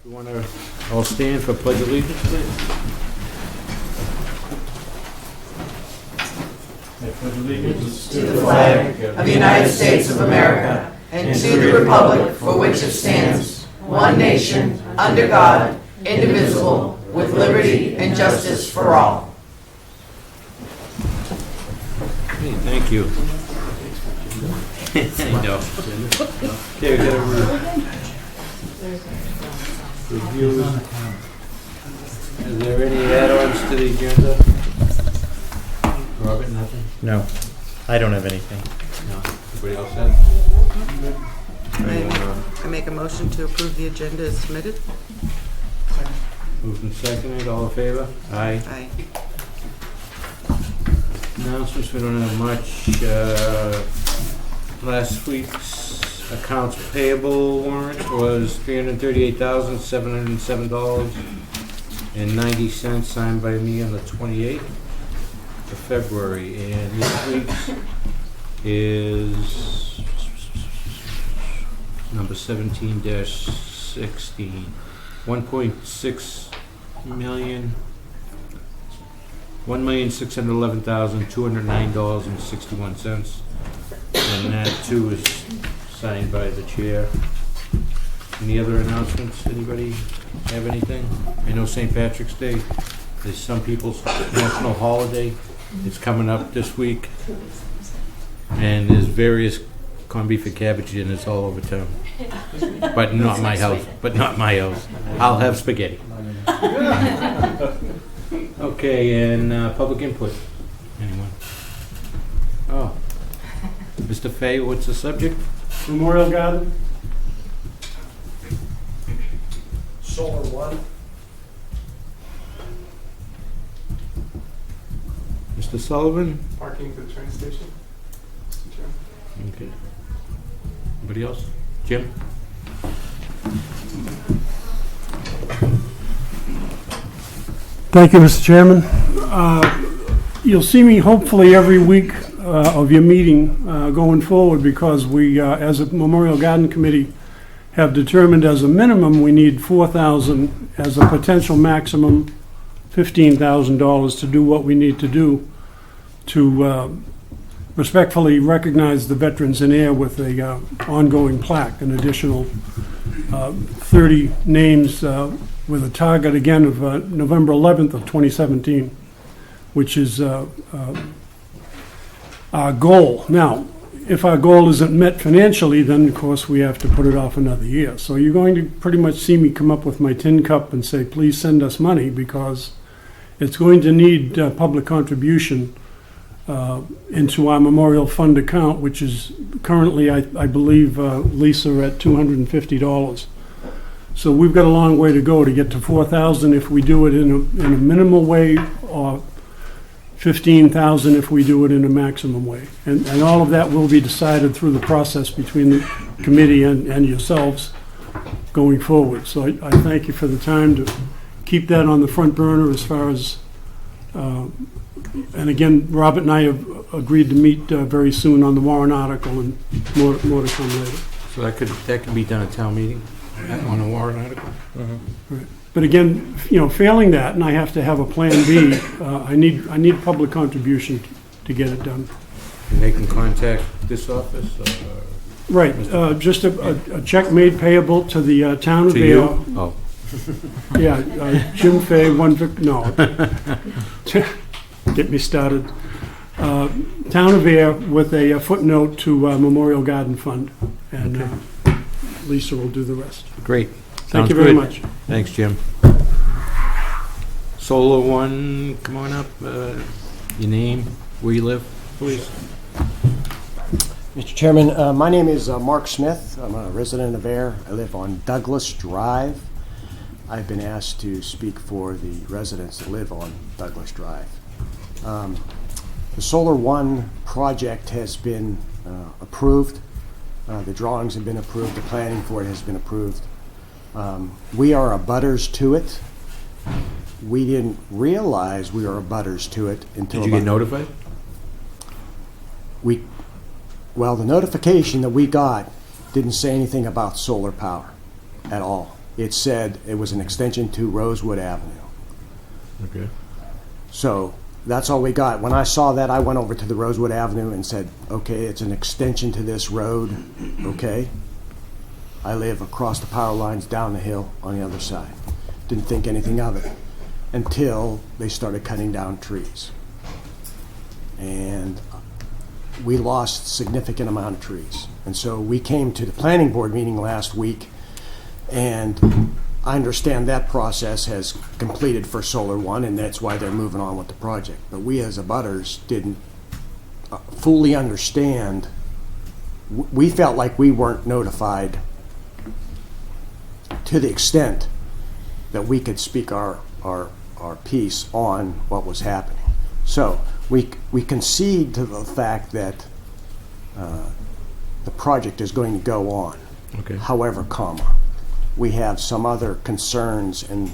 You want to all stand for pledge allegiance, please? I pledge allegiance to the flag of the United States of America and to the republic for which it stands, one nation, under God, indivisible, with liberty and justice for all. Hey, thank you. I know. Okay, we got a review. Is there any add-ons to the agenda? Robert, nothing? No, I don't have anything. No. Anybody else have? I make a motion to approve the agenda as submitted. Moved and seconded, all in favor? Aye. Aye. Announcements, we don't have much. Last week's accounts payable warrant was $338,707.90, signed by me on the 28th of February. And this week's is number 17-16, 1.6 million. $1,611,209.61, and that too is signed by the chair. Any other announcements? Anybody have anything? I know St. Patrick's Day is some people's national holiday. It's coming up this week, and there's various corned beef and cabbage dinners all over town. But not my house. But not my house. I'll have spaghetti. Okay, and public input. Anyone? Oh, Mr. Fay, what's the subject? Memorial Garden. Solar One. Mr. Sullivan? Parking for the train station. Mr. Chairman. Okay. Anybody else? Jim? Thank you, Mr. Chairman. You'll see me hopefully every week of your meeting going forward, because we, as a Memorial Garden Committee, have determined as a minimum we need $4,000, as a potential maximum $15,000 to do what we need to do to respectfully recognize the veterans in Ayer with a ongoing plaque, an additional 30 names with a target again of November 11th of 2017, which is our goal. Now, if our goal isn't met financially, then of course we have to put it off another year. So you're going to pretty much see me come up with my tin cup and say, please send us money, because it's going to need public contribution into our Memorial Fund account, which is currently, I believe, Lisa, at $250. So we've got a long way to go to get to 4,000 if we do it in a minimal way, or 15,000 if we do it in a maximum way. And all of that will be decided through the process between the committee and yourselves going forward. So I thank you for the time to keep that on the front burner as far as, and again, Robert and I have agreed to meet very soon on the warrant article, and more to come later. So that could be done at town meeting on a warrant article? Right. But again, failing that, and I have to have a plan B, I need public contribution to get it done. And they can contact this office? Right, just a check made payable to the town of To Ayer. you? Oh. Yeah, Jim Fay, no. Get me started. Town of Ayer with a footnote to Memorial Garden Fund, and Okay. Lisa will do the rest. Great. Thank you very much. Thanks, Jim. Solar One, come on up. Your name, where you live, please. Mr. Chairman, my name is Mark Smith. I'm a resident of Ayer. I live on Douglas Drive. I've been asked to speak for the residents that live on Douglas Drive. The Solar One project has been approved. The drawings have been approved. The planning for it has been approved. We are abutters to it. We didn't realize we were abutters to it until... Did you get notified? Well, the notification that we got didn't say anything about solar power at all. it said it was an extension to Rosewood Avenue. Okay. So that's all we got. When I saw that, I went over to the Rosewood Avenue and said, okay, it's an extension to this road, okay? I live across the power lines down the hill on the other side. Didn't think anything of it until they started cutting down trees. And we lost a significant amount of trees. And so we came to the planning board meeting last week, and I understand that process has completed for Solar One, and that's why they're moving on with the project. But we as abutters didn't fully understand. We felt like we weren't notified to the extent that we could speak our piece on what was happening. So we concede to the fact that the project is going to go on. Okay. However, we have some other concerns and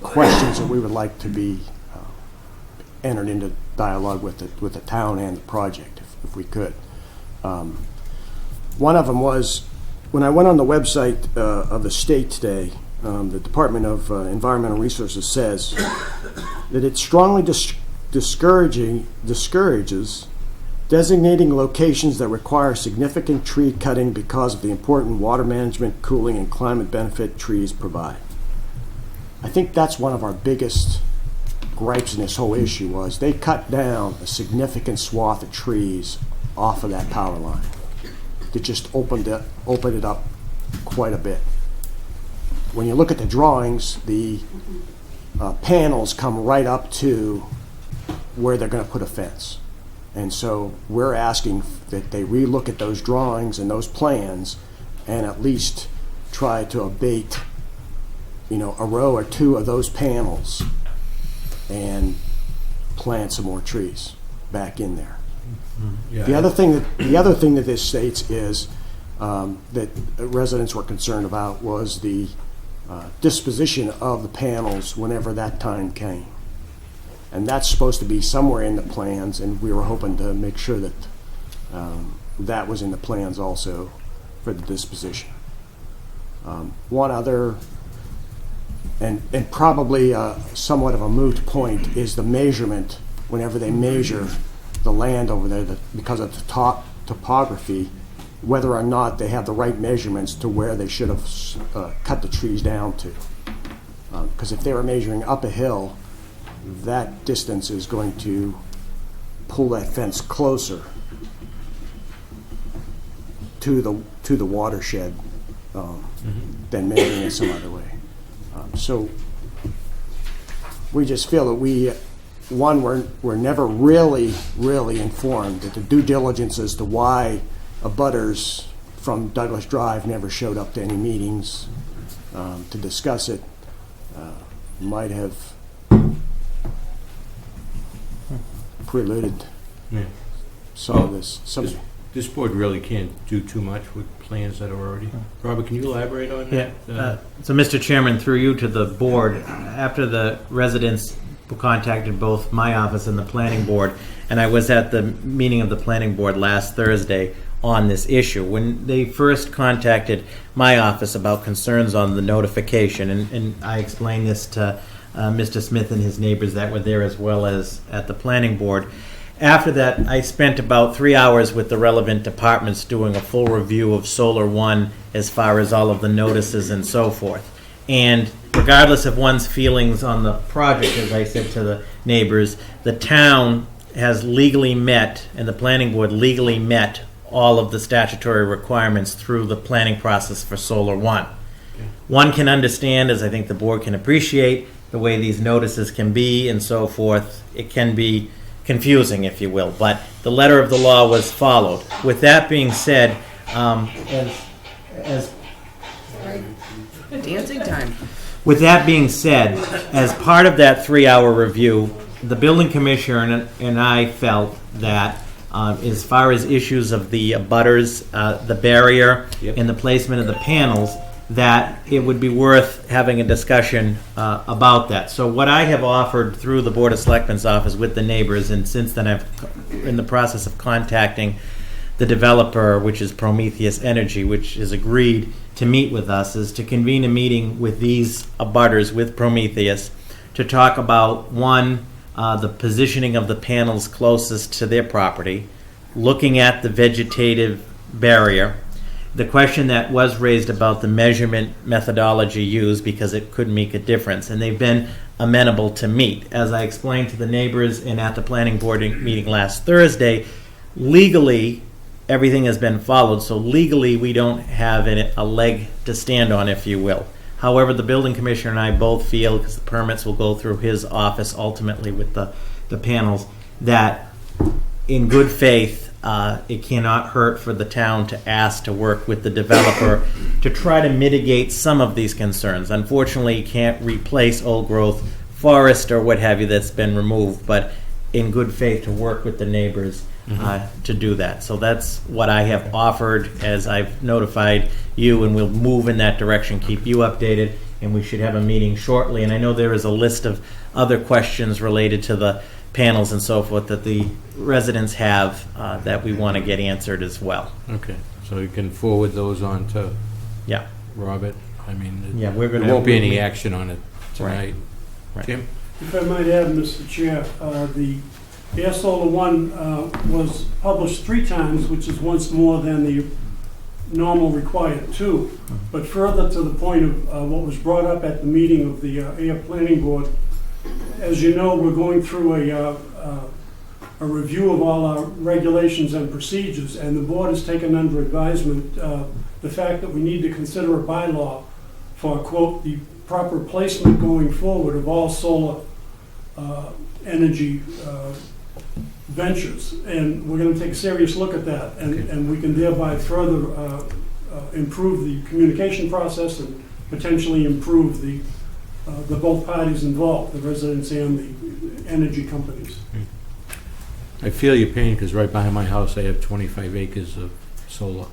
questions that we would like to be entered into dialogue with the town and the project, if we could. One of them was, when I went on the website of the state today, the Department of Environmental Resources says that it strongly discourages designating locations that require significant tree cutting because of the important water management, cooling, and climate benefit trees provide. I think that's one of our biggest gripes in this whole issue was they cut down a significant swath of trees off of that power line. That just opened it up quite a bit. When you look at the drawings, the panels come right up to where they're going to put a fence. And so we're asking that they relook at those drawings and those plans and at least try to abate, a row or two of those panels and plant some more trees back in there. Yeah. The other thing that this states is that residents were concerned about was the disposition of the panels whenever that time came. And that's supposed to be somewhere in the plans, and we were hoping to make sure that that was in the plans also for the disposition. One other, and probably somewhat of a moot point, is the measurement. Whenever they measure the land over there, because of the topography, whether or not they have the right measurements to where they should have cut the trees down to. Because if they were measuring up a hill, that distance is going to pull that fence closer to the watershed than measuring it some other way. So we just feel that we're never really informed that the due diligence as to why abutters from Douglas Drive never showed up to any meetings to discuss it might have preluded some of this. This board really can't do too much with plans that are already. Robert, can you elaborate on that? So, Mr. Chairman, through you to the board, after the residents contacted both my office and the planning board, and I was at the meeting of the planning board last Thursday on this issue. When they first contacted my office about concerns on the notification, and I explained this to Mr. Smith and his neighbors that were there as well as at the planning board. After that, I spent about 3 hours with the relevant departments doing a full review of Solar One as far as all of the notices and so forth. And regardless of one's feelings on the project, as I said to the neighbors, the town has legally met, and the planning board legally met, all of the statutory requirements through the planning process for Solar One. Okay. One can understand, as I think the board can appreciate, the way these notices can be and so forth. It can be confusing, if you will, but the letter of the law was followed. With that being said, Dancing time. With that being said, as part of that 3-hour review, the building commissioner and I felt that as far as issues of the abutters, the barrier, and the placement of the panels, that it would be worth having a discussion about that. So what I have offered through the Board of Selectmen's office with the neighbors, and since then I'm in the process of contacting the developer, which is Prometheus Energy, which has agreed to meet with us, is to convene a meeting with these abutters, with Prometheus, to talk about, one, the positioning of the panels closest to their property, looking at the vegetative barrier, the question that was raised about the measurement methodology used, because it could make a difference, and they've been amenable to meet. As I explained to the neighbors and at the planning board meeting last Thursday, legally, everything has been followed, so legally we don't have a leg to stand on, if you will. However, the building commissioner and I both feel, because the permits will go through his office ultimately with the panels, that in good faith, it cannot hurt for the town to ask to work with the developer to try to mitigate some of these concerns. Unfortunately, you can't replace old growth forest or what have you that's been removed, but in good faith to work with the neighbors to do that. So that's what I have offered, as I've notified you, and we'll move in that direction, keep you updated, and we should have a meeting shortly. And I know there is a list of other questions related to the panels and so forth that the residents have that we want to get answered as well. Okay, so you can forward those on to Yeah. Robert? I mean, Yeah, we're gonna- there won't be any action on it tonight. Right. Jim? If I might add, Mr. Chair, the Air Solar One was published 3 times, which is once more than the normal required 2. But further to the point of what was brought up at the meeting of the Air Planning Board, as you know, we're going through a review of all our regulations and procedures, and the board has taken under advisement the fact that we need to consider a bylaw for, quote, the proper placement going forward of all solar energy ventures. And we're going to take a serious look at that, and we can thereby further improve the communication process and potentially improve the both parties involved, the residents and the energy companies. I feel your pain, because right behind my house I have 25 acres of solar.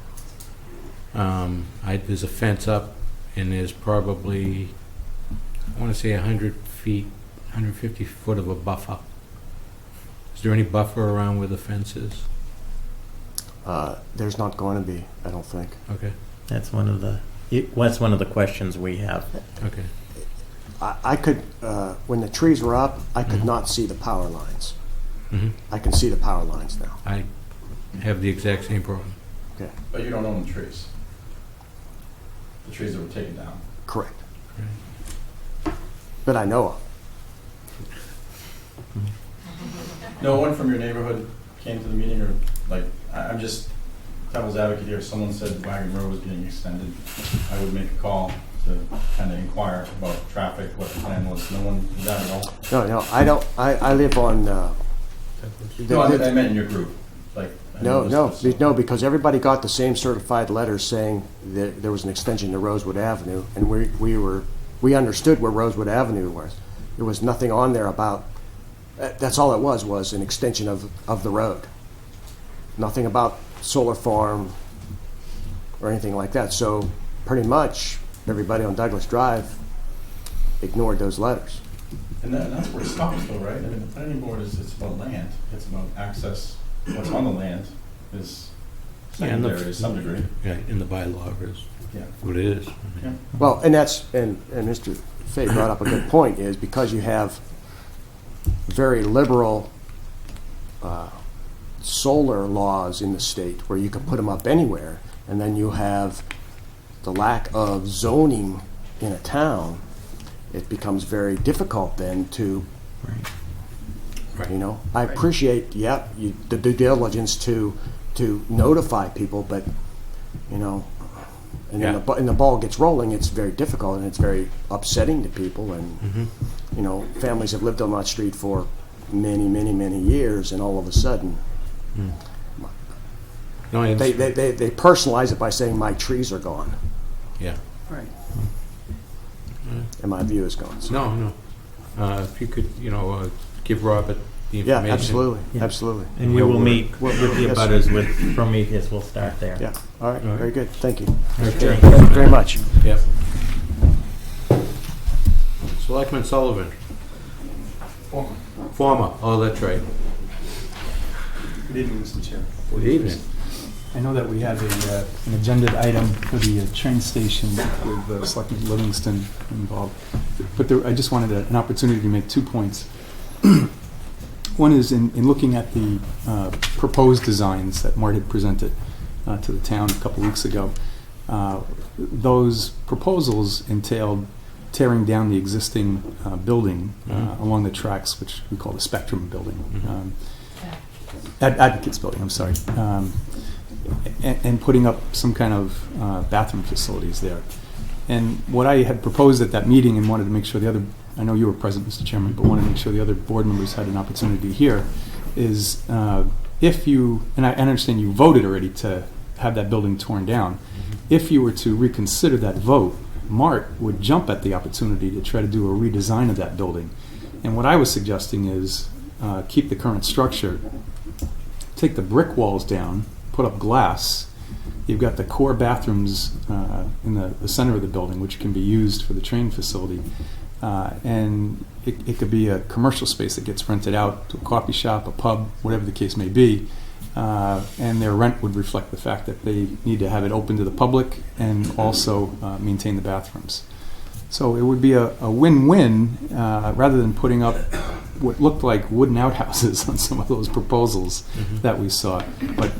There's a fence up, and there's probably, I want to say 100 feet, 150 foot of a buffer. Is there any buffer around where the fence is? There's not going to be, I don't think. Okay, That's one of the questions we have. okay. I could, when the trees were up, I could not see the power lines. Mhm. I can see the power lines now. I have the exact same problem. Okay, But you don't own the trees. The trees that were taken down. correct. But I know of. No one from your neighborhood came to the meeting, or like, I'm just devil's advocate here. If someone said Wagon Road was getting extended, I would make a call to kind of inquire about traffic, what the plan was. No one did that at all? No, I don't, I live on, No, I meant in your group. Like, I no, noticed this. no, because everybody got the same certified letter saying that there was an extension to Rosewood Avenue, and we understood where Rosewood Avenue was. There was nothing on there about, that's all it was an extension of the road. Nothing about solar farm or anything like that. So pretty much everybody on Douglas Drive ignored those letters. And that's where it stops, though, right? I mean, the planning board it's about land. It's about access. What's on the land is secondary to some degree. Yeah, in the bylaw is Yeah. what it is. Yeah. Well, and Mr. Fay brought up a good point, is because you have very liberal solar laws in the state where you can put them up anywhere, and then you have the lack of zoning in a town, it becomes very difficult then to, Right. you know, I appreciate, the due diligence to notify people, but, you know, and then the ball gets rolling, it's very difficult, and it's very upsetting to people, and, you know, families have lived on that street for many, many, many years, and all of a sudden, No, I they understand. personalize it by saying my trees are gone, Yeah. and my view is gone. So, No. If you could, give Robert the yeah, information. absolutely, Yeah. absolutely. And we will meet with the Yes. abutters with Prometheus. We'll start there. Yeah, all right, All right. very good, thank you. Okay. Thank you very much. Yep. Selectman Sullivan. Former. Oh, that's right. Good evening, Mr. Chair. Good evening. I know that we have an agenda item for the train station with Selectman Livingston involved, but I just wanted an opportunity to make 2 points. One is in looking at the proposed designs that Mart had presented to the town a couple weeks ago. Those proposals entailed tearing down the existing building along the tracks, which we call the Spectrum building. Advocates building, I'm sorry. And putting up some kind of bathroom facilities there. And what I had proposed at that meeting and wanted to make sure the other, I know you were present, Mr. Chairman, but wanted to make sure the other board members had an opportunity to hear, is if you, and I understand you voted already to have that building torn down, if you were to reconsider that vote, Mart would jump at the opportunity to try to do a redesign of that building. And what I was suggesting is keep the current structure, take the brick walls down, put up glass. You've got the core bathrooms in the center of the building, which can be used for the train facility. And it could be a commercial space that gets rented out to a coffee shop, a pub, whatever the case may be. And their rent would reflect the fact that they need to have it open to the public and also maintain the bathrooms. So it would be a win-win rather than putting up what looked like wooden outhouses on some of those proposals that we saw. But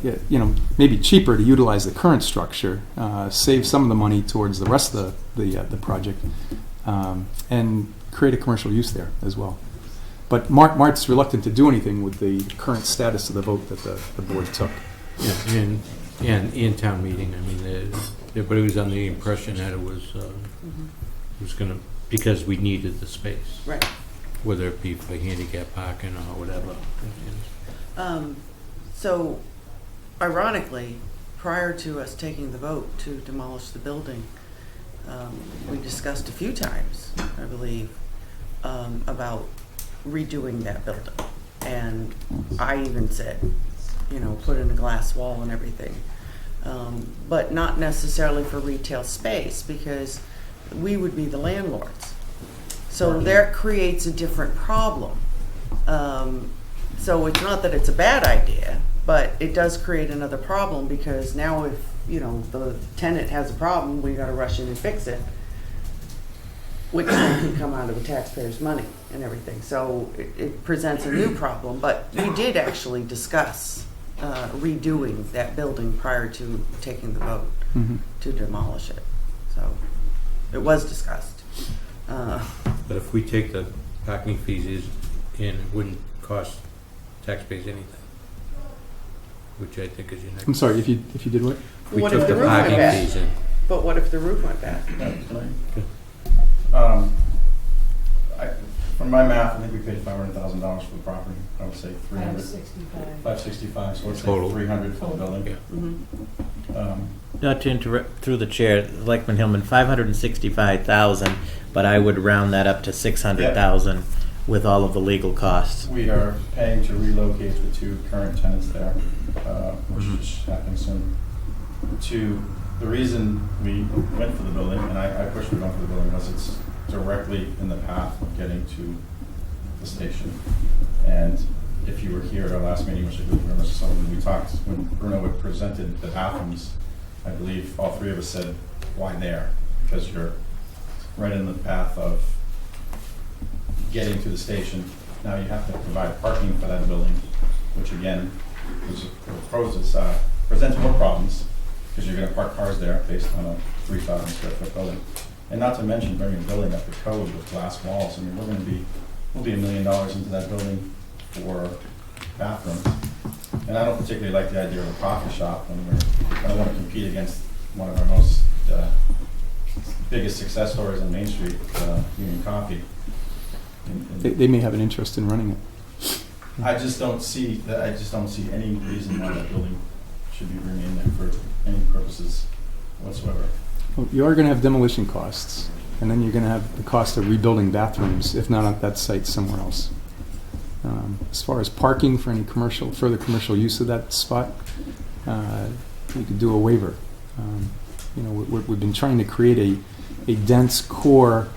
maybe cheaper to utilize the current structure, save some of the money towards the rest of the project, and create a commercial use there as well. But Mart's reluctant to do anything with the current status of the vote that the board took. Yeah, and in town meeting, I mean, everybody was under the impression that it was going to, because we needed the space. Right. Whether it be for handicap parking or whatever. So, ironically, prior to us taking the vote to demolish the building, we discussed a few times, I believe, about redoing that building. And I even said, put in a glass wall and everything. But not necessarily for retail space, because we would be the landlords. So that creates a different problem. So it's not that it's a bad idea, but it does create another problem, because now if, the tenant has a problem, we gotta rush in and fix it, which then can come out of the taxpayers' money and everything. So it presents a new problem, but we did actually discuss redoing that building prior to taking the vote to demolish it. So it was discussed. But if we take the parking fees in, it wouldn't cost taxpayers anything, which I think is your next. I'm sorry, if you did what? If we What took if the the roof went parking bad? fees in. But what if the roof went bad? From my math, I think we paid $500,000 for the property. I would say 300. 565. So let's say Total. 300 for the building. Yeah. Not to interrupt, through the chair, Selectman Hillman, 565,000, but I would round that up to 600,000 with all of the legal costs. We are paying to relocate the two current tenants there, which should happen soon. The reason we went for the building, and I pushed for going for the building, was it's directly in the path of getting to the station. And if you were here at our last meeting, which I believe Mr. Sullivan, we talked, when Bruno had presented the bathrooms, I believe all three of us said, why there? Because you're right in the path of getting to the station. Now you have to provide parking for that building, which again presents more problems, because you're going to park cars there based on a 3,000 square foot building. And not to mention bringing a building up to code with glass walls. I mean, we'll be $1 million into that building for bathrooms. And I don't particularly like the idea of a coffee shop when I don't want to compete against one of our most biggest success stories on Main Street, Union Coffee. They may have an interest in running it. I just don't see any reason why that building should be remain there for any purposes whatsoever. Well, you are going to have demolition costs, and then you're going to have the cost of rebuilding bathrooms, if not at that site, somewhere else. As far as parking for any further commercial use of that spot, you could do a waiver. We've been trying to create a dense core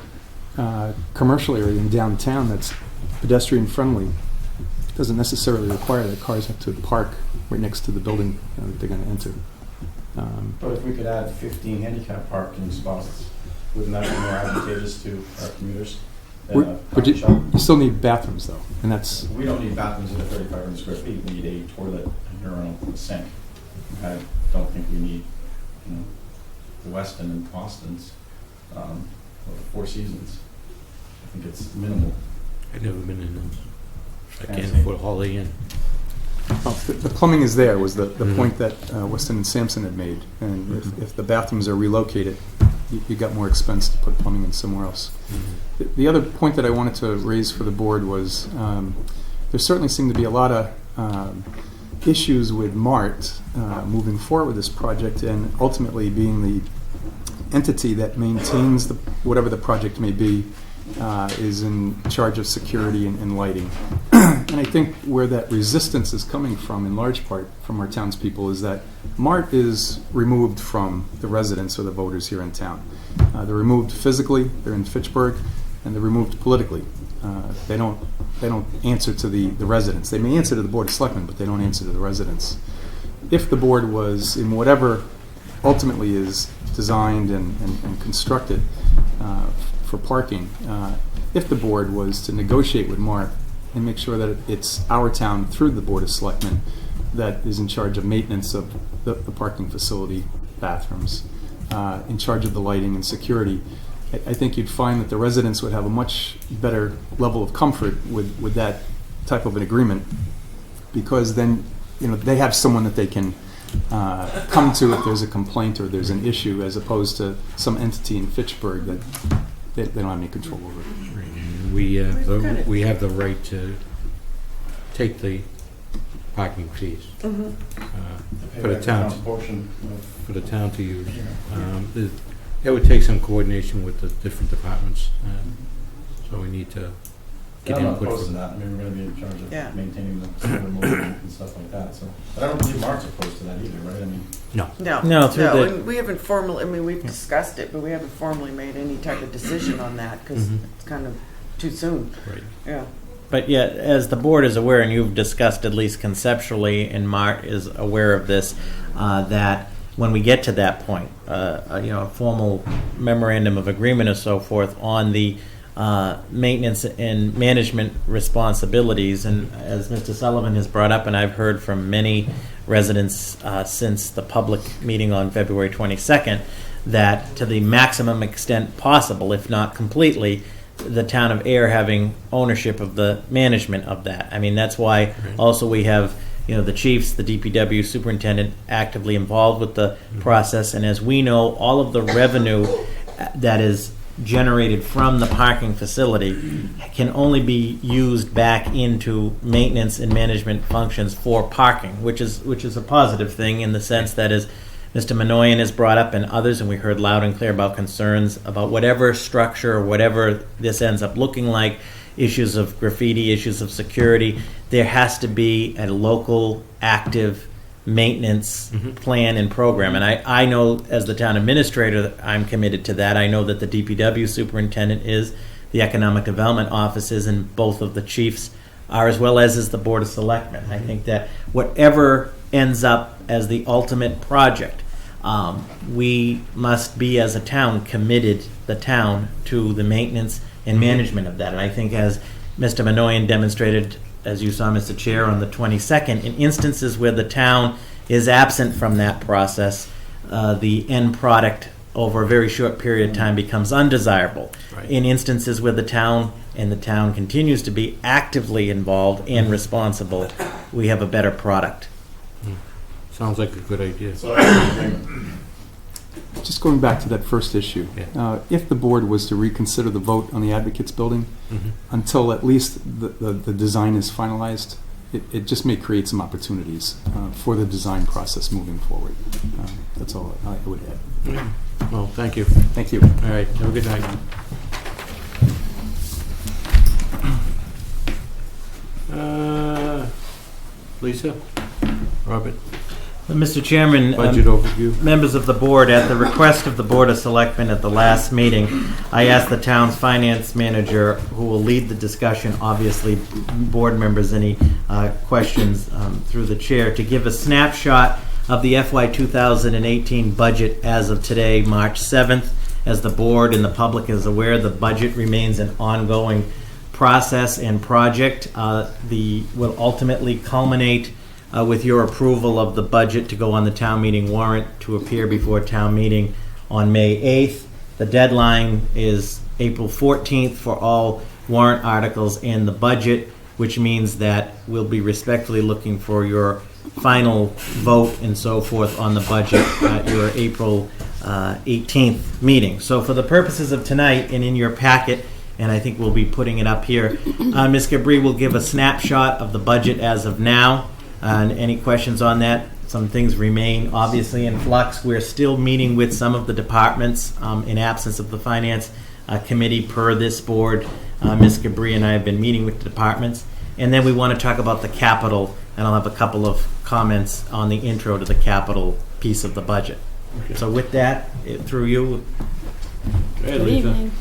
commercial area in downtown that's pedestrian friendly. doesn't necessarily require that cars have to park right next to the building that they're going to enter. But if we could add 15 handicap parking spots, wouldn't that be more advantageous to our commuters than a But coffee shop? you still need bathrooms, though, and that's, We don't need bathrooms that are 3,500 square feet. We need a toilet, a urinal, a sink. I don't think we need, the Westin and Boston's, or the Four Seasons. I think it's minimal. I've never been in those. I can't Fancy. afford Holiday Inn. the plumbing is there, was the point that Weston and Sampson had made. And if the bathrooms are relocated, you got more expense to put plumbing in somewhere else. The other point that I wanted to raise for the board was there certainly seem to be a lot of issues with MART moving forward with this project and ultimately being the entity that maintains whatever the project may be is in charge of security and lighting. And I think where that resistance is coming from, in large part from our townspeople, is that MART is removed from the residents or the voters here in town. They're removed physically, they're in Fitchburg, and they're removed politically. They don't answer to the residents. They may answer to the Board of Selectmen, but they don't answer to the residents. If the board was, in whatever ultimately is designed and constructed for parking, if the board was to negotiate with MART and make sure that it's our town through the Board of Selectmen that is in charge of maintenance of the parking facility, bathrooms, in charge of the lighting and security, I think you'd find that the residents would have a much better level of comfort with that type of an agreement, because then they have someone that they can come to if there's a complaint or there's an issue, as opposed to some entity in Fitchburg that they don't have any control over. We have the right to take the parking fees for the town. Portion For the town to use. It would take some coordination with the different departments, so we need to get I'm not input opposed to from that. I mean, we're going to be in charge of Yeah. maintaining the snow removal and stuff like that. So, but I don't believe Mark's opposed to that either, right? I mean, No, through the- and we haven't formally, I mean, we've discussed it, but we haven't formally made any type of decision on that, because Mhm. it's kind of too soon, right. yeah. But yet, as the board is aware, and you've discussed at least conceptually, and Mart is aware of this, that when we get to that point, a formal memorandum of agreement or so forth on the maintenance and management responsibilities, and as Mr. Sullivan has brought up, and I've heard from many residents since the public meeting on February 22nd, that to the maximum extent possible, if not completely, the town of Ayer having ownership of the management of that. I mean, that's why also we have the chiefs, the DPW superintendent actively involved with the process, and as we know, all of the revenue that is generated from the parking facility can only be used back into maintenance and management functions for parking, which is a positive thing in the sense that, as Mr. Minoyan has brought up and others, and we heard loud and clear about concerns about whatever structure or whatever this ends up looking like, issues of graffiti, issues of security, there has to be a local active maintenance plan and program. And I know as the town administrator that I'm committed to that. I know that the DPW superintendent is, the economic development office is, and both of the chiefs are, as well as is the Board of Selectmen. I think that whatever ends up as the ultimate project, we must be as a town committed, the town, to the maintenance and management of that. And I think, as Mr. Minoyan demonstrated, as you saw, Mr. Chair, on the 22nd, in instances where the town is absent from that process, the end product over a very short period of time becomes undesirable. Right. In instances where the town continues to be actively involved and responsible, we have a better product. Sounds like a good idea. so I think Just going back to that first issue, Yeah. if the board was to reconsider the vote on the Advocates Building until at least the design is finalized, it just may create some opportunities for the design process moving forward. That's all I would add. Well, thank you. Thank you. All right, have a good night. Lisa? Robert? Mr. Chairman, Budget overview. members of the board, at the request of the Board of Selectmen at the last meeting, I asked the town's finance manager, who will lead the discussion, obviously, board members, any questions through the chair, to give a snapshot of the FY 2018 budget as of today, March 7th. As the board and the public is aware, the budget remains an ongoing process and project. Will ultimately culminate with your approval of the budget to go on the town meeting warrant to appear before town meeting on May 8th. The deadline is April 14th for all warrant articles and the budget, which means that we'll be respectfully looking for your final vote and so forth on the budget at your April 18th meeting. So for the purposes of tonight and in your packet, and I think we'll be putting it up here, Ms. Gabri will give a snapshot of the budget as of now. And any questions on that? Some things remain obviously in flux. We're still meeting with some of the departments in absence of the finance committee per this board. Ms. Gabri and I have been meeting with the departments. And then we want to talk about the capital, and I'll have a couple of comments on the intro to the capital piece of the budget. Okay. So with that, through you. Good evening.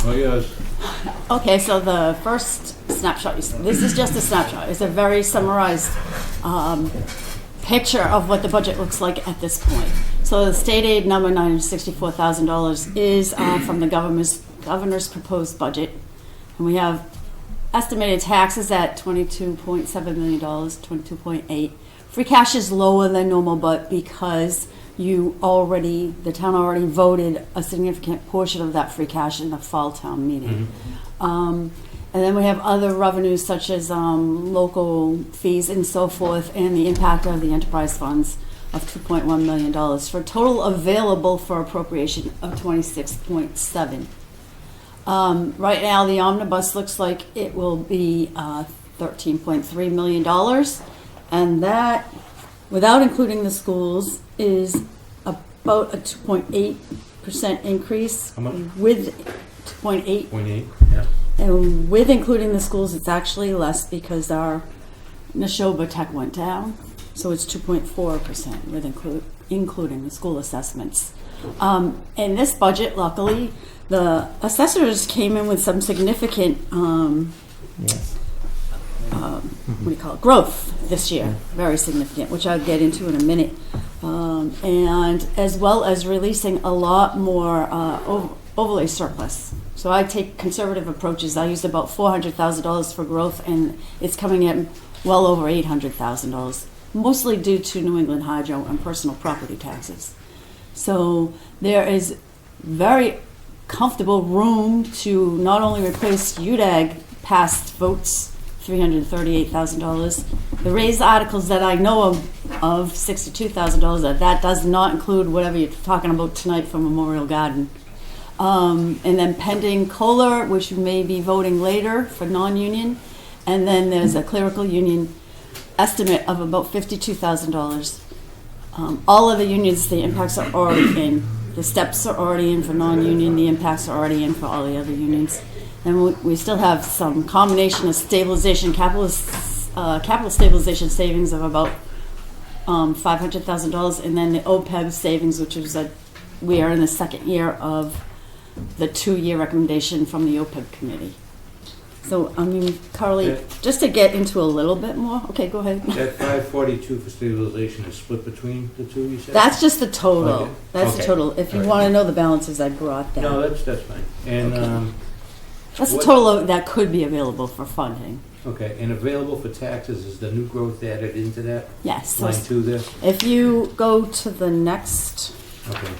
Oh, yes. Okay, so the first snapshot, this is just a snapshot. It's a very summarized picture of what the budget looks like at this point. So the state aid number, $964,000, is from the governor's proposed budget. And we have estimated taxes at $22.7 million, 22.8. Free cash is lower than normal, but because the town already voted a significant portion of that free cash in the fall town meeting. And then we have other revenues such as local fees and so forth, and the impact of the enterprise funds of $2.1 million for a total available for appropriation of $26.7. Right now, the omnibus looks like it will be $13.3 million, and that, without including the schools, is about a 2.8% increase. How much? With 2.8. 0.8, yeah. And with including the schools, it's actually less because our Neshoba Tech went down. So it's 2.4% with including the school assessments. In this budget, luckily, the assessors came in with some significant growth this year, very significant, which I'll get into in a minute, and as well as releasing a lot more overlay surplus. So I take conservative approaches. I used about $400,000 for growth, and it's coming at well over $800,000, mostly due to New England Hydro and personal property taxes. So there is very comfortable room to not only replace UDAG past votes, $338,000. The raised articles that I know of $62,000. That does not include whatever you're talking about tonight for Memorial Garden. And then pending COLA, which you may be voting later for non-union. And then there's a clerical union estimate of about $52,000. All of the unions, the impacts are already in. The steps are already in for non-union. The impacts are already in for all the other unions. And we still have some combination of stabilization, capital stabilization savings of about $500,000, and then the OPEB savings, which is we are in the second year of the 2-year recommendation from the OPEB committee. So, I mean, Carly, Yeah. just to get into a little bit more, okay, go ahead. That 542 for stabilization is split between the two, you said? That's just the total. Okay. That's the Okay. total. If you All right. want to know the balances, I brought that. No, that's fine. And, Okay. That's the what- total that could be available for funding. okay, and available for taxes, is the new growth added into that Yes. So line 2 there? if you go to the next, Okay,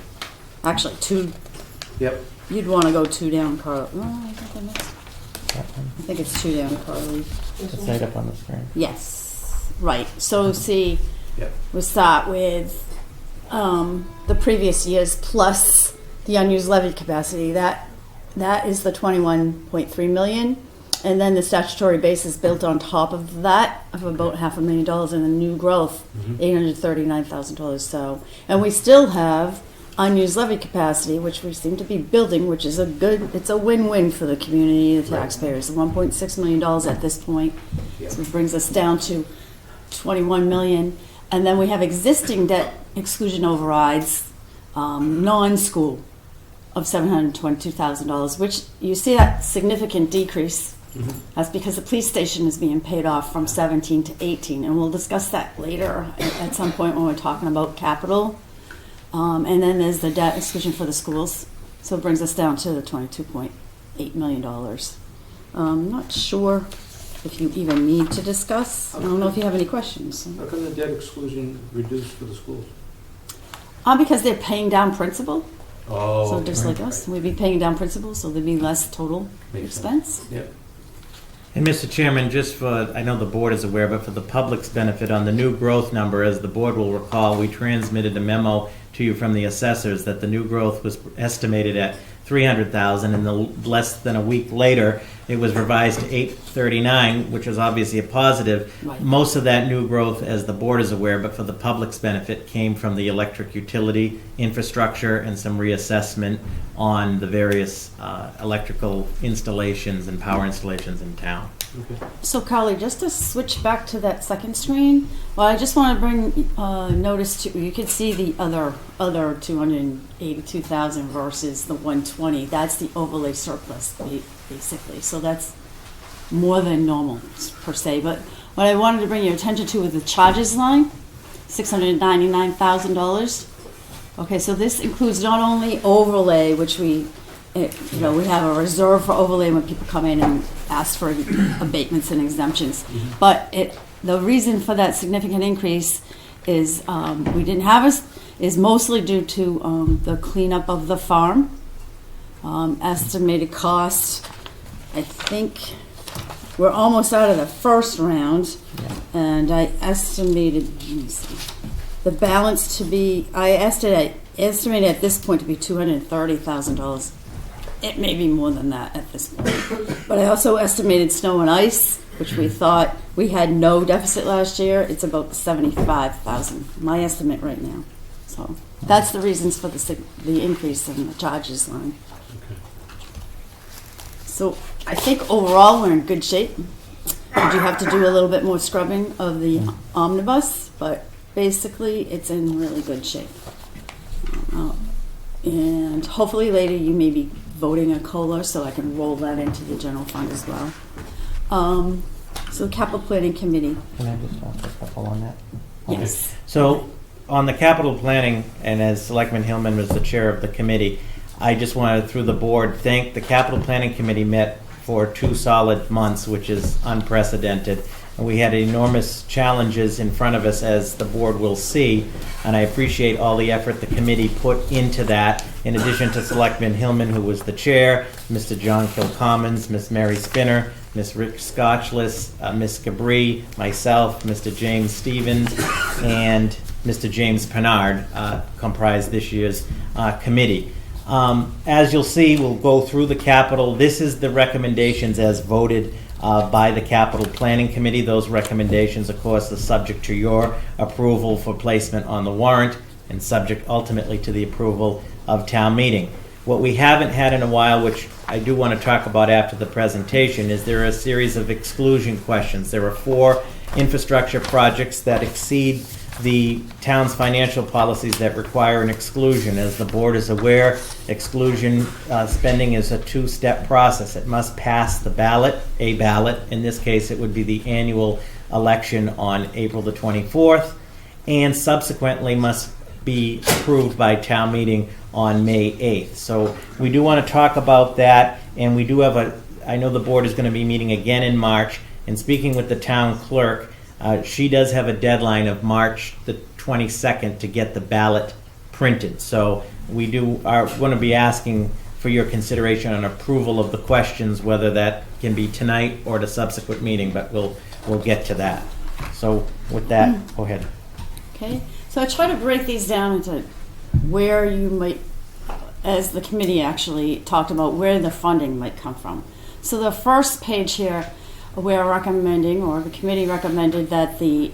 actually, yep. you'd want to go 2 down, Carly. Oh, I got the next. I think it's 2 down, Carly. It's right up on the screen. Yes, right. So see, Yep. we start with the previous years plus the unused levy capacity. That is the 21.3 million, and then the statutory base is built on top of that of about $500,000, and the new growth $839,000. So, and we still have unused levy capacity, which we seem to be building, which is it's a win-win for the community, the taxpayers. $1.6 million at this point. Yep. So it brings us down to 21 million. And then we have existing debt exclusion overrides, non-school, of $722,000, which you see that significant decrease. That's because the police station is being paid off from 17 to 18, and we'll discuss that later at some point when we're talking about capital. And then there's the debt exclusion for the schools, so it brings us down to the $22.8 million. I'm not sure if you even need to discuss. I don't know if you have any questions. How come the debt exclusion reduced for the schools? Because they're paying down principal. Oh. So just like us, we'd be paying down principal, so there'd be less total Makes expense. Yep. And Mr. Chairman, just for, I know the board is aware, but for the public's benefit, on the new growth number, as the board will recall, we transmitted a memo to you from the assessors that the new growth was estimated at 300,000, and less than a week later, it was revised to 839, which is obviously a positive. Right. Most of that new growth, as the board is aware, but for the public's benefit, came from the electric utility infrastructure and some reassessment on the various electrical installations and power installations in town. So Carly, just to switch back to that second screen, well, I just want to bring notice to, you can see the other 282,000 versus the 120. That's the overlay surplus, basically. So that's more than normal per se. But what I wanted to bring your attention to is the charges line, $699,000. Okay, so this includes not only overlay, which we have a reserve for overlay when people come in and ask for abatements and exemptions. But the reason for that significant increase is is mostly due to the cleanup of the farm. Estimated cost, I think we're almost out of the first round, and I estimated, let me see, the balance to be, I estimated at this point to be $230,000. It may be more than that at this point. But I also estimated snow and ice, which we thought we had no deficit last year. It's about $75,000, my estimate right now. So that's the reasons for the increase in the charges line. So I think overall we're in good shape. We do have to do a little bit more scrubbing of the omnibus, but basically it's in really good shape. And hopefully later you may be voting a COLA, so I can roll that into the general fund as well. So capital planning committee. Can I just ask a couple on that? Yes. So on the capital planning, and as Selectman Hillman was the chair of the committee, I just wanted, through the board, thank the capital planning committee met for 2 solid months, which is unprecedented. And we had enormous challenges in front of us, as the board will see, and I appreciate all the effort the committee put into that, in addition to Selectman Hillman, who was the chair, Mr. John Kilcommons, Miss Mary Spinner, Miss Rick Scotchless, Miss Cabri, myself, Mr. James Stevens, and Mr. James Pennard comprised this year's committee. As you'll see, we'll go through the capital. This is the recommendations as voted by the Capital Planning Committee. Those recommendations, of course, are subject to your approval for placement on the warrant and subject ultimately to the approval of town meeting. What we haven't had in a while, which I do want to talk about after the presentation, is there are a series of exclusion questions. There are 4 infrastructure projects that exceed the town's financial policies that require an exclusion. As the board is aware, exclusion spending is a 2-step process. It must pass the ballot, a ballot. In this case, it would be the annual election on April the 24th, and subsequently must be approved by town meeting on May 8th. So we do want to talk about that, and we do have I know the board is going to be meeting again in March, and speaking with the town clerk, she does have a deadline of March the 22nd to get the ballot printed. So we are going to be asking for your consideration on approval of the questions, whether that can be tonight or at a subsequent meeting, but we'll get to that. So with that, go ahead. Okay. So I try to break these down into where you might, as the committee actually talked about, where the funding might come from. So the first page here, we're recommending, or the committee recommended, that these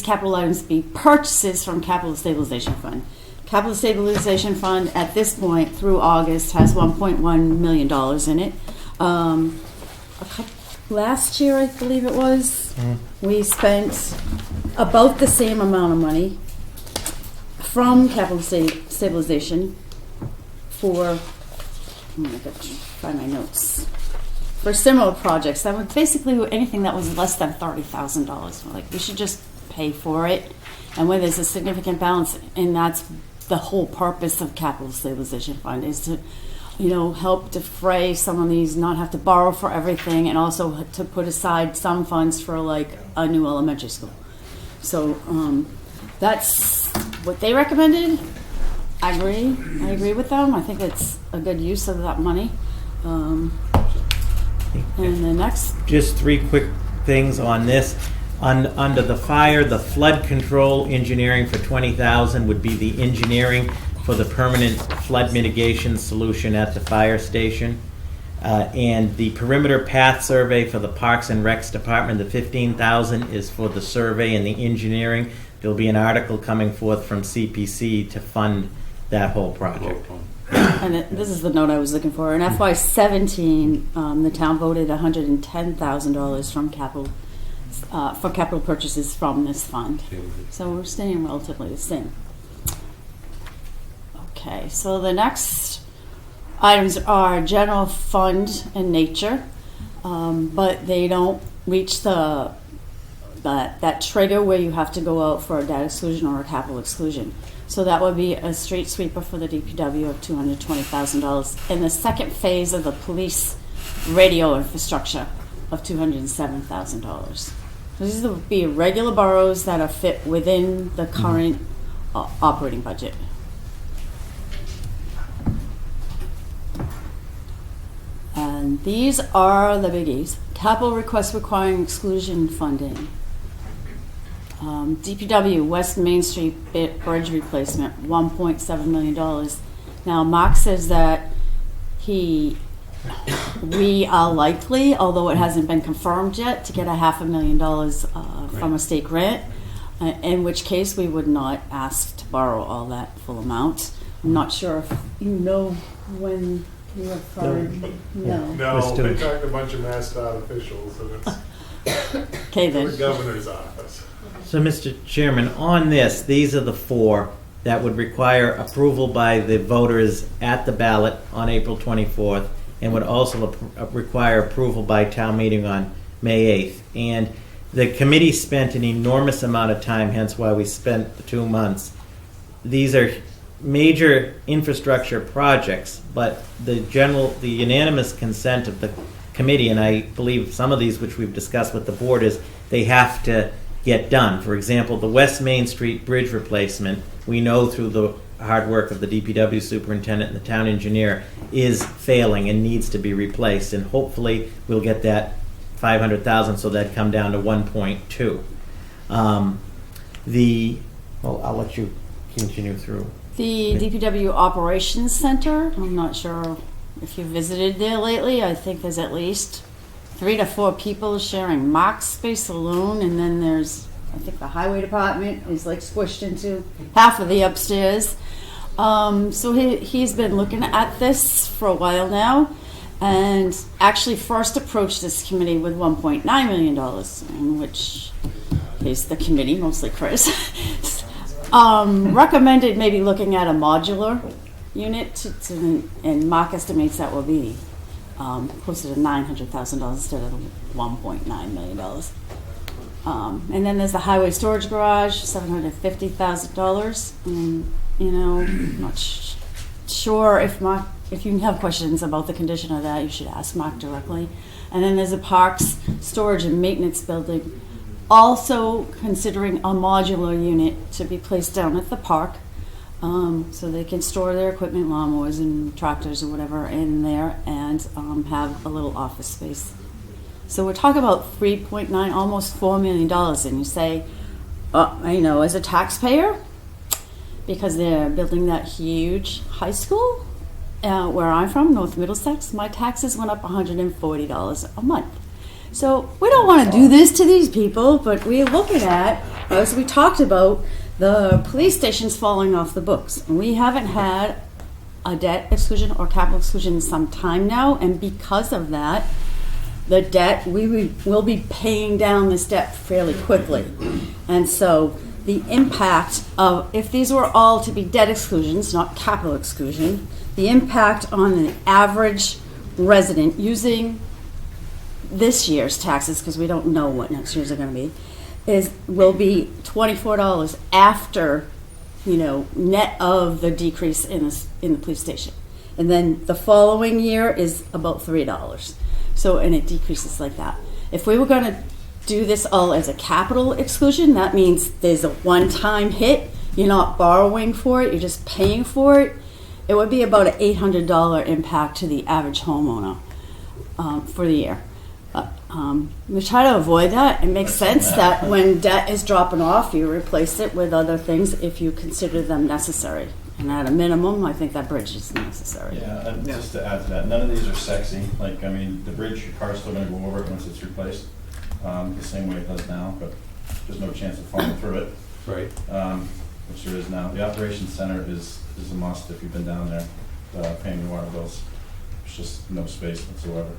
capital items be purchases from Capital Stabilization Fund. Capital Stabilization Fund at this point through August has $1.1 million in it. Last year, I believe it was, we spent about the same amount of money from capital stabilization for, I'm gonna find my notes, for similar projects. That would basically anything that was less than $30,000. Like, we should just pay for it. And when there's a significant balance, and that's the whole purpose of capital stabilization fund, is to, help defray some of these, not have to borrow for everything, and also to put aside some funds for like a new elementary school. So that's what they recommended. I agree with them. I think it's a good use of that money. And the next, Just 3 quick things on this. Under the fire, the flood control engineering for $20,000 would be the engineering for the permanent flood mitigation solution at the fire station. And the perimeter path survey for the Parks and Recs Department, the $15,000 is for the survey and the engineering. There'll be an article coming forth from CPC to fund that whole project. and this is the note I was looking for. In FY17, the town voted $110,000 from capital for capital purchases from this fund. So we're staying relatively the same. Okay, so the next items are general fund and nature, but they don't reach that trigger where you have to go out for a debt exclusion or a capital exclusion. So that would be a street sweeper for the DPW of $220,000, and the second phase of the police radio infrastructure of $207,000. So these would be regular borrows that are fit within the current operating budget. And these are the biggies. Capital requests requiring exclusion funding. DPW, West Main Street bridge replacement, $1.7 million. Now, Mark says that we are likely, although it hasn't been confirmed yet, to get $500,000 from a state grant, in which case we would not ask to borrow all that full amount. I'm not sure if you know when you have heard. No. No, they talked to a bunch of MassDOT officials, and it's Okay, then. the governor's office. So, Mr. Chairman, on this, these are the 4 that would require approval by the voters at the ballot on April 24th, and would also require approval by town meeting on May 8th. And the committee spent an enormous amount of time, hence why we spent the 2 months. These are major infrastructure projects, but the unanimous consent of the committee, and I believe some of these which we've discussed with the board, is they have to get done. For example, the West Main Street bridge replacement, we know through the hard work of the DPW superintendent and the town engineer, is failing and needs to be replaced, and hopefully we'll get that $500,000, so that'd come down to 1.2. I'll let you continue through. The DPW Operations Center, I'm not sure if you visited there lately. I think there's at least 3 to 4 people sharing Mark's space alone, and then there's, I think the highway department is like squished into half of the upstairs. So he's been looking at this for a while now, and actually first approached this committee with $1.9 million, in which case the committee, mostly Chris, recommended maybe looking at a modular unit, and Mark estimates that will be closer to $900,000 instead of $1.9 million. And then there's the highway storage garage, $750,000. And I'm not sure if you have questions about the condition of that, you should ask Mark directly. And then there's a parks storage and maintenance building, also considering a modular unit to be placed down at the park, so they can store their equipment, lawnmowers and tractors or whatever in there, and have a little office space. So we're talking about $3.9, almost $4 million, and you say, as a taxpayer, because they're building that huge high school, where I'm from, North Middlesex, my taxes went up $140 a month. So we don't want to do this to these people, but we're looking at, as we talked about, the police stations falling off the books. And we haven't had a debt exclusion or capital exclusion in some time now, and because of that, the debt, will be paying down this debt fairly quickly. And so the impact of, if these were all to be debt exclusions, not capital exclusion, the impact on an average resident using this year's taxes, because we don't know what next year's are going to be, will be $24 after, net of the decrease in the police station. And then the following year is about $3. So, and it decreases like that. If we were going to do this all as a capital exclusion, that means there's a one-time hit. You're not borrowing for it, you're just paying for it. It would be about an $800 impact to the average homeowner for the year. We try to avoid that. It makes sense that when debt is dropping off, you replace it with other things if you consider them necessary. And at a minimum, I think that bridge is necessary. Yeah, and just to add to that, none of these are sexy. Like, I mean, the bridge, your car's still gonna go over it once it's replaced, the same way it does now, but there's no chance of falling through it. Right. Which there is now. The operations center is a must if you've been down there, paying your water bills. There's just no space whatsoever.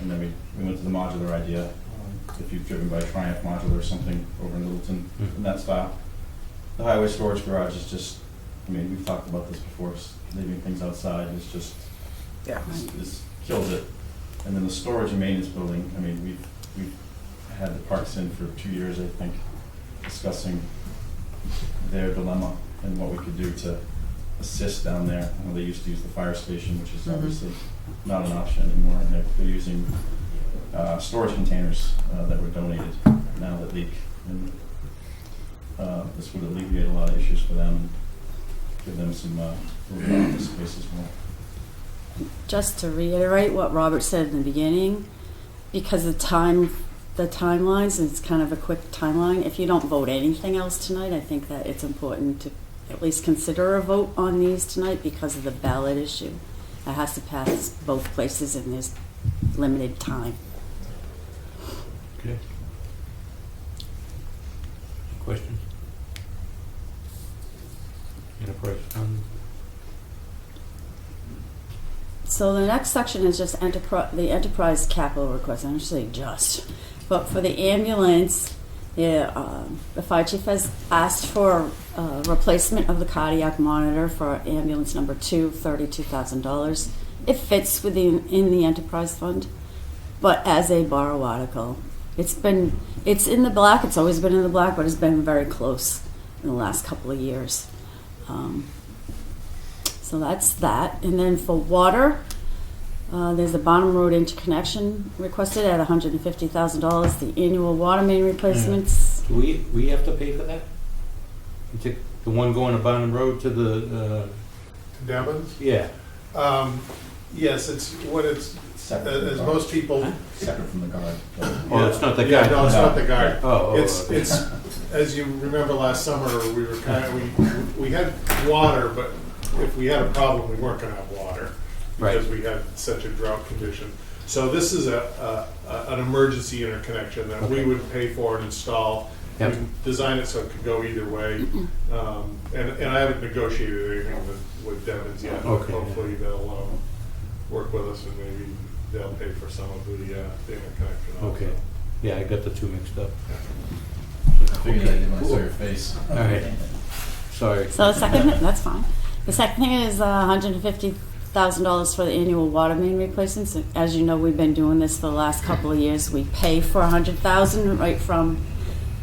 And then we went to the modular idea. If you've driven by Triumph Modular or something over in Littleton, in that style. The highway storage garage is just, I mean, we've talked about this before, leaving things outside is just, this kills it. And then the storage and maintenance building, I mean, we've had the parks in for 2 years, I think, discussing their dilemma and what we could do to assist down there. I know they used to use the fire station, which is obviously not an option anymore, and they're using storage containers that were donated now that leak. And this would alleviate a lot of issues for them and give them some office space as well. Just to reiterate what Robert said in the beginning, because the timelines, it's kind of a quick timeline. If you don't vote anything else tonight, I think that it's important to at least consider a vote on these tonight because of the ballot issue. It has to pass both places and there's limited time. Okay. Questions? Enterprise fund? So the next section is just the enterprise capital request. I'm saying just, but for the ambulance, the fire chief has asked for a replacement of the cardiac monitor for ambulance number 2, $32,000. It fits in the enterprise fund, but as a borrow article, it's in the black. It's always been in the black, but it's been very close in the last couple of years. So that's that. And then for water, there's the Bonham Road interconnection requested at $150,000. The annual water main replacements. Do we have to pay for that? The one going to Bonham Road to the, Devon's? yeah. Yes, it's Separate as from the most people. separate from the guard. Oh, it's not the Yeah, guy. no, it's not the guard. Oh, It's, okay. as you remember last summer, we were we had water, but if we had a problem, we weren't gonna have water. Because we had such a drought condition. So this is an emergency interconnection that we would pay for and install. Yep. We design it so it could go either way. And I haven't negotiated anything with Devon's yet. But Okay. hopefully they'll work with us and maybe they'll pay for some of the interconnection also. Okay. Yeah, I got the two mixed up. I figured I didn't want to show your face. All right. Sorry. So the second, that's fine. The second thing is $150,000 for the annual water main replacements. As you know, we've been doing this for the last couple of years. We pay for $100,000 right from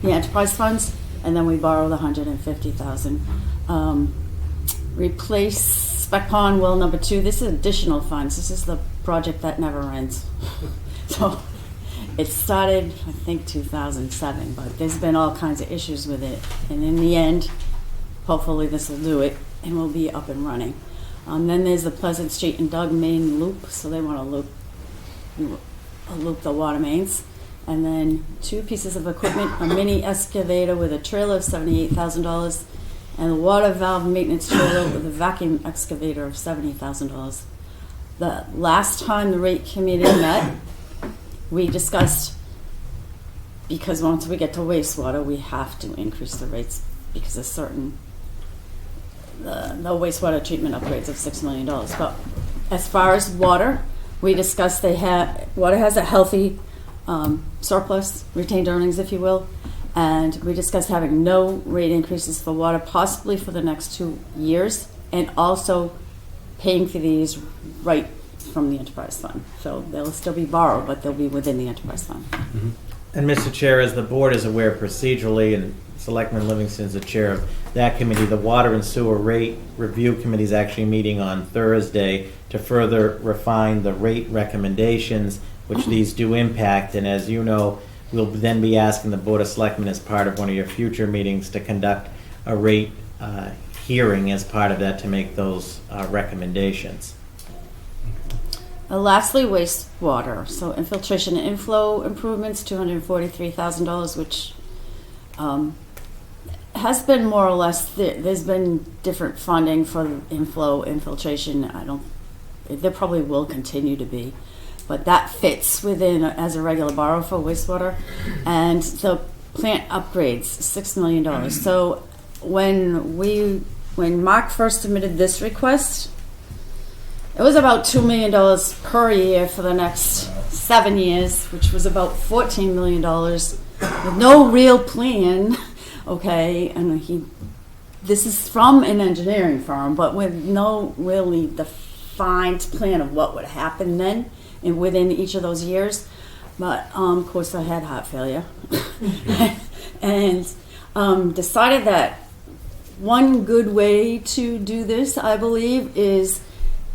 the enterprise funds, and then we borrow the $150,000. Replace spec pond well number 2. This is additional funds. This is the project that never ends. So it started, I think, 2007, but there's been all kinds of issues with it. And in the end, hopefully this will do it, and we'll be up and running. Then there's the Pleasant Street and Doug main loop, so they want to loop the water mains. And then 2 pieces of equipment, a mini excavator with a trailer of $78,000, and a water valve maintenance trailer with a vacuum excavator of $70,000. The last time the rate committee met, we discussed, because once we get to wastewater, we have to increase the rates because of certain the wastewater treatment upgrades of $6 million. But as far as water, We discussed water has a healthy surplus, retained earnings, if you will, and we discussed having no rate increases for water, possibly for the next 2 years, and also paying for these right from the enterprise fund. So they'll still be borrowed, but they'll be within the enterprise fund. And Mr. Chair, as the board is aware procedurally, and Selectman Livingston is the chair of that committee, the Water and Sewer Rate Review Committee is actually meeting on Thursday to further refine the rate recommendations, which these do impact. And as you know, we'll then be asking the Board of Selectmen as part of one of your future meetings to conduct a rate hearing as part of that to make those recommendations. Lastly, wastewater. So infiltration and inflow improvements, $243,000, which has been more or less, there's been different funding for inflow, infiltration. There probably will continue to be, but that fits within as a regular borrow for wastewater. And the plant upgrades, $6 million. So when Mark first submitted this request, it was about $2 million per year for the next 7 years, which was about $14 million with no real plan. Okay, and this is from an engineering firm, but with no really defined plan of what would happen then and within each of those years. But of course, I had heart failure, and decided that one good way to do this, I believe, is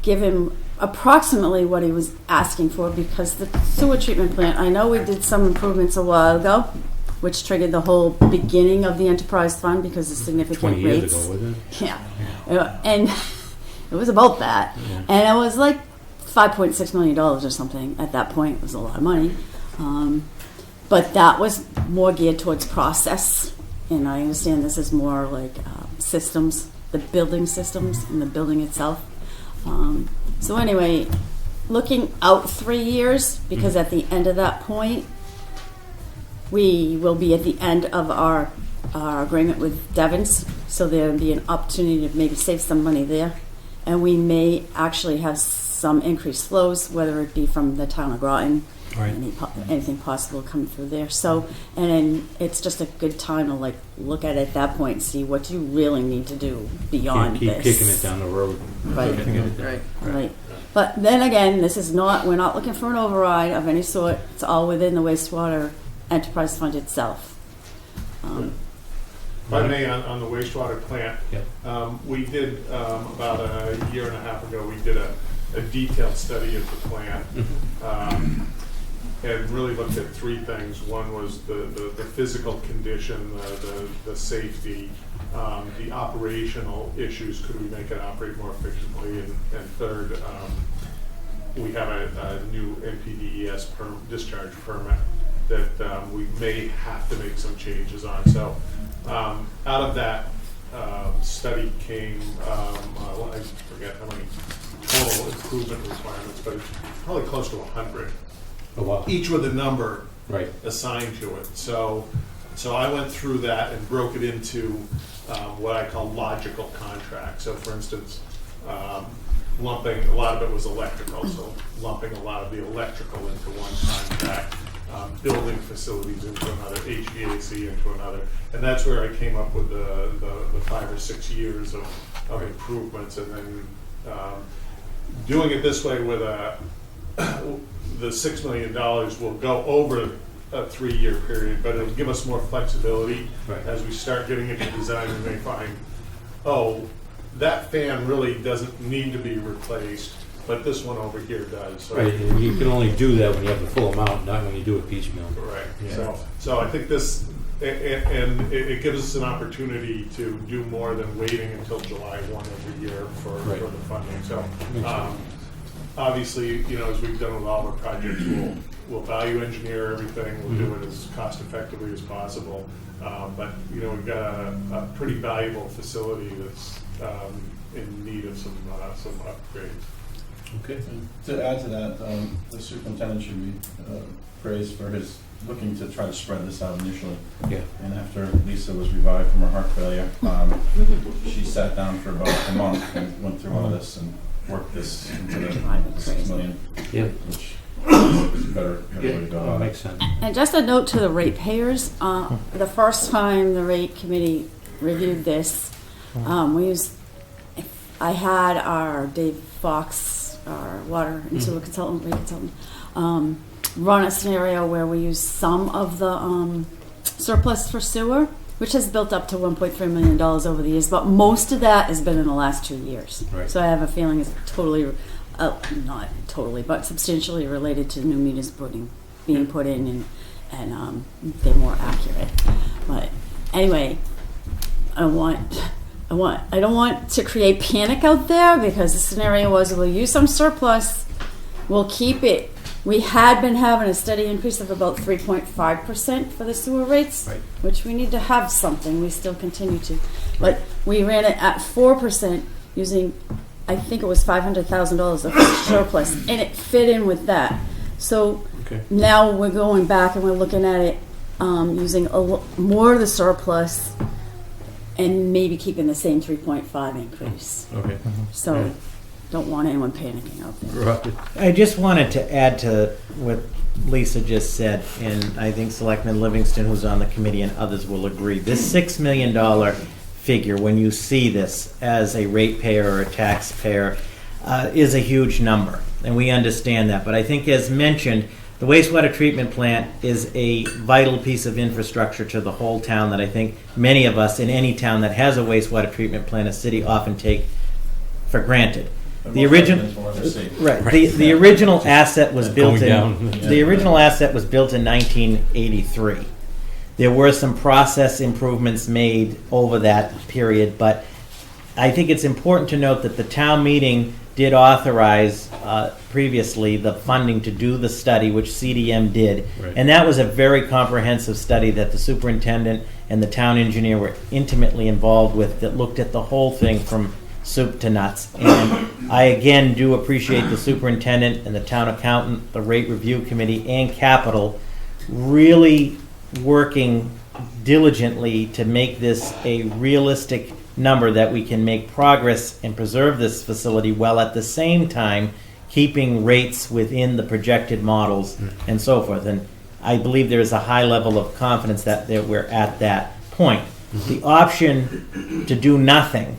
give him approximately what he was asking for, because the sewer treatment plant, I know we did some improvements a while ago, which triggered the whole beginning of the enterprise fund because of significant 20 rates. years ago, wasn't it? Yeah. And it was about that. Yeah. And it was like $5.6 million or something at that point. It was a lot of money. But that was more geared towards process. And I understand this is more like systems, the building systems and the building itself. So anyway, looking out 3 years, because at the end of that point, we will be at the end of our agreement with Devon's, so there'll be an opportunity to maybe save some money there. And we may actually have some increased flows, whether it be from the town of Groton, Right. anything possible coming through there. So, and then it's just a good time to like look at it at that point and see what you really need to do beyond Can't keep this. kicking it down the road. Right. Gotta get it done. Right. But then again, we're not looking for an override of any sort. It's all within the wastewater enterprise fund itself. If I may, on the wastewater plant, we did, about a year and a half ago, we did a detailed study of the plant. And really looked at three things. One was the physical condition, the safety, the operational issues. Could we make it operate more efficiently? And third, we have a new NPDES discharge permit that we may have to make some changes on. So out of that study came, I forget how many total improvement requirements, but it's probably close to 100. Oh, wow. Each with a number Right. assigned to it. So I went through that and broke it into what I call logical contracts. So for instance, lumping, a lot of it was electrical, so lumping a lot of the electrical into one contract, building facilities into another, HVAC into another. And that's where I came up with the 5 or 6 years of improvements. And then doing it this way with the $6 million will go over a 3-year period, but it'll give us more flexibility. Right. As we start getting into design. We may find, that fan really doesn't need to be replaced, but this one over here does. So, Right, and you can only do that when you have the full amount, not when you do it piecemeal. right. Yeah. So I think this, and it gives us an opportunity to do more than waiting until July 1 every year for the funding. So. Makes sense. Obviously, as we've done with all our projects, we'll value engineer everything. We'll do it as cost effectively as possible. But we've got a pretty valuable facility that's in need of some upgrades. Okay. To add to that, the superintendent should be praised for his looking to try to spread this out initially. Yeah. And after Lisa was revived from her heart failure, she sat down for about a month and went through all this, and work this into the Drive me 6 crazy. million, Yeah, which is better way to go that about it. makes sense. And just a note to the ratepayers, the first time the rate committee reviewed this, I had our Dave Fox, our water and sewer consultant, rate consultant, run a scenario where we use some of the surplus for sewer, which has built up to $1.3 million over the years, but most of that has been in the last 2 years. Right. So I have a feeling it's totally, not totally, but substantially related to new meters being put in and they're more accurate. But anyway, I don't want to create panic out there, because the scenario was we'll use some surplus, we'll keep it. We had been having a steady increase of about 3.5% for the sewer rates, Right. which we need to have something. We still continue to. But we ran it at 4% using, I think it was $500,000 of surplus, and it fit in with that. So Okay. now we're going back and we're looking at it using more of the surplus and maybe keeping the same 3.5 increase. Okay. So Right. don't want anyone panicking out there. Right. I just wanted to add to what Lisa just said, and I think Selectman Livingston, who's on the committee, and others will agree. This $6 million figure, when you see this as a ratepayer or a taxpayer, is a huge number, and we understand that. But I think, as mentioned, the wastewater treatment plant is a vital piece of infrastructure to the whole town that I think many of us in any town that has a wastewater treatment plant, a city, often take for granted. The original, right? The original asset was built Going down. The original asset was built in 1983. There were some process improvements made over that period, but I think it's important to note that the town meeting did authorize previously the funding to do the study, which CDM did. Right. And that was a very comprehensive study that the superintendent and the town engineer were intimately involved with, that looked at the whole thing from soup to nuts. And I again do appreciate the superintendent and the town accountant, the rate review committee, and capital really working diligently to make this a realistic number that we can make progress and preserve this facility, while at the same time keeping rates within the projected models and so forth. And I believe there is a high level of confidence that we're at that point. The option to do nothing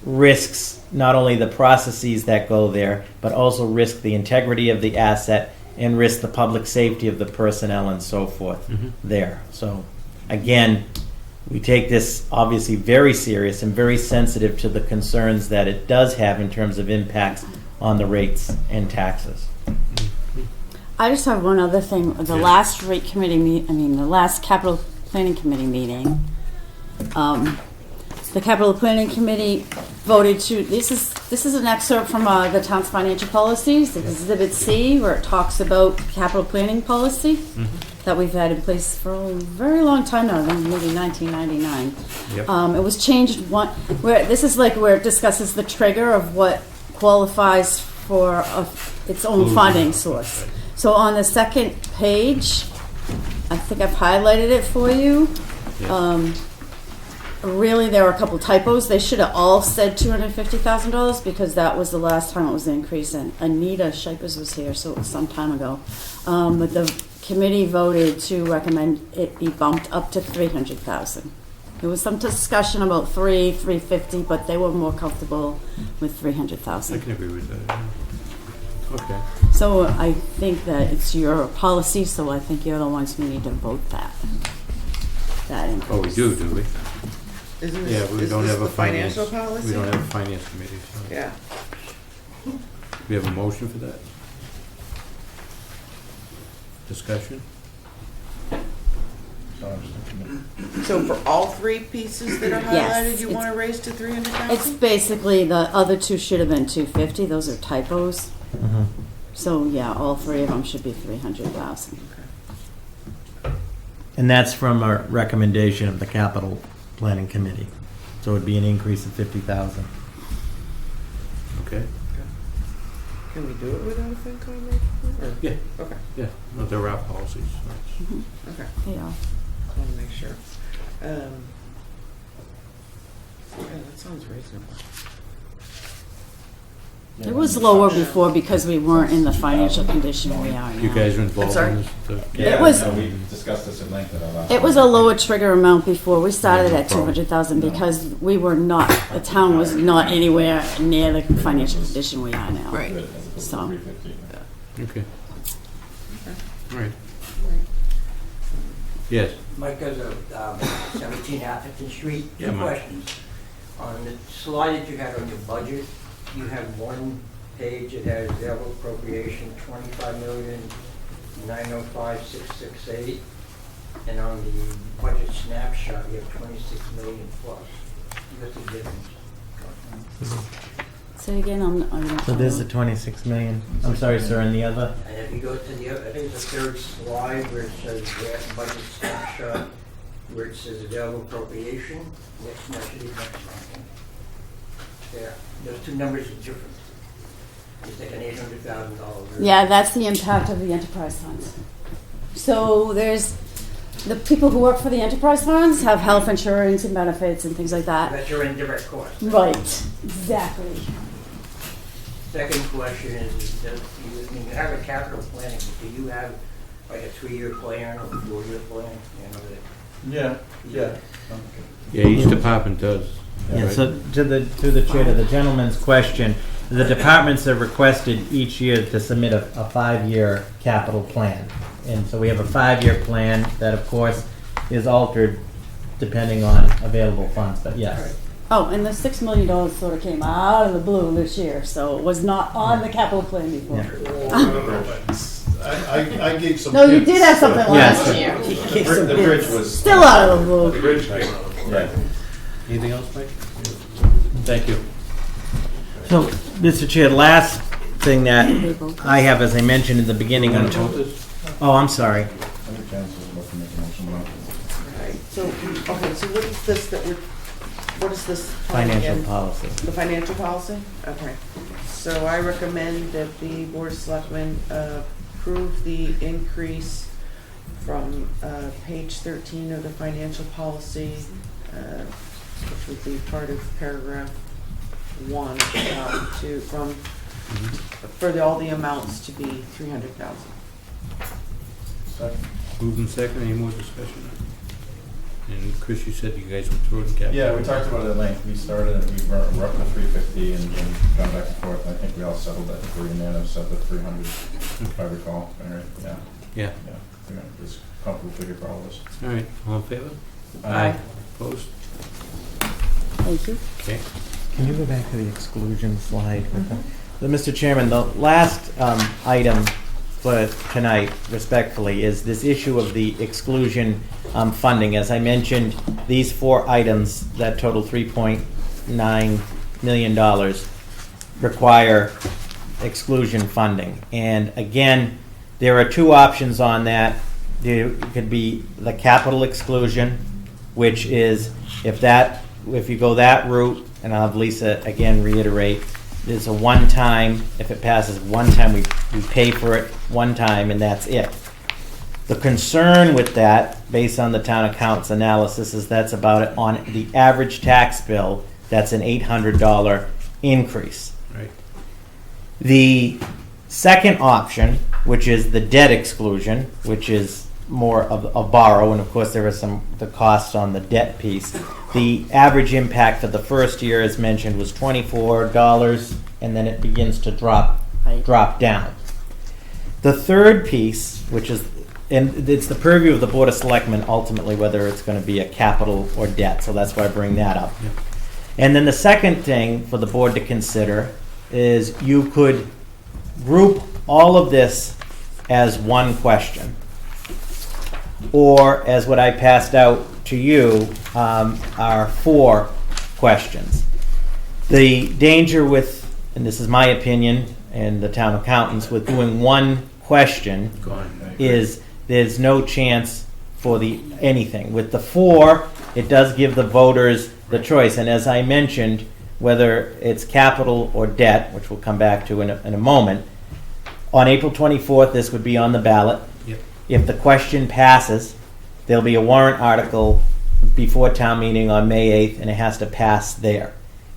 risks not only the processes that go there, but also risk the integrity of the asset and risk the public safety of the personnel and so forth there. So again, we take this obviously very serious and very sensitive to the concerns that it does have in terms of impacts on the rates and taxes. I just have one other thing. The last rate committee the last capital planning committee meeting, the capital planning committee voted to, this is an excerpt from the town's financial policies, Exhibit C, where it talks about capital planning policy that we've had in place for a very long time now, maybe 1999. Yep. It was changed this is like where it discusses the trigger of what qualifies for its own funding source. Right. So on the second page, I think I've highlighted it for you. Yeah. Really, there were a couple typos. They should have all said $250,000, because that was the last time it was increased. And Anita Shipers was here, so it was some time ago. But the committee voted to recommend it be bumped up to $300,000. There was some discussion about $350, but they were more comfortable with I $300,000. can agree with that. Okay. So I think that it's your policy, so I think you're the ones who need to vote that increase. Oh, we do we? Isn't Yeah, this, we is don't this have the a finance. financial policy? We don't have a finance committee, so. Yeah. We have a motion for that? Discussion? So for all three pieces that are Yes, highlighted, you want to raise to 300,000? It's basically, the other two should have been 250. Those are typos. So yeah, all three of them should be 300,000. And that's from a recommendation of the capital planning committee. So it'd be an increase of 50,000. Okay. Can we do it without a FinCom making? Or- Yeah. Okay. Yeah, no, there are policies. Okay. Yeah. I want to make sure. Yeah, that sounds reasonable. It was lower before because we weren't in the financial condition we are now. You guys are involved sorry? in this? It was- no, we discussed this at length at our last. It was a lower trigger amount before. We started Yeah, no at problem. 200,000 because we were not, the town was not anywhere near the financial condition we are now. Right. So, 350. Okay. All right. Yes. Mike goes of 17 Atherton Street. Yeah, Two Mike. questions. On the slide that you had on your budget, you have one page that has available appropriation 25,905,668, and on the budget snapshot you have 26 million plus. What's the difference? say again, I don't So there's the follow. 26 million. I'm sorry, sir, and the other? And if you go to the other, I think it's the third slide where it says budget snapshot, where it says available appropriation, that should be next one. There, those two numbers are different. It's like an $800,000. Yeah, that's the impact of the enterprise funds. So there's, the people who work for the enterprise funds have health insurance and benefits and things like that. That's your indirect cost. Right, exactly. Second question is, does you, I mean, you have a capital planning, but do you have like a 3-year plan or a 4-year plan? You know, that Yeah. Yeah, each department does. Yeah, Right. so to the chair, to the gentleman's question, the departments have requested each year to submit a 5-year capital plan. And so we have a 5-year plan that, of course, is altered depending on available funds, but yes. Oh, and the $6 million sort of came out of the blue this year, so it was not on the capital plan before. Yeah. I gave some No, you hints. did have something Yes. last year. The bridge was. Still out of the blue. The bridge came out. Yeah. Anything else, Mike? Thank you. So, Mr. Chair, last thing that I have, as I mentioned in the beginning, You on wanna vote this? oh, I'm sorry. I think Janice was about to make a motion about it. Right. So, okay, so what is this that we're, what is this? Financial again? policy. The financial policy? Okay. So I recommend that the Board of Selectmen approve the increase from page 13 of the financial policy, which would be part of paragraph 1, to, from, for all the amounts to be 300,000. Moved and second, any more discussion? And Chris, you said you guys went through it in capital. Yeah, we talked about it at length. We started, we're up to 350 and gone back and forth. I think we all settled that, we're unanimous, set the 300, if I recall. All right, yeah. Yeah. Yeah, 300 is a comfortable figure for all of us. All right, all in favor? Aye. Opposed? Thank you. Okay. Can you go back to the exclusion slide? So, Mr. Chairman, the last item for tonight, respectfully, is this issue of the exclusion funding. As I mentioned, these 4 items that total $3.9 million require exclusion funding. And again, there are 2 options on that. There could be the capital exclusion, which is if you go that route, and I'll have Lisa again reiterate, there's a one-time, if it passes one time, we pay for it one time and that's it. The concern with that, based on the town accountant's analysis, is that's about it on the average tax bill, that's an $800 increase. Right. The second option, which is the debt exclusion, which is more of a borrow, and of course there are the costs on the debt piece. The average impact for the first year, as mentioned, was $24, and then it begins to drop down. The third piece, which is, and it's the purview of the Board of Selectmen ultimately whether it's going to be a capital or debt, so that's why I bring that up. Yep. And then the second thing for the board to consider is you could group all of this as one question, or as what I passed out to you are 4 questions. The danger with, and this is my opinion and the town accountants, with doing one question is there's no chance for anything. With the 4, it does give the voters the choice, and as I mentioned, whether it's capital or debt, which we'll come back to in a moment, on April 24th, this would be on the ballot. Yep. If the question passes, there'll be a warrant article before town meeting on May 8th, and it has to pass there.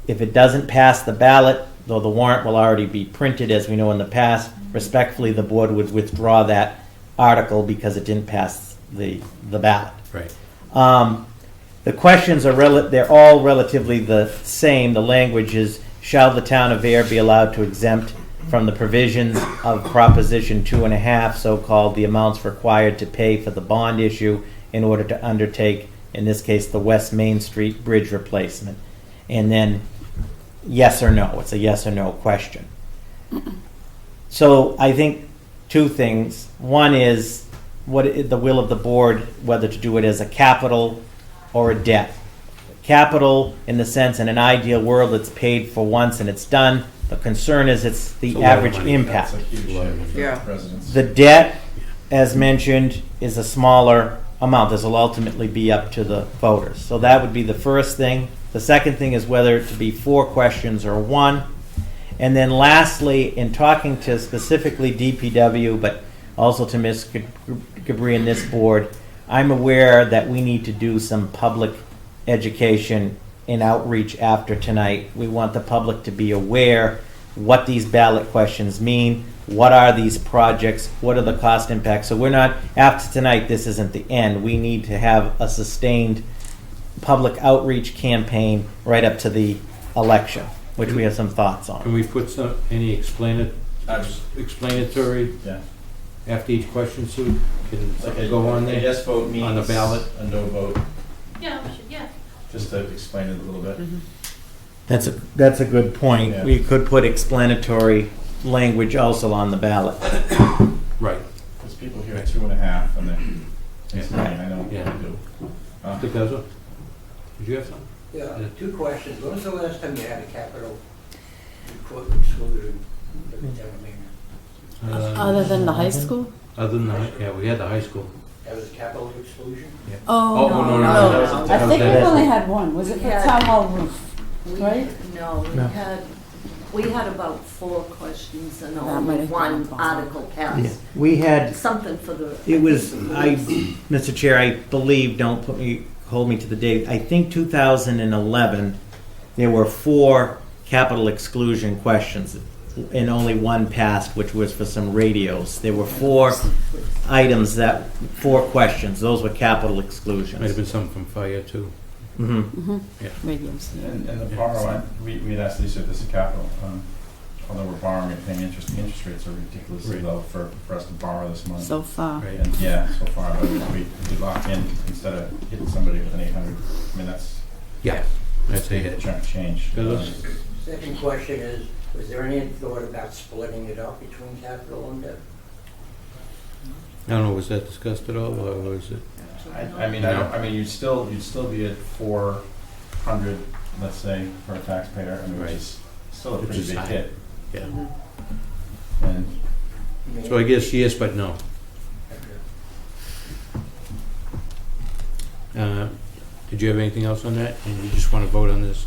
If it doesn't pass the ballot, though the warrant will already be printed, as we know in the past, respectfully, the board would withdraw that article because it didn't pass the ballot. Right. The questions are they're all relatively the same. The language is, shall the town of Ayer be allowed to exempt from the provisions of Proposition 2.5, so-called the amounts required to pay for the bond issue in order to undertake, in this case, the West Main Street Bridge replacement? And then yes or no. It's a yes or no question. So I think two things. One is the will of the board, whether to do it as a capital or a debt. Capital, in the sense, in an ideal world, it's paid for once and it's done. The concern is it's It's the a lot of average money. impact. That's a huge hit for Yeah. residents. The debt, as mentioned, is a smaller amount. This will ultimately be up to the voters. So that would be the first thing. The second thing is whether it to be 4 questions or 1. And then lastly, in talking to specifically DPW, but also to Ms. Gabri and this board, I'm aware that we need to do some public education and outreach after tonight. We want the public to be aware what these ballot questions mean, what are these projects, what are the cost impacts. So we're not, after tonight, this isn't the end. We need to have a sustained public outreach campaign right up to the election, which we have some thoughts Can on. we put any explanatory Yeah. after each question, Sue? Can It's like a- go on A there? yes vote means On the ballot? a no vote, Yeah, we should, yeah. just to explain it a little bit. That's a good point. Yeah. We could put explanatory language also on the ballot. Right. Because people hear 2.5 and then it's Yeah. 9, I know what Yeah. they do. Mr. Guzzo, did you have something? Yeah, 2 questions. When was the last time you had a capital exclusion for the town of Maynard? Other than the high school? Other than, yeah, we had the high school. That was a capital exclusion? Oh, Oh, no, no, no. that was- I think we that was- only had one. Was it the Yeah. town hall roof? We- Right? No, No. we had about 4 questions and That might only have one been article Yeah. passed. We had, Something for the. it was, Mr. Chair, I believe, don't hold me to the date, I think 2011, there were 4 capital exclusion questions, and only one passed, which was for some radios. There were 4 items 4 questions, those were capital Might have exclusions. been something from fire, too. Mhm. Radios. And the borrow, we had asked Lisa if this is capital, although we're borrowing and paying interest, the interest rates are ridiculously Right. low for us to borrow this money. So far. Right. And yeah, so far, but we lock in instead of hitting somebody with an 800, I mean, that's Yeah, that's a hit. trying to change. Guzzo? Second question is, was there any thought about splitting it up between capital and debt? I don't know, was that discussed at all, or was it? I mean, you'd still be at 400, let's say, for a taxpayer, I mean, which Right. is still a Which pretty is big high. hit. Yeah. And So I guess yes, but no. Did you have anything else on that? And you just want to vote on this?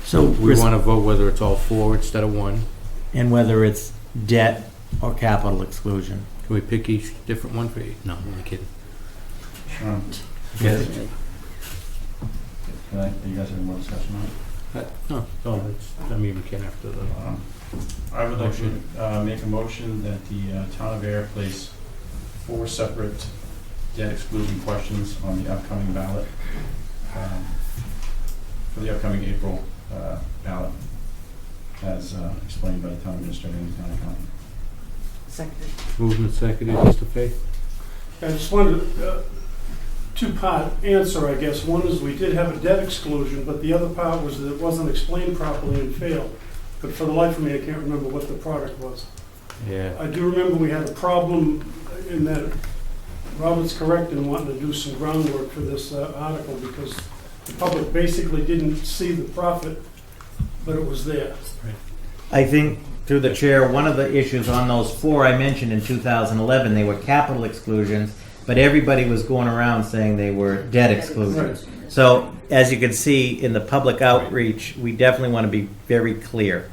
So, We want to vote whether it's all 4 instead of 1. and whether it's debt or capital exclusion. Can we pick each different one for you? No, I'm only kidding. Yes. Can you guys have more discussion on it? No, I mean, we can after the. I would like Motion. to make a motion that the town of Ayer place 4 separate debt exclusion questions on the upcoming ballot, for the upcoming April ballot, as explained by the town administrator and the town accountant. Movement seconded, Mr. Fay? I just wanted a 2-part answer, I guess. One is we did have a debt exclusion, but the other part was that it wasn't explained properly and failed. But for the life of me, I can't remember what the product was. Yeah. I do remember we had a problem in that Robert's correct in wanting to do some groundwork for this article because the public basically didn't see the profit, but it was there. I think, through the chair, one of the issues on those 4 I mentioned in 2011, they were capital exclusions, but everybody was going around saying they were debt exclusions. So, as you can see in the public outreach, we definitely want to be very clear.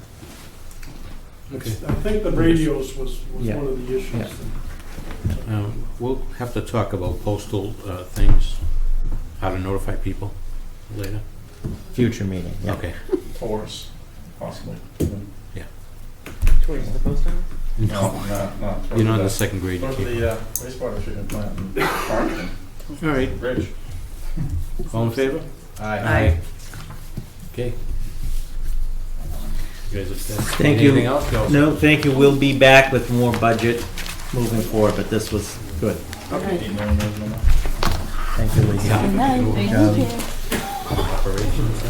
Okay. I think the radios was Yeah. one of the issues. Yeah. We'll have to talk about postal things, how to notify people later. Future meeting, yeah. Okay. Force. possibly. Towards the post office? No. You're not in the second grade. You Towards can't. the wastewater treatment plant in Farmington, All right. Bridge. All in favor? Aye. Okay. You guys are set. Thank you. Anything else? No, thank you. We'll be back with more budget moving forward, but this was good. Okay. Thank you, Lisa. Good night. Thank you. Operations.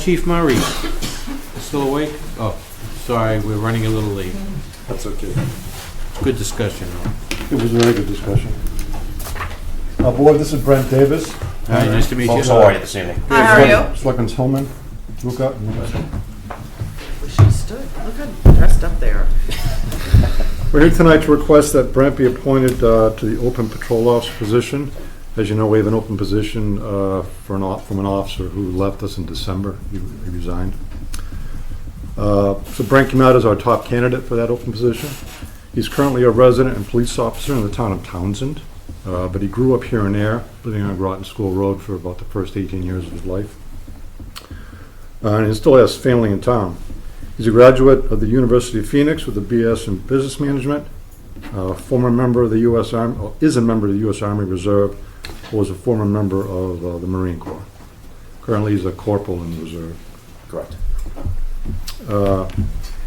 Chief Murray, still awake? Oh, sorry, we're running a little late. That's okay. Good discussion. It was a very good discussion. Board, this is Brent Davis. Hi, nice to meet you. Folks, how are you this evening? Hi, how are you? Selectmen Hillman, Luca, and Luca. She stood, look how dressed up they are. We're here tonight to request that Brent be appointed to the open patrol officer position. As you know, we have an open position from an officer who left us in December. He resigned. So Brent came out as our top candidate for that open position. He's currently a resident and police officer in the town of Townsend, but he grew up here in Ayer, living on Groton School Road for about the first 18 years of his life. And he still has family in town. He's a graduate of the University of Phoenix with a BS in Business Management, former member of the U.S. Army, or is a member of the U.S. Army Reserve, was a former member of the Marine Corps. Currently, he's a corporal in the Reserve. Correct.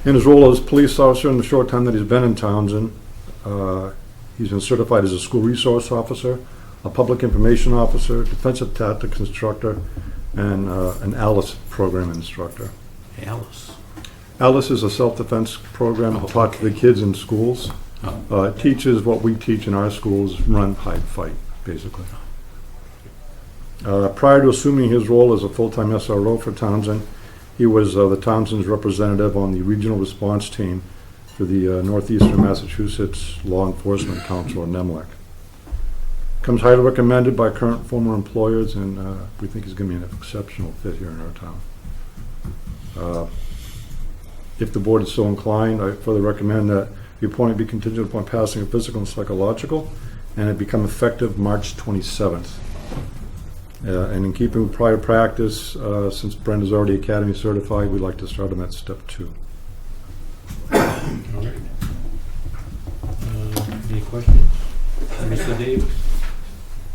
In his role as police officer in the short time that he's been in Townsend, he's been certified as a school resource officer, a public information officer, defensive tactics instructor, and an ALICE program instructor. Alice. ALICE is a self-defense program taught to the kids in schools. It teaches what we teach in our schools: run, hide, fight, basically. Prior to assuming his role as a full-time SRO for Townsend, he was the Townsend's representative on the regional response team for the Northeastern Massachusetts Law Enforcement Council, or NEMLEC. Comes highly recommended by current former employers, and we think he's going to be an exceptional fit here in our town. If the board is so inclined, I further recommend that the appointment be contingent upon passing a physical and psychological, and it become effective March 27th. And in keeping with prior practice, since Brent is already Academy certified, we'd like to start him at step 2. All right. Any questions? Mr. Davis?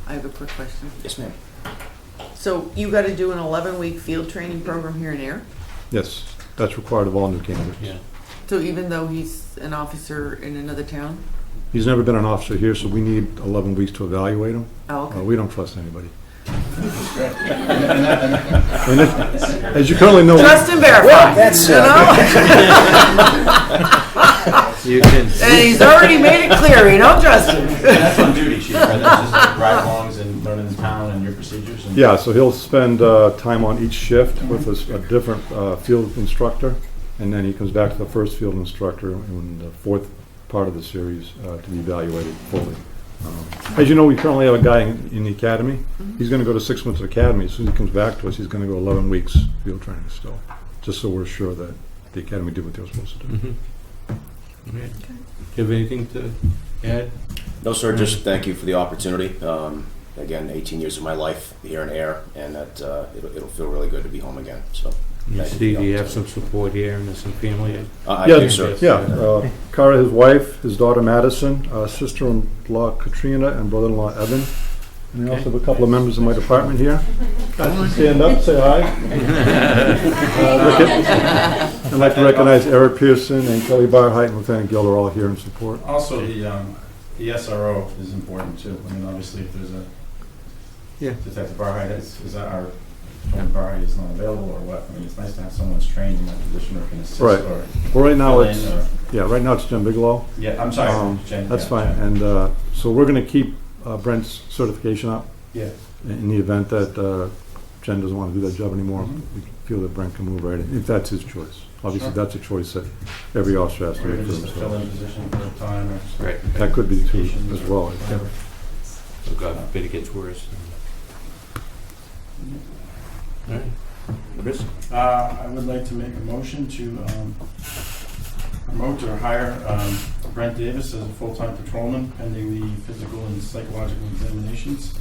I have a quick question. Yes, ma'am. So you got to do an 11-week field training program here in Ayer? Yes, that's required of all new candidates. Yeah. So even though he's an officer in another town? He's never been an officer here, so we need 11 weeks to evaluate him. Oh, okay. We don't trust anybody. And as you currently know, Trust and verify. That's you know? You can. And he's already made it clear, you don't trust him. And that's on duty, chief, right? That's just ride-alongs and learning the town and your procedures? And yeah, so he'll spend time on each shift with a different field instructor, and then he comes back to the first field instructor in the fourth part of the series to be evaluated fully. As you know, we currently have a guy in the academy. He's going to go to 6 months of academy. As soon as he comes back to us, he's going to go 11 weeks field training still, just so we're sure that the academy did what they were supposed to do. Mm-hmm. All right. Do you have anything to add? No, sir, just thank you for the opportunity. Again, 18 years of my life here in Ayer, and that it'll feel really good to be home again. So, Steve, you have some support here and some family? I Yeah, do, sir. Yeah, Cara, his wife, his daughter Madison, sister-in-law Katrina, and brother-in-law Evan. And I also have a couple of members of my department here. Guys, stand up, say hi. I'd like to recognize Eric Pearson and Kelly Barhite and Lieutenant Gill are all here in support. Also, the SRO is important too. I mean, obviously, if there's a Detective Barhite, is that our Barhite is not available or what? I mean, it's nice to have someone that's trained in that position or can assist Right. or Well, right now fill it's, in or- right now it's Jim Bigelow. Yeah, I'm sorry, Jen. That's yeah, fine. Jen. And so we're going to keep Brent's certification up. Yeah. In the event that Jen doesn't want to do that job anymore, Mhm. we feel that Brent can move right in, if that's his choice. Obviously, Sure. that's a choice that every officer has to Or make even for just a himself. fill-in position for a time or. Right. That could be too, Vacations as or well. whatever. So God forbid it gets worse. All right. Chris? I would like to make a motion to promote or hire Brent Davis as a full-time patrolman pending the physical and psychological examinations.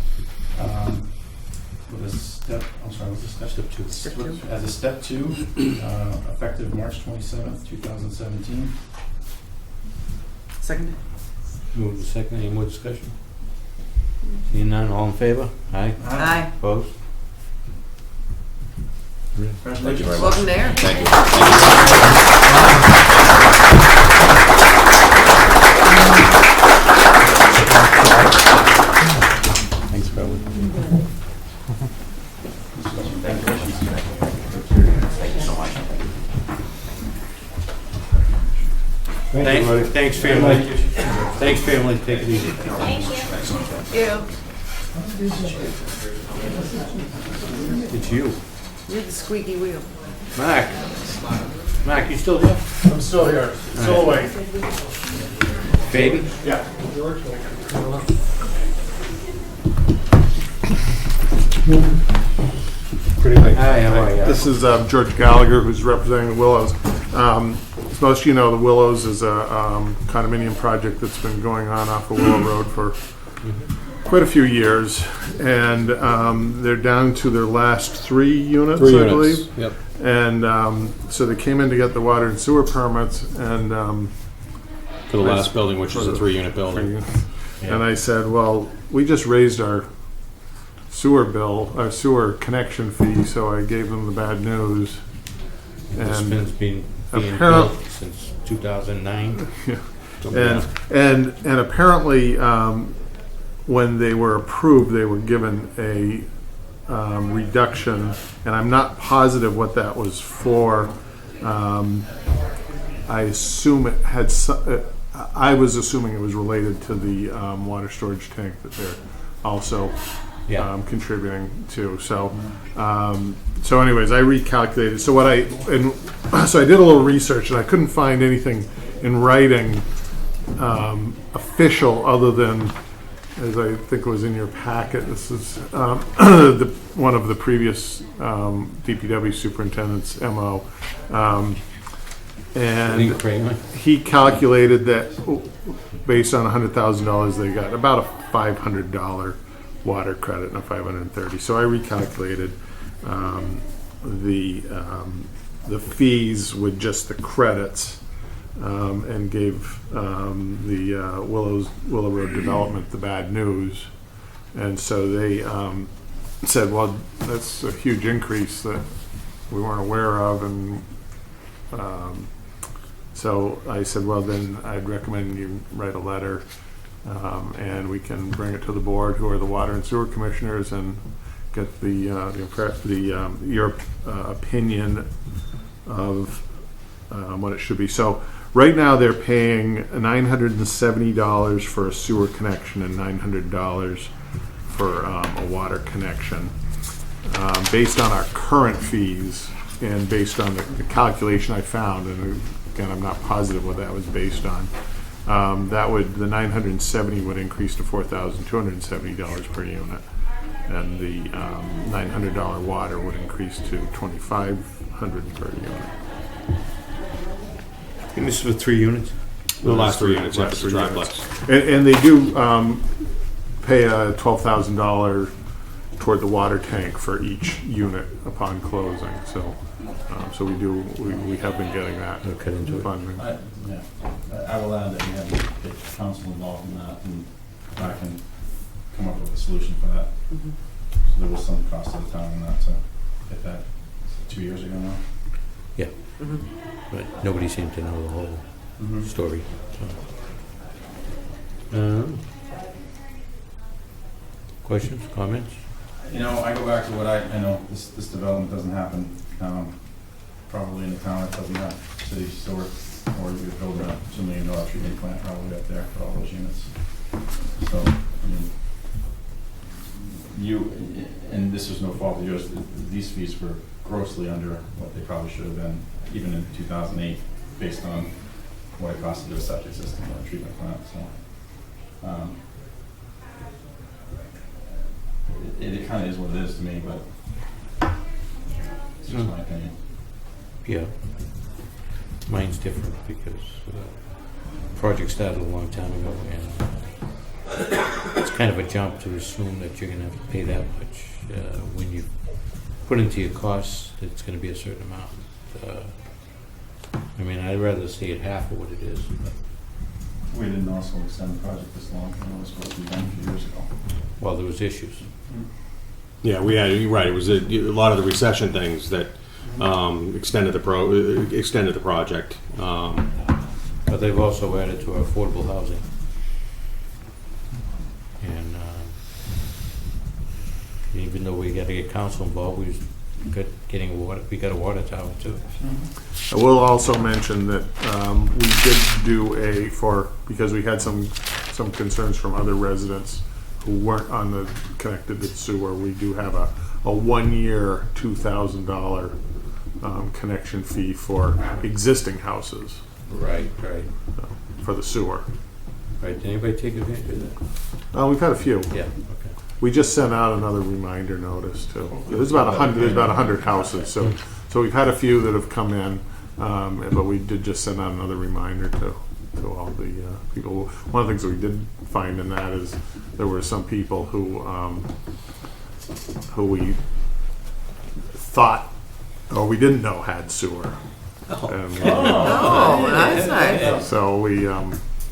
with a step, I'm sorry, what's the step? Step two. Step two. As a step 2, effective March 27th, 2017. Second. Move to second, any more discussion? Seeing none, all in favor? Aye. Aye. Opposed? Thank you very much. Welcome there. Thanks, Beverly. Thanks, family. Thanks, family. Take it easy. You. It's you. You're the squeaky wheel. Mark. Mark, you still here? I'm still here, still awake. Baby? Yeah. Pretty late. Hi, how are you? This is George Gallagher, who's representing the Willows. As most of you know, the Willows is a condominium project that's been going on off of Willow Road for quite a few years, and they're down to their last 3 units, I believe. Yep. And so they came in to get the water and sewer permits, and For the last building, which is a 3-unit building. and I said, well, we just raised our sewer bill, our sewer connection fee, so I gave them the bad news. This And has been being apparent- built since 2009. and apparently, when they were approved, they were given a reduction, and I'm not positive what that was for. I assume it had. I was assuming it was related to the water storage tank that they're also contributing to. So, so anyways, I recalculated. So so I did a little research, and I couldn't find anything in writing official other than, as I think was in your packet. This is one of the previous DPW superintendent's MO. And he calculated that based on $100,000, they got about a $500 water credit and a $530. So I recalculated the fees with just the credits, and gave the Willow Road Development the bad news. And so they said, well, that's a huge increase that we weren't aware of. And so I said, well, then I'd recommend you write a letter, and we can bring it to the board, who are the water and sewer commissioners, and get your opinion of what it should be. So right now they're paying $970 for a sewer connection and $900 for a water connection. Based on our current fees and based on the calculation I found, and again, I'm not positive what that was based on, the 970 would increase to $4,270 per unit, and the $900 water would increase to $2,500 per unit. And this is for 3 units? The last 3 units, Last yeah, three the units. triplex. And they do pay a $12,000 toward the water tank for each unit upon closing. So, so we have been getting that funding. I will add that we have to get council involved in that, and I can come up with a solution for that. So there was some cost to the town in that to get that 2 years ago now. Yeah. But nobody seemed to know the whole story. So. Questions, comments? You know, I go back to what I know, this development doesn't happen, probably in the town that doesn't have city sewer, or you could build a $2 million treatment plant probably up there for all those units. So, I mean, and this was no fault of yours, these fees were grossly under what they probably should have been, even in 2008, based on what it cost to do a septic system or a treatment plant, so. It kind of is what it is to me, but it's just my opinion. Yeah. Mine's different because the project started a long time ago, and it's kind of a jump to assume that you're going to have to pay that much when you put into your costs, it's gonna be a certain amount. I mean, I'd rather see it half of what it is. But, We didn't also extend the project this long, it was supposed to be done a few years ago. well, there was issues. Yeah, we had, you're right, it was a lot of the recession things that extended the project. But they've also added to our affordable housing. And even though we gotta get council involved, we got a water tower too. I will also mention that we did do because we had some concerns from other residents who weren't connected to the sewer, we do have a 1-year $2,000 connection fee for existing houses Right. for the sewer. Right, did anybody take advantage of that? We've had a few. Yeah, okay. We just sent out another reminder notice too. There's about 100 houses, so we've had a few that have come in, but we did just send out another reminder to all the people. One of the things that we did find in that is there were some people who we thought or we didn't know had sewer. And, Oh, that's nice. so we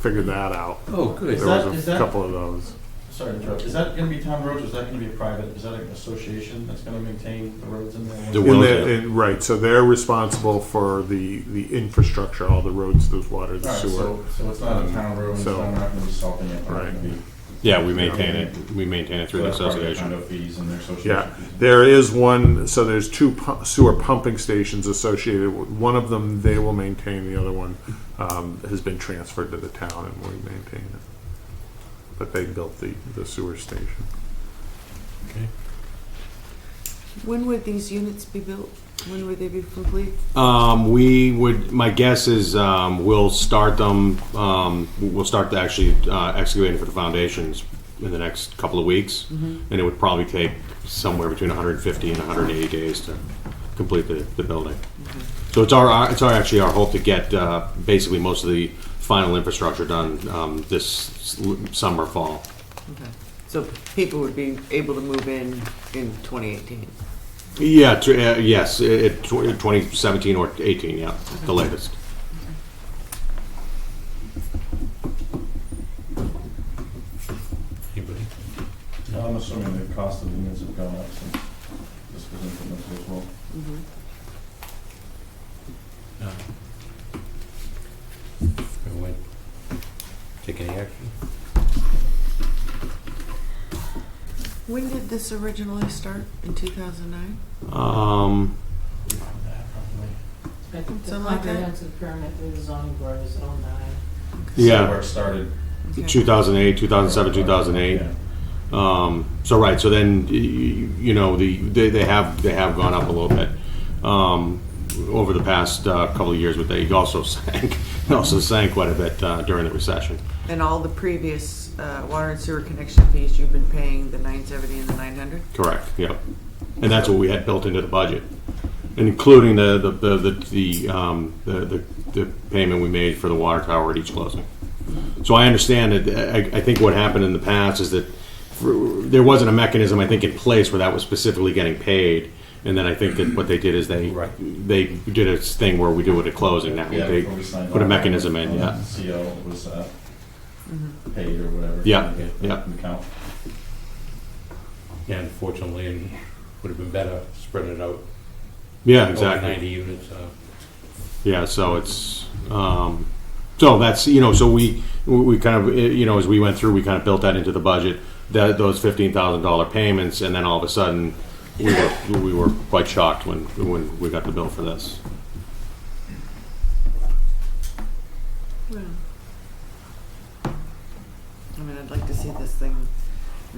figured that out. Oh, good. There was a couple of those. Sorry to interrupt, is that gonna be town roads, or is that gonna be private, is that an association that's gonna maintain the roads in there? The will- Right, so they're responsible for the infrastructure, all the roads, the water, the Alright, sewer. so it's not a town road, and So- so we're not gonna be salting it, we're not Right. gonna be. Yeah, we maintain it through the That's part of the association. condo fees and their association. Yeah, fees. there is one, so there's two sewer pumping stations associated. One of them they will maintain, the other one has been transferred to the town and we maintain it. But they built the sewer station. Okay. When would these units be built? When would they be complete? My guess is we'll start them, we'll start to actually excavating for the foundations in the next couple of weeks. And it would probably take somewhere between 150 and 180 days to complete the building. So it's actually our hope to get basically most of the final infrastructure done this summer, fall. Okay. So people would be able to move in 2018? Yeah, yes, 2017 or 18, yeah, the latest. Anybody? Well, I'm assuming the cost of the units have gone up since this was implemented as well. Everyone take any action? When did this originally start? In 2009? Um, I think the Something like that? comprehensive permit through the zoning board is 09. yeah, Where it started. Okay. 2008, 2007, 2008. Yeah. So right, so then you know they have gone up a little bit over the past couple of years, but they also sank quite a bit during the recession. And all the previous water and sewer connection fees, you've been paying the $970 and the $900? Correct. Yep. And that's what we had built into the budget, including the payment we made for the water tower at each closing. So I understand that. I think what happened in the past is that there wasn't a mechanism, I think, in place where that was specifically getting paid. And then I think that what they did is they did a thing where we do it at closing now. Yeah, They before we signed put a off mechanism on in, the yeah. CO was paid or whatever. Yeah, to get yeah. an account. Yeah, unfortunately, and would have been better spread it out. Yeah, Over exactly. 90 units. Yeah, so it's so that's so we kind of as we went through, we kind of built that into the budget, that those $15,000 payments, and then all of a sudden we were quite shocked when we got the bill for this. Well, I mean, I'd like to see this thing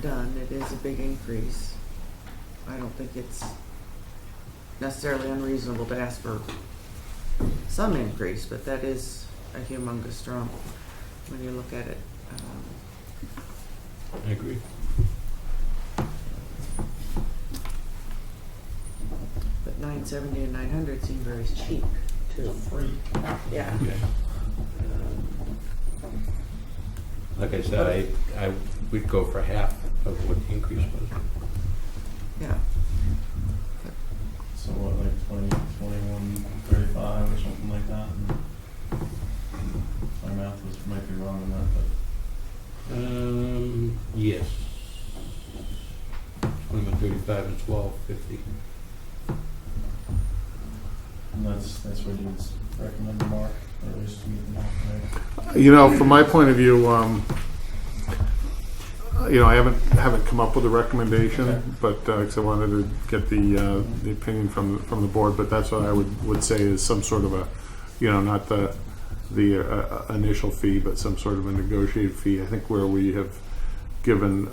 done. It is a big increase. I don't think it's necessarily unreasonable to ask for some increase, but that is a humongous drop when you look at it. I agree. But $970 and $900 seem very cheap too. Free. Yeah. Okay. Like I said, I would go for half of what the increase was. Yeah. So what, like 20, 21, 35 or something like that? My math might be wrong on that, Yes. 21, 35, and 12.50. and that's what you'd recommend, Mark, or at least meet the mark, right? You know, from my point of view, you know, I haven't come up with a recommendation, Okay. but, 'cause I wanted to get the opinion from the board, but that's what I would say is some sort of a, you know, not the initial fee, but some sort of a negotiated fee. I think where we have given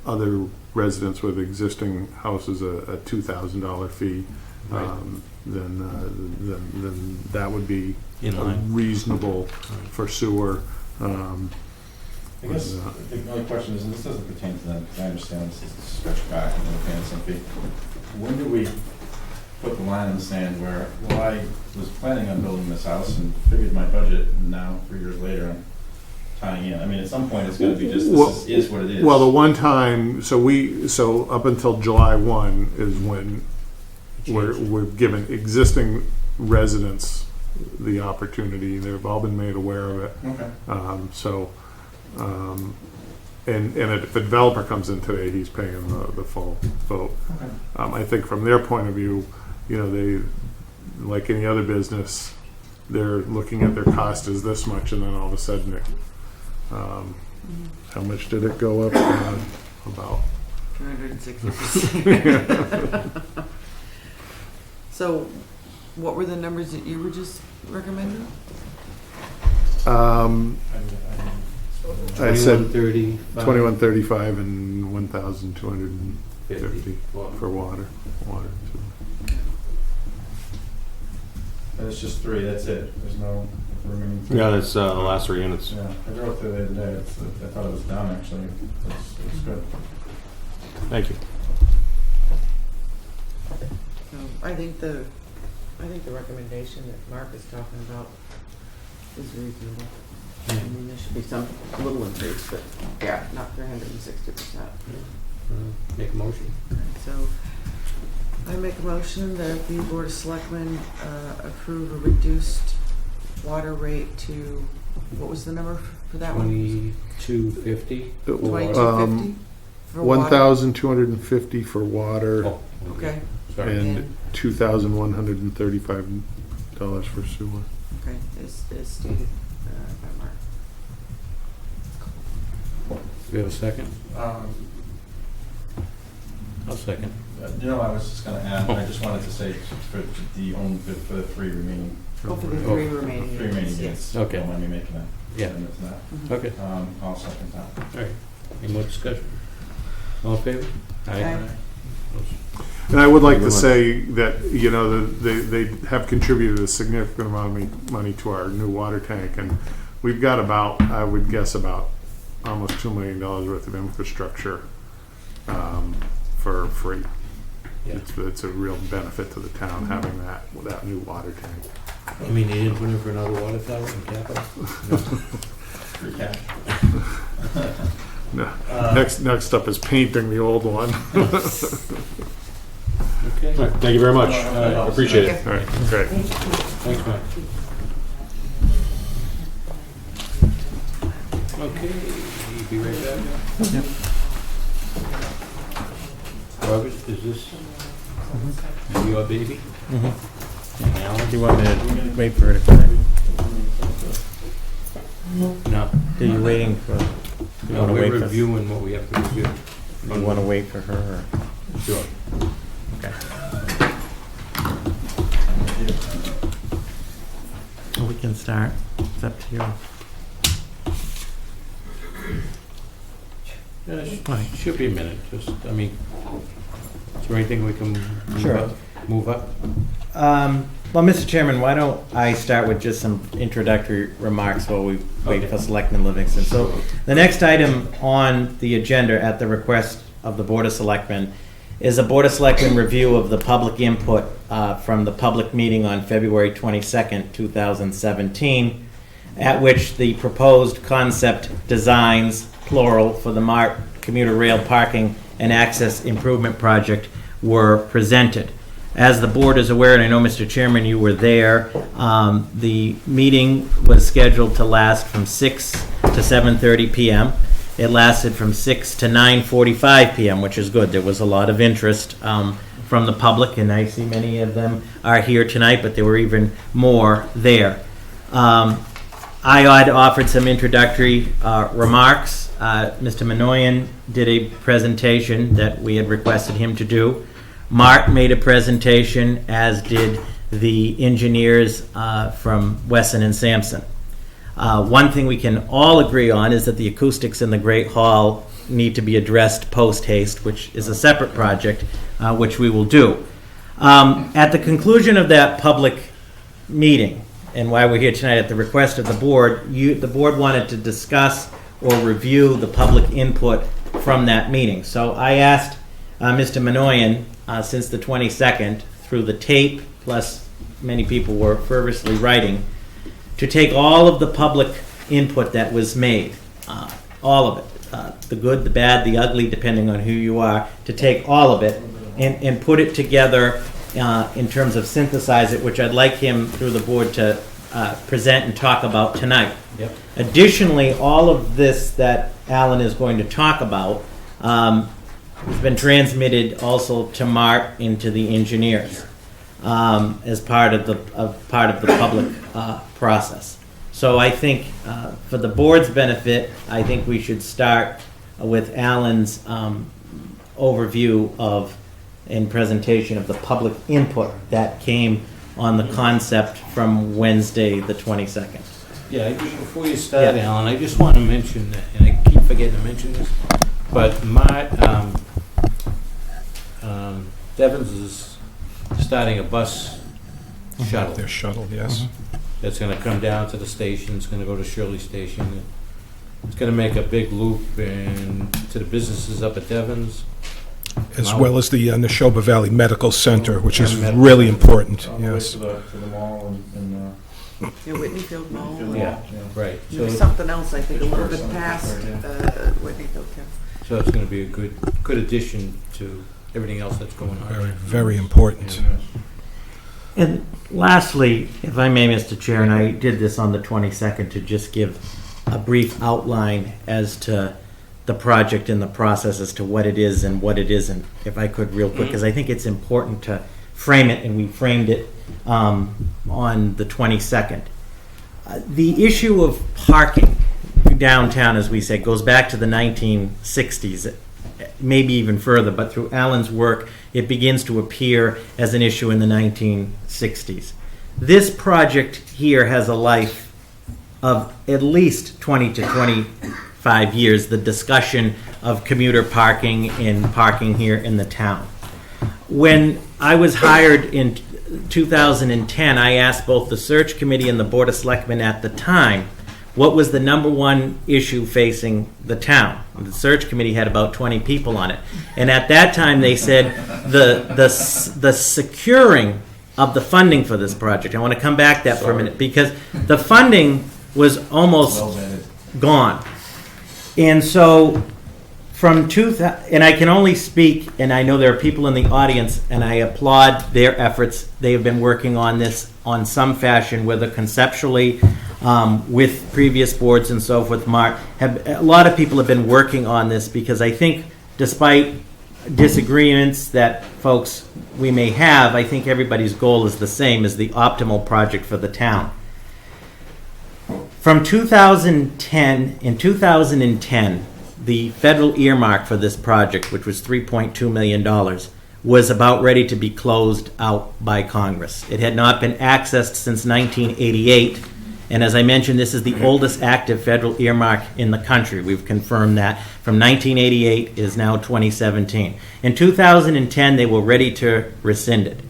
other residents with existing houses a $2,000 fee, Right. then that would be In line. reasonable for sewer. I guess the only question is, and this doesn't pertain to them, because I understand this is a stretch back and they're paying some fee. When do we put the line in the sand where, well, I was planning on building this house and figured my budget, and now 3 years later, I'm tying in? I mean, at some point, it's gonna be just, Well- this is what it is. Well, the one time, so up until July 1 is when we're given existing residents the opportunity. They've all been made aware of it. Okay. And if a developer comes in today, he's paying the full vote. Okay. I think from their point of view, you know, they, like any other business, they're looking at their cost is this much, and then all of a sudden it, how much did it go up? About 260%. So, what were the numbers that you were just recommending? I said 21.35. 2135 and 1,250 for water. Too. And it's just 3, that's it. There's no remaining 3. Yeah, that's the last 3 units. Yeah, I drove through the other day. I thought it was down, actually. It's good. Thank you. So, I think the recommendation that Mark is talking about is reasonable. I mean, there should be some little increase, but yeah, not 360%. Make a motion. So, I make a motion that the Board of Selectmen approve a reduced water rate to, what was the number for that one? 22.50. 22.50 for water? 1,250 for water Oh, Okay, sorry. and $2,135 for sewer. okay, as stated by Mark. Do we have a second? I'll second. You know, I was just gonna add, I just wanted to say for the 3 remaining. Oh, for the 3 remaining 3 remaining units, units. yes. Okay. Don't mind me making that. Yeah. amendment to that. Okay, I'll second that. all right. Any more discussion? All in favor? Aye. And I would like to Very much. say that, you know, they have contributed a significant amount of money to our new water tank, and we've got about, I would guess, about almost $2 million worth of infrastructure for free. Yeah. It's a real benefit to the town having that new water tank. I mean, they didn't put in for another water tower in Capitol? Free cash. No. Next up is painting the old one. Okay. All right, thank you very much. Appreciate it. All right, great. Thanks, Mike. Okay, be right back. Yep. Robert, is this your baby? Do you want me to wait for her to come in? No. Are you waiting for? You No, want to we're wait for? reviewing what we have to review. You want to wait for her? Or? Sure. Okay. We can start. It's up to you. Yeah, should be a minute, just, I mean, is there anything we can Sure. move up? Well, Mr. Chairman, why don't I start with just some introductory remarks while we wait for Selectman Livingston. So the next item on the agenda at the request of the Board of Selectmen is a Board of Selectmen review of the public input from the public meeting on February 22nd, 2017, at which the proposed concept designs, plural, for the MART commuter rail parking and Access Improvement Project were presented. As the board is aware, and I know, Mr. Chairman, you were there, the meeting was scheduled to last from 6 to 7:30 p.m. It lasted from 6 to 9:45 p.m., which is good. There was a lot of interest from the public, and I see many of them are here tonight, but there were even more there. I had offered some introductory remarks. Mr. Minoyan did a presentation that we had requested him to do. Mark made a presentation, as did the engineers from Wesson and Sampson. One thing we can all agree on is that the acoustics in the Great Hall need to be addressed post-haste, which is a separate project, which we will do. At the conclusion of that public meeting, and why we're here tonight at the request of the board, the board wanted to discuss or review the public input from that meeting. So I asked Mr. Minoyan, since the 22nd, through the tape, plus many people were fervently writing, to take all of the public input that was made, all of it, the good, the bad, the ugly, depending on who you are, to take all of it and put it together in terms of synthesize it, which I'd like him, through the board, to present and talk about tonight. Yep. Additionally, all of this that Alan is going to talk about has been transmitted also to Mark and to the engineers as part of the public process. So I think for the board's benefit, I think we should start with Alan's overview of and presentation of the public input that came on the concept from Wednesday, the 22nd. Yeah, before you start, Alan, I just want to mention, that, and I keep forgetting to mention this, but Devon's is starting a bus shuttle. Their shuttle, yes. That's going to come down to the station. It's going to go to Shirley Station. It's going to make a big loop and to the businesses up at Devon's. As well as the Neshoba Valley Medical Center, which is Medical really Center. important, On the way yes. to the mall and Yeah, Whitneyfield Mall. Yeah, right. There was So, something else, I think, a little bit Fishburne past Center, Whitneyfield, too. so it's going to be a good addition to everything else that's going on. Very, very important. And lastly, if I may, Mr. Chair, and I did this on the 22nd to just give a brief outline as to the project and the process as to what it is and what it isn't, if I could real quick, because I think it's important to frame it, and we framed it on the 22nd. The issue of parking downtown, as we said, goes back to the 1960s, maybe even further, but through Alan's work, it begins to appear as an issue in the 1960s. This project here has a life of at least 20 to 25 years, the discussion of commuter parking and parking here in the town. When I was hired in 2010, I asked both the search committee and the Board of Selectmen at the time, what was the number one issue facing the town? The search committee had about 20 people on it. And at that time, they said the securing of the funding for this project. I want to come back to that for a minute, because the funding was almost gone. And so from 2000, and I can only speak, and I know there are people in the audience, and I applaud their efforts. They have been working on this on some fashion, whether conceptually, with previous boards and so forth. Mark, a lot of people have been working on this, because I think despite disagreements that folks we may have, I think everybody's goal is the same, as the optimal project for the town. From 2010, in 2010, the federal earmark for this project, which was $3.2 million, was about ready to be closed out by Congress. It had not been accessed since 1988, and as I mentioned, this is the oldest active federal earmark in the country. We've confirmed that. From 1988, it is now 2017. In 2010, they were ready to rescind it.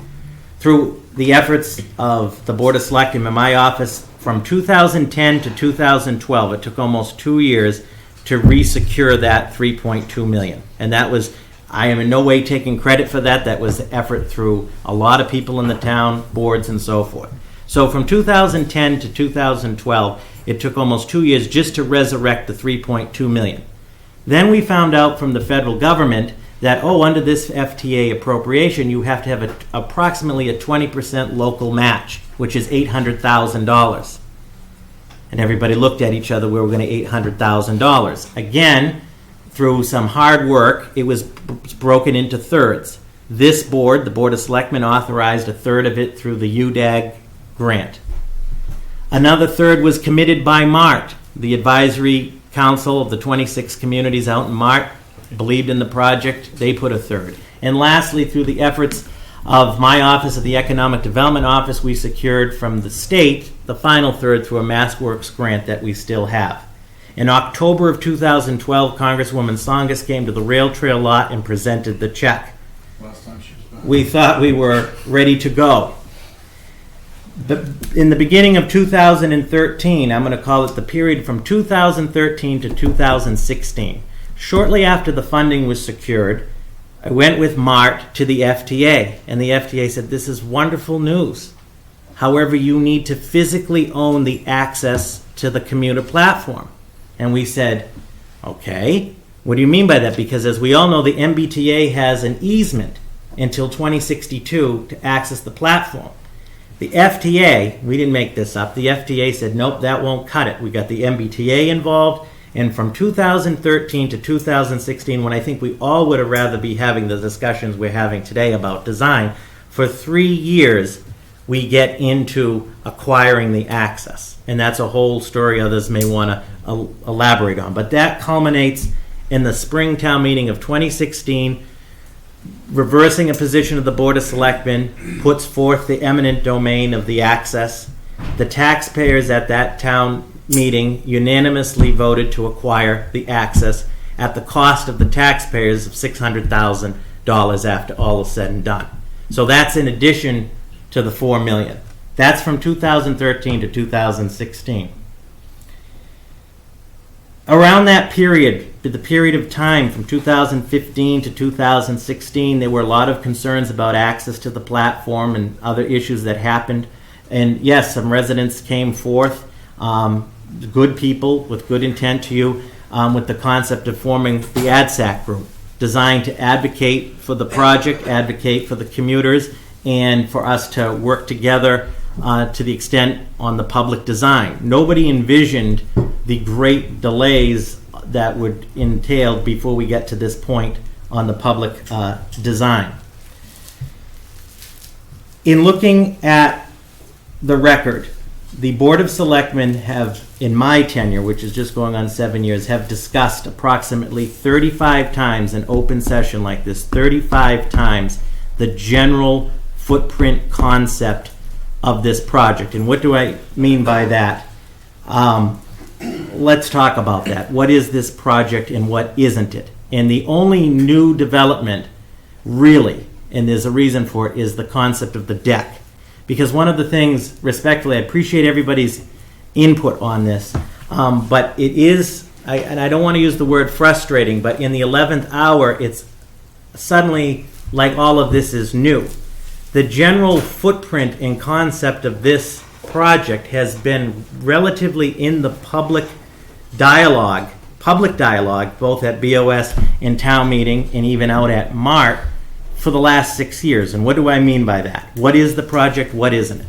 Through the efforts of the Board of Selectmen in my office, from 2010 to 2012, it took almost 2 years to resecure that $3.2 million. And that was, I am in no way taking credit for that. That was the effort through a lot of people in the town, boards, and so forth. So from 2010 to 2012, it took almost 2 years just to resurrect the $3.2 million. Then we found out from the federal government that, under this FTA appropriation, you have to have approximately a 20% local match, which is $800,000. And everybody looked at each other, we were going to $800,000. Again, through some hard work, it was broken into thirds. This board, the Board of Selectmen, authorized a third of it through the UDAG grant. Another third was committed by MART. The advisory council of the 26 communities out in MART believed in the project. They put a third. And lastly, through the efforts of my office, of the Economic Development Office, we secured from the state the final third through a MassWorks grant that we still have. In October of 2012, Congresswoman Tsongas came to the rail trail lot and presented the check. Last time she was back. We thought we were ready to go. In the beginning of 2013, I'm going to call it the period from 2013 to 2016, shortly after the funding was secured, I went with MART to the FTA, and the FTA said, this is wonderful news. However, you need to physically own the access to the commuter platform. And we said, okay, what do you mean by that? Because as we all know, the MBTA has an easement until 2062 to access the platform. The FTA, we didn't make this up, the FTA said, nope, that won't cut it. We got the MBTA involved, and from 2013 to 2016, when I think we all would have rather be having the discussions we're having today about design, for 3 years, we get into acquiring the access. And that's a whole story others may want to elaborate on. But that culminates in the spring town meeting of 2016, reversing a position of the Board of Selectmen, puts forth the eminent domain of the access. The taxpayers at that town meeting unanimously voted to acquire the access at the cost of the taxpayers of $600,000 after all is said and done. So that's in addition to the $4 million. That's from 2013 to 2016. Around that period, the period of time from 2015 to 2016, there were a lot of concerns about access to the platform and other issues that happened. And yes, some residents came forth, good people with good intent to you, with the concept of forming the ADSAC group, designed to advocate for the project, advocate for the commuters, and for us to work together to the extent on the public design. Nobody envisioned the great delays that would entail before we get to this point on the public design. In looking at the record, the Board of Selectmen have, in my tenure, which is just going on 7 years, have discussed approximately 35 times in open session like this, 35 times the general footprint concept of this project. And what do I mean by that? Let's talk about that. What is this project and what isn't it? And the only new development, really, and there's a reason for it, is the concept of the deck. Because one of the things, respectfully, I appreciate everybody's input on this, but it is, and I don't want to use the word frustrating, but in the 11th hour, it's suddenly like all of this is new. The general footprint and concept of this project has been relatively in the public dialogue, both at BOS and town meeting and even out at MART for the last 6 years. And what do I mean by that? What is the project? What isn't it?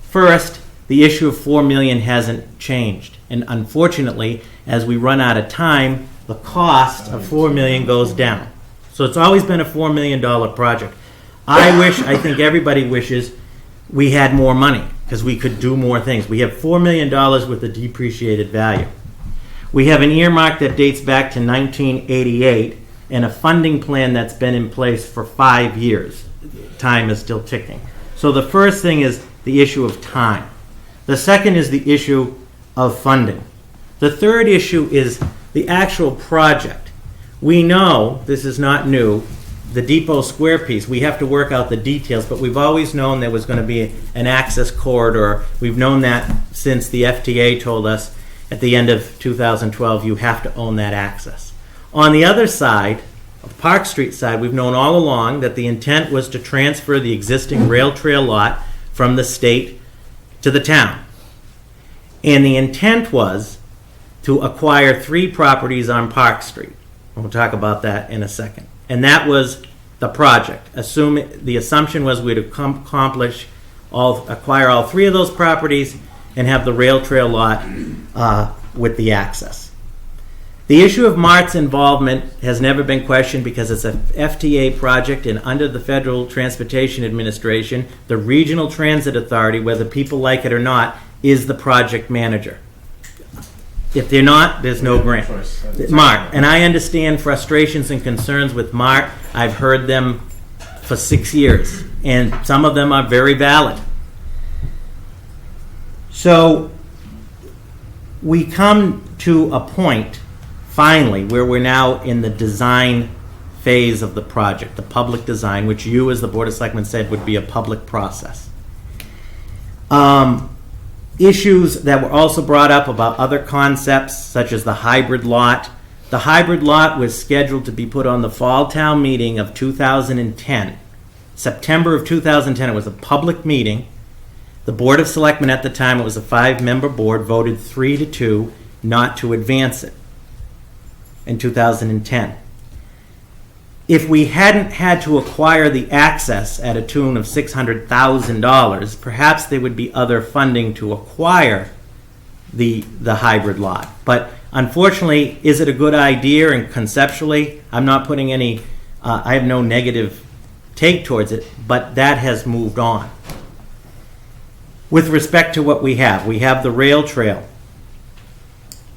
First, the issue of $4 million hasn't changed. And unfortunately, as we run out of time, the cost of $4 million goes down. So it's always been a $4 million project. I think everybody wishes we had more money because we could do more things. We have $4 million with a depreciated value. We have an earmark that dates back to 1988 and a funding plan that's been in place for 5 years. Time is still ticking. So the first thing is the issue of time. The second is the issue of funding. The third issue is the actual project. We know, this is not new, the Depot Square piece, we have to work out the details, but we've always known there was going to be an access corridor. We've known that since the FTA told us at the end of 2012, you have to own that access. On the other side, the Park Street side, we've known all along that the intent was to transfer the existing rail trail lot from the state to the town. And the intent was to acquire 3 properties on Park Street. We'll talk about that in a second. And that was the project. The assumption was we'd acquire all 3 of those properties and have the rail trail lot with the access. The issue of MART's involvement has never been questioned because it's a FTA project, and under the Federal Transportation Administration, the Regional Transit Authority, whether people like it or not, is the project manager. If they're not, there's no grant. MART, and I understand frustrations and concerns with MART. I've heard them for 6 years, and some of them are very valid. So we come to a point, finally, where we're now in the design phase of the project, the public design, which you, as the Board of Selectmen, said would be a public process. Issues that were also brought up about other concepts, such as the hybrid lot. The hybrid lot was scheduled to be put on the fall town meeting of 2010. September of 2010, it was a public meeting. The Board of Selectmen at the time, it was a 5-member board, voted 3-2 not to advance it in 2010. If we hadn't had to acquire the access at a tune of $600,000, perhaps there would be other funding to acquire the hybrid lot. But unfortunately, is it a good idea? And conceptually, I'm not putting any, I have no negative take towards it, but that has moved on. With respect to what we have the rail trail,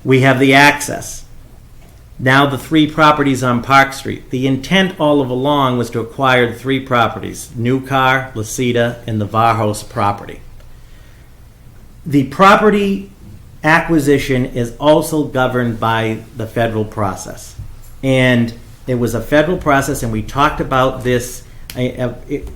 we have the access. Now the 3 properties on Park Street. The intent all along was to acquire the 3 properties, New Car, Lasita, and the Varhos property. The property acquisition is also governed by the federal process. And it was a federal process, and we talked about this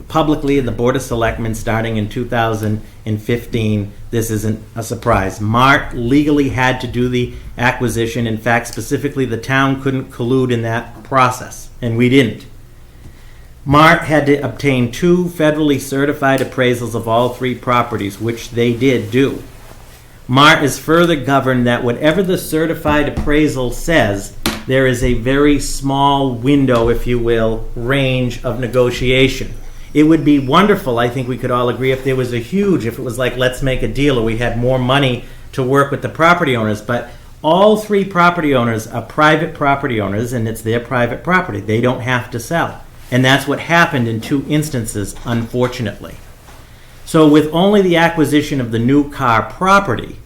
publicly in the Board of Selectmen starting in 2015. This isn't a surprise. MART legally had to do the acquisition. In fact, specifically, the town couldn't collude in that process, and we didn't. MART had to obtain 2 federally certified appraisals of all 3 properties, which they did do. MART is further governed that whatever the certified appraisal says, there is a very small window, if you will, range of negotiation. It would be wonderful, I think we could all agree, if there was if it was like, let's make a deal, or we had more money to work with the property owners. But all 3 property owners are private property owners, and it's their private property. They don't have to sell. And that's what happened in 2 instances, unfortunately. So with only the acquisition of the New Car property,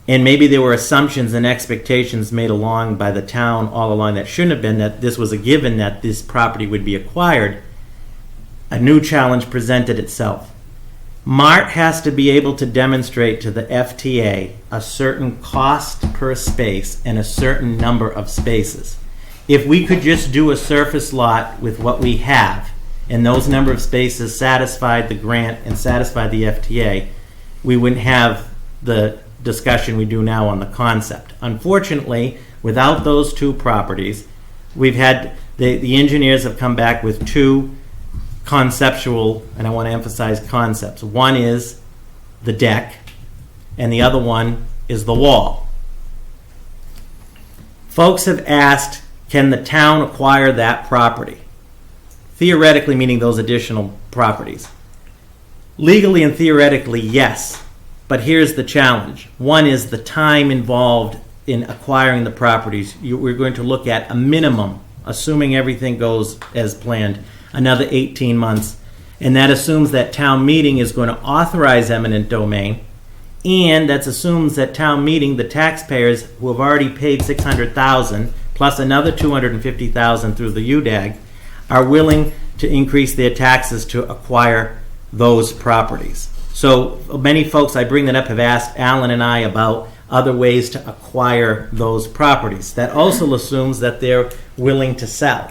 and maybe there were assumptions and expectations made along by the town all along that shouldn't have been, that this was a given that this property would be acquired, a new challenge presented itself. MART has to be able to demonstrate to the FTA a certain cost per space and a certain number of spaces. If we could just do a surface lot with what we have, and those number of spaces satisfied the grant and satisfied the FTA, we wouldn't have the discussion we do now on the concept. Unfortunately, without those 2 properties, we've had, the engineers have come back with 2 conceptual, and I want to emphasize concepts. One is the deck, and the other one is the wall. Folks have asked, can the town acquire that property? Theoretically, meaning those additional properties. Legally and theoretically, yes. But here's the challenge. One is the time involved in acquiring the properties. We're going to look at a minimum, assuming everything goes as planned, another 18 months. And that assumes that town meeting is going to authorize eminent domain. And that assumes that town meeting, the taxpayers who have already paid $600,000 plus another $250,000 through the UDAG are willing to increase their taxes to acquire those properties. So many folks, I bring that up, have asked Alan and I about other ways to acquire those properties. That also assumes that they're willing to sell.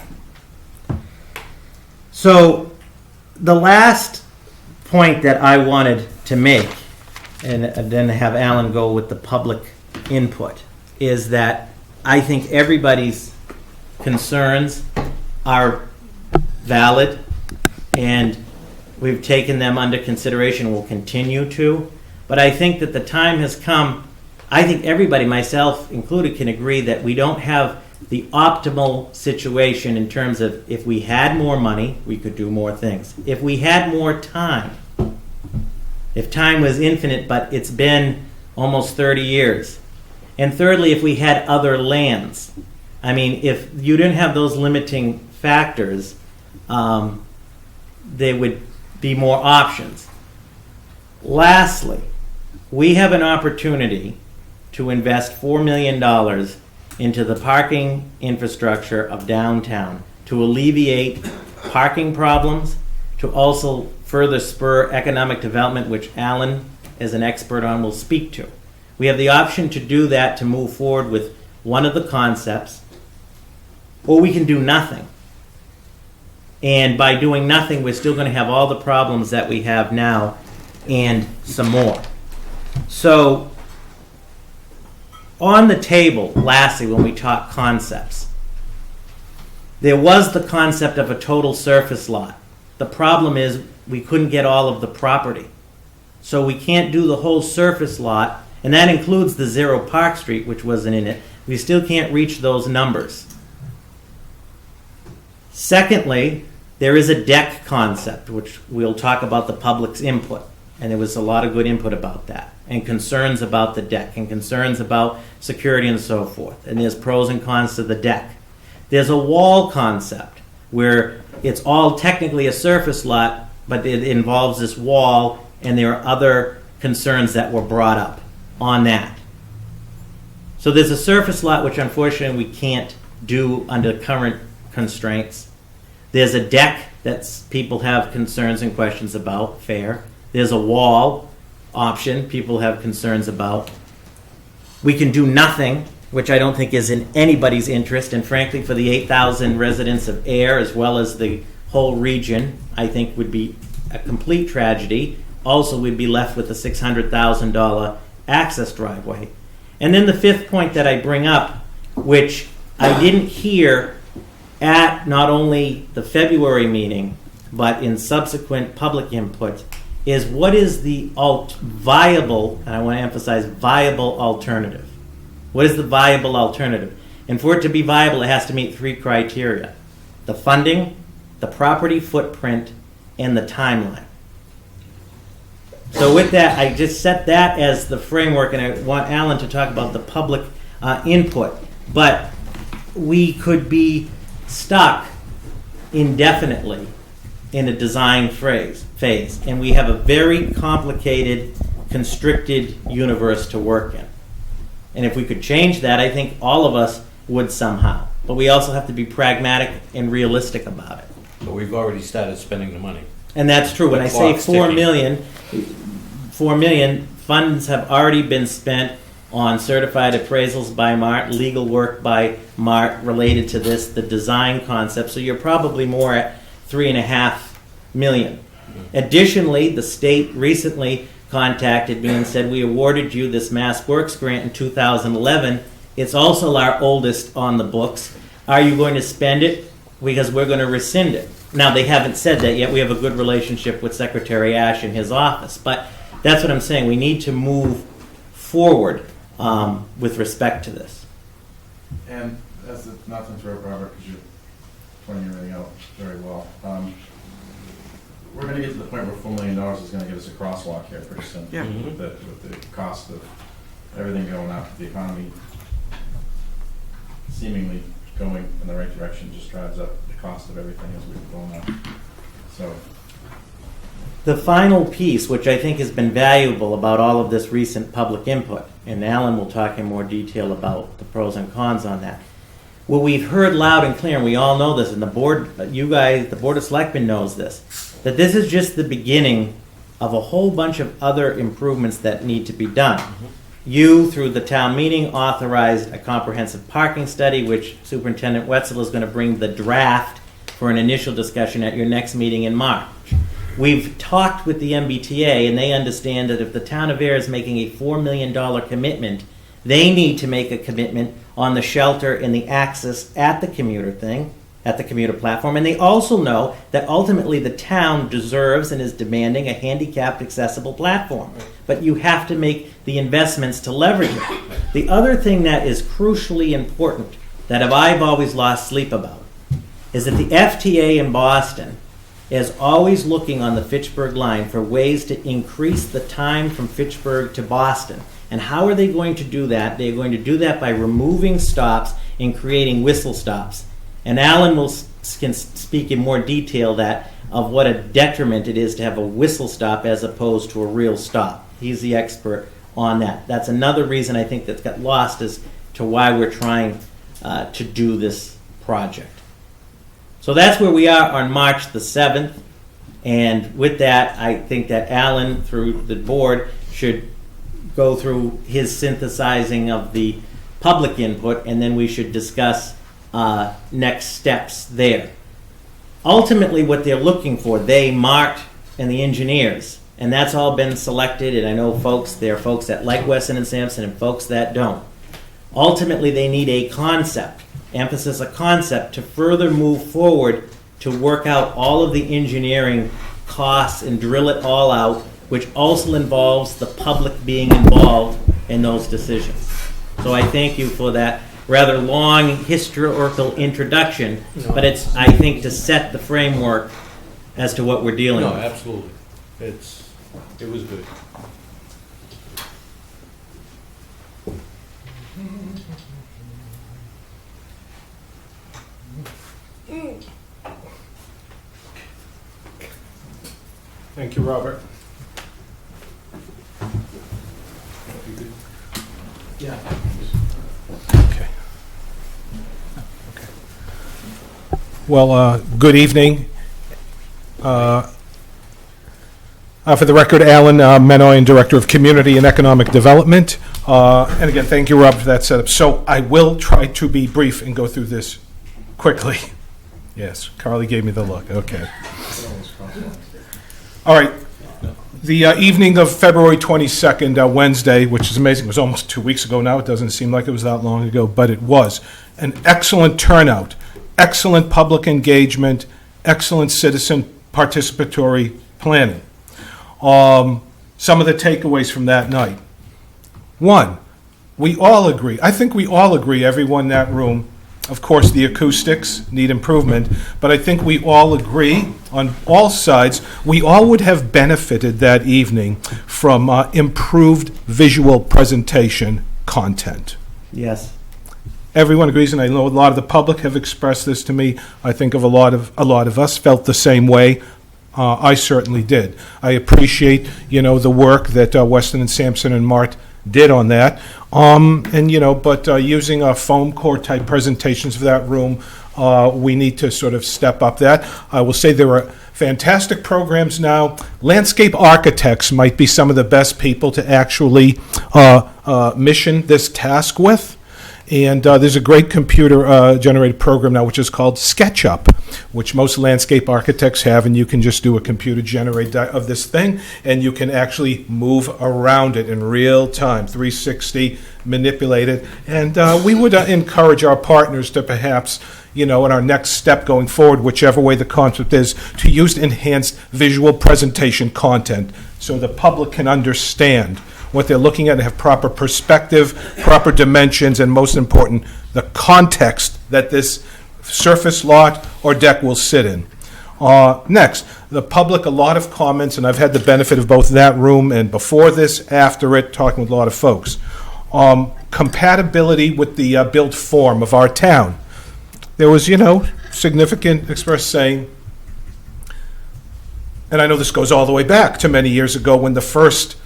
So the last point that I wanted to make, and then have Alan go with the public input, is that I think everybody's concerns are valid, and we've taken them under consideration, will continue to. But I think that the time has come, I think everybody, myself included, can agree that we don't have the optimal situation in terms of if we had more money, we could do more things. If we had more time, if time was infinite, but it's been almost 30 years. And thirdly, if we had other lands. I mean, if you didn't have those limiting factors, there would be more options. Lastly, we have an opportunity to invest $4 million into the parking infrastructure of downtown to alleviate parking problems, to also further spur economic development, which Alan, as an expert on, will speak to. We have the option to do that, to move forward with one of the concepts, or we can do nothing. And by doing nothing, we're still going to have all the problems that we have now and some more. So, on the table, lastly, when we talk concepts, there was the concept of a total surface lot. The problem is we couldn't get all of the property. So we can't do the whole surface lot, and that includes the 0 Park Street, which wasn't in it. We still can't reach those numbers. Secondly, there is a deck concept, which we'll talk about the public's input. And there was a lot of good input about that, and concerns about the deck, and concerns about security and so forth. And there's pros and cons to the deck. There's a wall concept, where it's all technically a surface lot, but it involves this wall, and there are other concerns that were brought up on that. So there's a surface lot, which unfortunately we can't do under current constraints. There's a deck that people have concerns and questions about, fair. There's a wall option people have concerns about. We can do nothing, which I don't think is in anybody's interest, and frankly for the 8,000 residents of Ayer as well as the whole region, I think would be a complete tragedy. Also, we'd be left with a $600,000 access driveway. And then the fifth point that I bring up, which I didn't hear at not only the February meeting, but in subsequent public input, is what is the viable, and I want to emphasize viable alternative. What is the viable alternative? And for it to be viable, it has to meet 3 criteria: the funding, the property footprint, and the timeline. So with that, I just set that as the framework, and I want Alan to talk about the public input. But we could be stuck indefinitely in a design phase, and we have a very complicated, constricted universe to work in. And if we could change that, I think all of us would somehow. But we also have to be pragmatic and realistic about it. But we've already started spending the money. And that's true. When The I say clock's 4 ticking. million, funds have already been spent on certified appraisals by Mart, legal work by Mart related to this, the design concept. So you're probably more at $3.5 million. Additionally, the state recently contacted me and said, we awarded you this Mass Works grant in 2011. It's also our oldest on the books. Are you going to spend it? Because we're going to rescind it. Now, they haven't said that yet. We have a good relationship with Secretary Ash in his office. But that's what I'm saying. We need to move forward with respect to this. And as the, not to interrupt Robert, because you're pointing everything out very well. We're going to get to the point where $4 million is going to get us a crosswalk here pretty soon. Yeah. With the cost of everything going up, the economy seemingly going in the right direction just drives up the cost of everything as we've gone up. So. The final piece, which I think has been valuable about all of this recent public input, and Alan will talk in more detail about the pros and cons on that. Well, we've heard loud and clear, and we all know this, and the board, you guys, the Board of Selectmen knows this, that this is just the beginning of a whole bunch of other improvements that need to be done. You, through the town meeting, authorized a comprehensive parking study, which Superintendent Wetzel is going to bring the draft for an initial discussion at your next meeting in March. We've talked with the MBTA, and they understand that if the town of Ayer is making a $4 million commitment, they need to make a commitment on the shelter and the access at the commuter thing, at the commuter platform. And they also know that ultimately the town deserves and is demanding a handicapped accessible platform. But you have to make the investments to leverage it. The other thing that is crucially important that I've always lost sleep about is that the FTA in Boston is always looking on the Fitchburg line for ways to increase the time from Fitchburg to Boston. And how are they going to do that? They're going to do that by removing stops and creating whistle stops. And Alan can speak in more detail of what a detriment it is to have a whistle stop as opposed to a real stop. He's the expert on that. That's another reason I think that's got lost as to why we're trying to do this project. So that's where we are on March the 7th. And with that, I think that Alan, through the board, should go through his synthesizing of the public input, and then we should discuss next steps there. Ultimately, what they're looking for, Mark and the engineers, and that's all been selected, and I know there are folks that like Weston and Sampson and folks that don't. Ultimately, they need a concept, emphasis a concept, to further move forward to work out all of the engineering costs and drill it all out, which also involves the public being involved in those decisions. So I thank you for that rather long historical introduction, but it's, I think, to set the framework as to what we're dealing with. No, absolutely. It was good. Thank you, Robert. Yeah. Okay. Well, good evening. For the record, Alan Menoyan, Director of Community and Economic Development. And again, thank you, Rob, for that setup. So I will try to be brief and go through this quickly. Yes, Carly gave me the look. Okay. All right. The evening of February 22nd, Wednesday, which is amazing, it was almost 2 weeks ago now. It doesn't seem like it was that long ago, but it was. An excellent turnout, excellent public engagement, excellent citizen participatory planning. Some of the takeaways from that night. One, we all agree, I think we all agree, everyone in that room, of course, the acoustics need improvement, but I think we all agree on all sides, we all would have benefited that evening from improved visual presentation content. Yes. Everyone agrees, and I know a lot of the public have expressed this to me. I think of a lot of us felt the same way. I certainly did. I appreciate, the work that Weston and Sampson and Mart did on that. But using foam core type presentations for that room, we need to sort of step up that. I will say there are fantastic programs now. Landscape architects might be some of the best people to actually mission this task with. And there's a great computer-generated program now, which is called SketchUp, which most landscape architects have, and you can just do a computer-generated of this thing, and you can actually move around it in real time, 360, manipulate it. And we would encourage our partners to perhaps, in our next step going forward, whichever way the concept is, to use enhanced visual presentation content so the public can understand what they're looking at and have proper perspective, proper dimensions, and most important, the context that this surface lot or deck will sit in. Next, the public, a lot of comments, and I've had the benefit of both that room and before this, after it, talking with a lot of folks. Compatibility with the built form of our town. There was, significant express saying, and I know this goes all the way back to many years ago when the first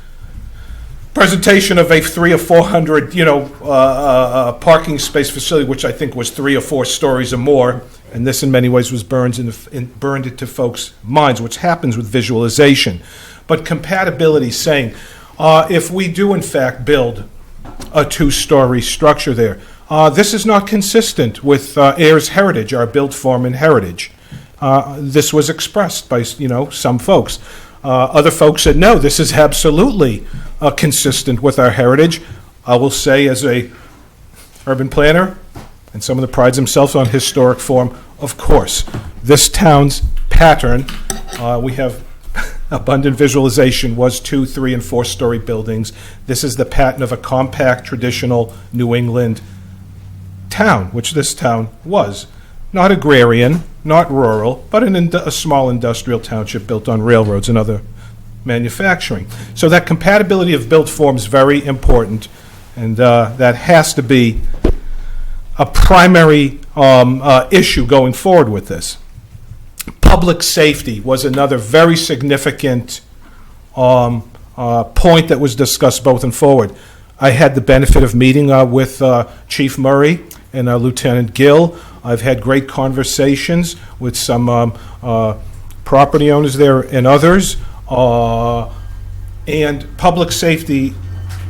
presentation of a 300 or 400, parking space facility, which I think was 3 or 4 stories or more, and this in many ways was burned into folks' minds, which happens with visualization. But compatibility, saying, if we do in fact build a 2-story structure there, this is not consistent with Ayer's heritage, our built form and heritage. This was expressed by, some folks. Other folks said, no, this is absolutely consistent with our heritage. I will say, as a urban planner, and someone that prides himself on historic form, of course, this town's pattern, we have abundant visualization, was 2-, 3-, and 4-story buildings. This is the pattern of a compact, traditional New England town, which this town was. Not agrarian, not rural, but a small industrial township built on railroads and other manufacturing. So that compatibility of built form is very important, and that has to be a primary issue going forward with this. Public safety was another very significant point that was discussed both and forward. I had the benefit of meeting with Chief Murray and Lieutenant Gill. I've had great conversations with some property owners there and others. And public safety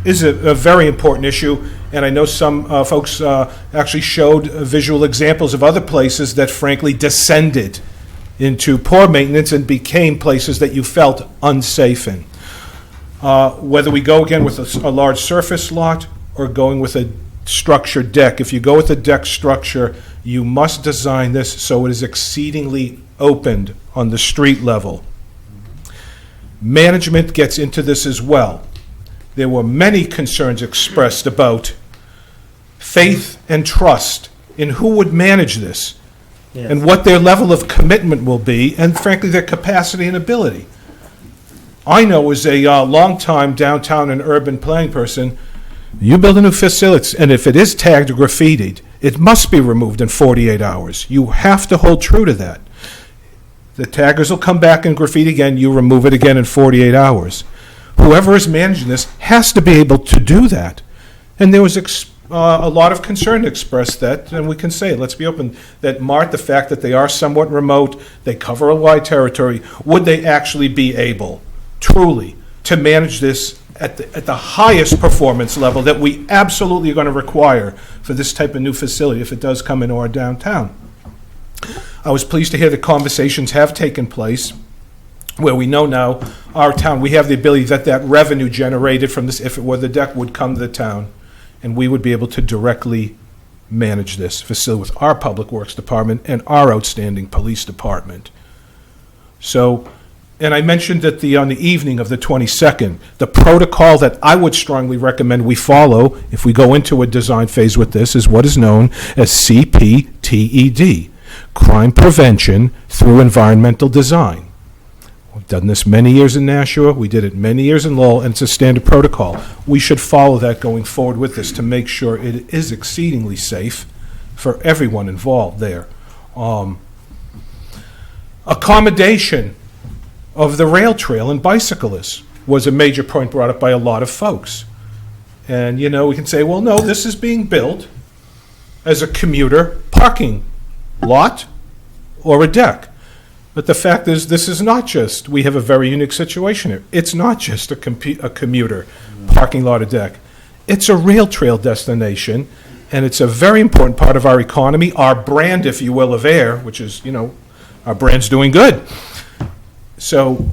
is a very important issue. And I know some folks actually showed visual examples of other places that frankly descended into poor maintenance and became places that you felt unsafe in. Whether we go again with a large surface lot or going with a structured deck, if you go with a deck structure, you must design this so it is exceedingly opened on the street level. Management gets into this as well. There were many concerns expressed about faith and trust in who would manage this. Yes. And what their level of commitment will be, and frankly, their capacity and ability. I know as a long-time downtown and urban planning person, you build a new facility, and if it is tagged or graffitied, it must be removed in 48 hours. You have to hold true to that. The taggers will come back and graffiti again, you remove it again in 48 hours. Whoever is managing this has to be able to do that. And there was a lot of concern expressed that, and we can say, let's be open, that the fact that they are somewhat remote, they cover a wide territory, would they actually be able, truly, to manage this at the highest performance level that we absolutely are going to require for this type of new facility if it does come into our downtown? I was pleased to hear that conversations have taken place where we know now our town, we have the ability that revenue generated from this, if it were the deck, would come to the town, and we would be able to directly manage this facility with our Public Works Department and our outstanding police department. So, and I mentioned that on the evening of the 22nd, the protocol that I would strongly recommend we follow if we go into a design phase with this is what is known as CPTED, Crime Prevention Through Environmental Design. We've done this many years in Nashua, we did it many years in Lowell, and it's a standard protocol. We should follow that going forward with this to make sure it is exceedingly safe for everyone involved there. Accommodation of the rail trail and bicyclists was a major point brought up by a lot of folks. And, we can say, well, no, this is being built as a commuter parking lot or a deck. But the fact is, this is not just, we have a very unique situation here. It's not just a commuter parking lot or deck. It's a rail trail destination, and it's a very important part of our economy, our brand, if you will, of Ayer, which is, our brand's doing good. So,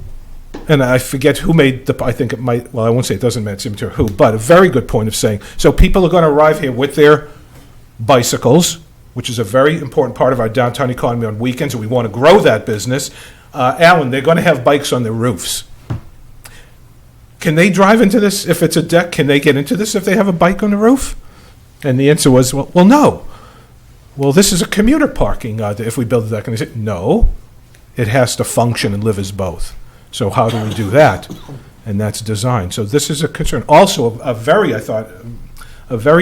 and I forget who made I think it might, well, I won't say it doesn't matter who, but a very good point of saying, so people are going to arrive here with their bicycles, which is a very important part of our downtown economy on weekends, and we want to grow that business. Alan, they're going to have bikes on their roofs. Can they drive into this if it's a deck? Can they get into this if they have a bike on the roof? And the answer was, well, no. Well, this is a commuter parking if we build a deck. And they said, no, it has to function and live as both. So how do we do that? And that's design. So this is a concern. Also, a very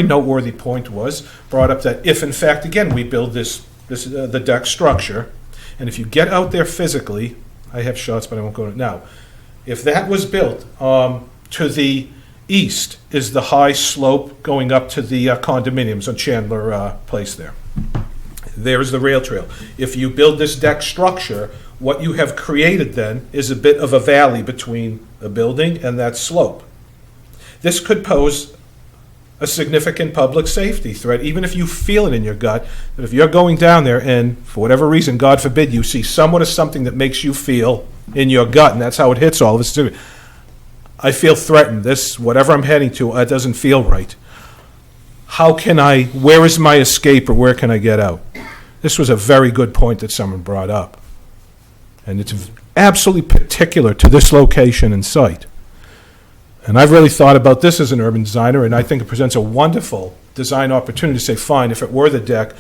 noteworthy point was brought up that if, in fact, again, we build the deck structure, and if you get out there physically, I have shots, but I won't go into it now. If that was built, to the east is the high slope going up to the condominiums on Chandler Place there. There's the rail trail. If you build this deck structure, what you have created then is a bit of a valley between the building and that slope. This could pose a significant public safety threat, even if you feel it in your gut, that if you're going down there and, for whatever reason, God forbid, you see somewhat of something that makes you feel in your gut, and that's how it hits all of us. I feel threatened. This, whatever I'm heading to, it doesn't feel right. Where is my escape, or where can I get out? This was a very good point that someone brought up. And it's absolutely particular to this location and site. And I've really thought about this as an urban designer, and I think it presents a wonderful design opportunity to say, fine, if it were the deck,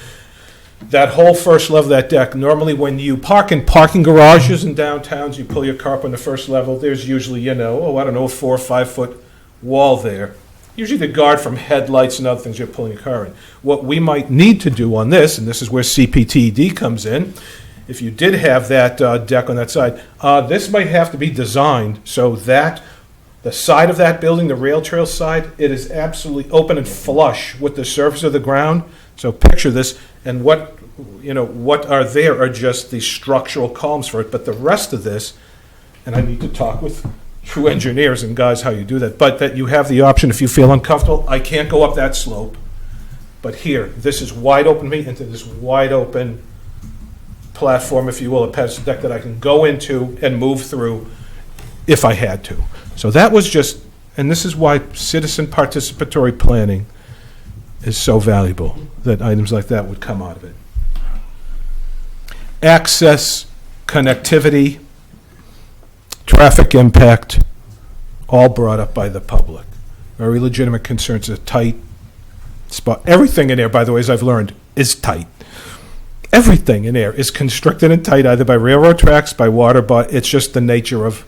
that whole first level of that deck, normally when you park in parking garages in downtowns, you pull your car up on the first level, there's usually, a 4 or 5 foot wall there. Usually the guard from headlights and other things you're pulling your car in. What we might need to do on this, and this is where CPTED comes in, if you did have that deck on that side, this might have to be designed so that the side of that building, the rail trail side, it is absolutely open and flush with the surface of the ground. So picture this, and what are there are just the structural columns for it, but the rest of this, and I need to talk with true engineers and guys how you do that, but that you have the option if you feel uncomfortable, I can't go up that slope, but here, this is wide open to me into this wide open platform, if you will, a pedestal deck that I can go into and move through if I had to. So that was just, and this is why citizen participatory planning is so valuable, that items like that would come out of it. Access, connectivity, traffic impact, all brought up by the public. Very legitimate concerns, a tight spot. Everything in there, by the way, as I've learned, is tight. Everything in there is constricted and tight, either by railroad tracks, by water, but it's just the nature of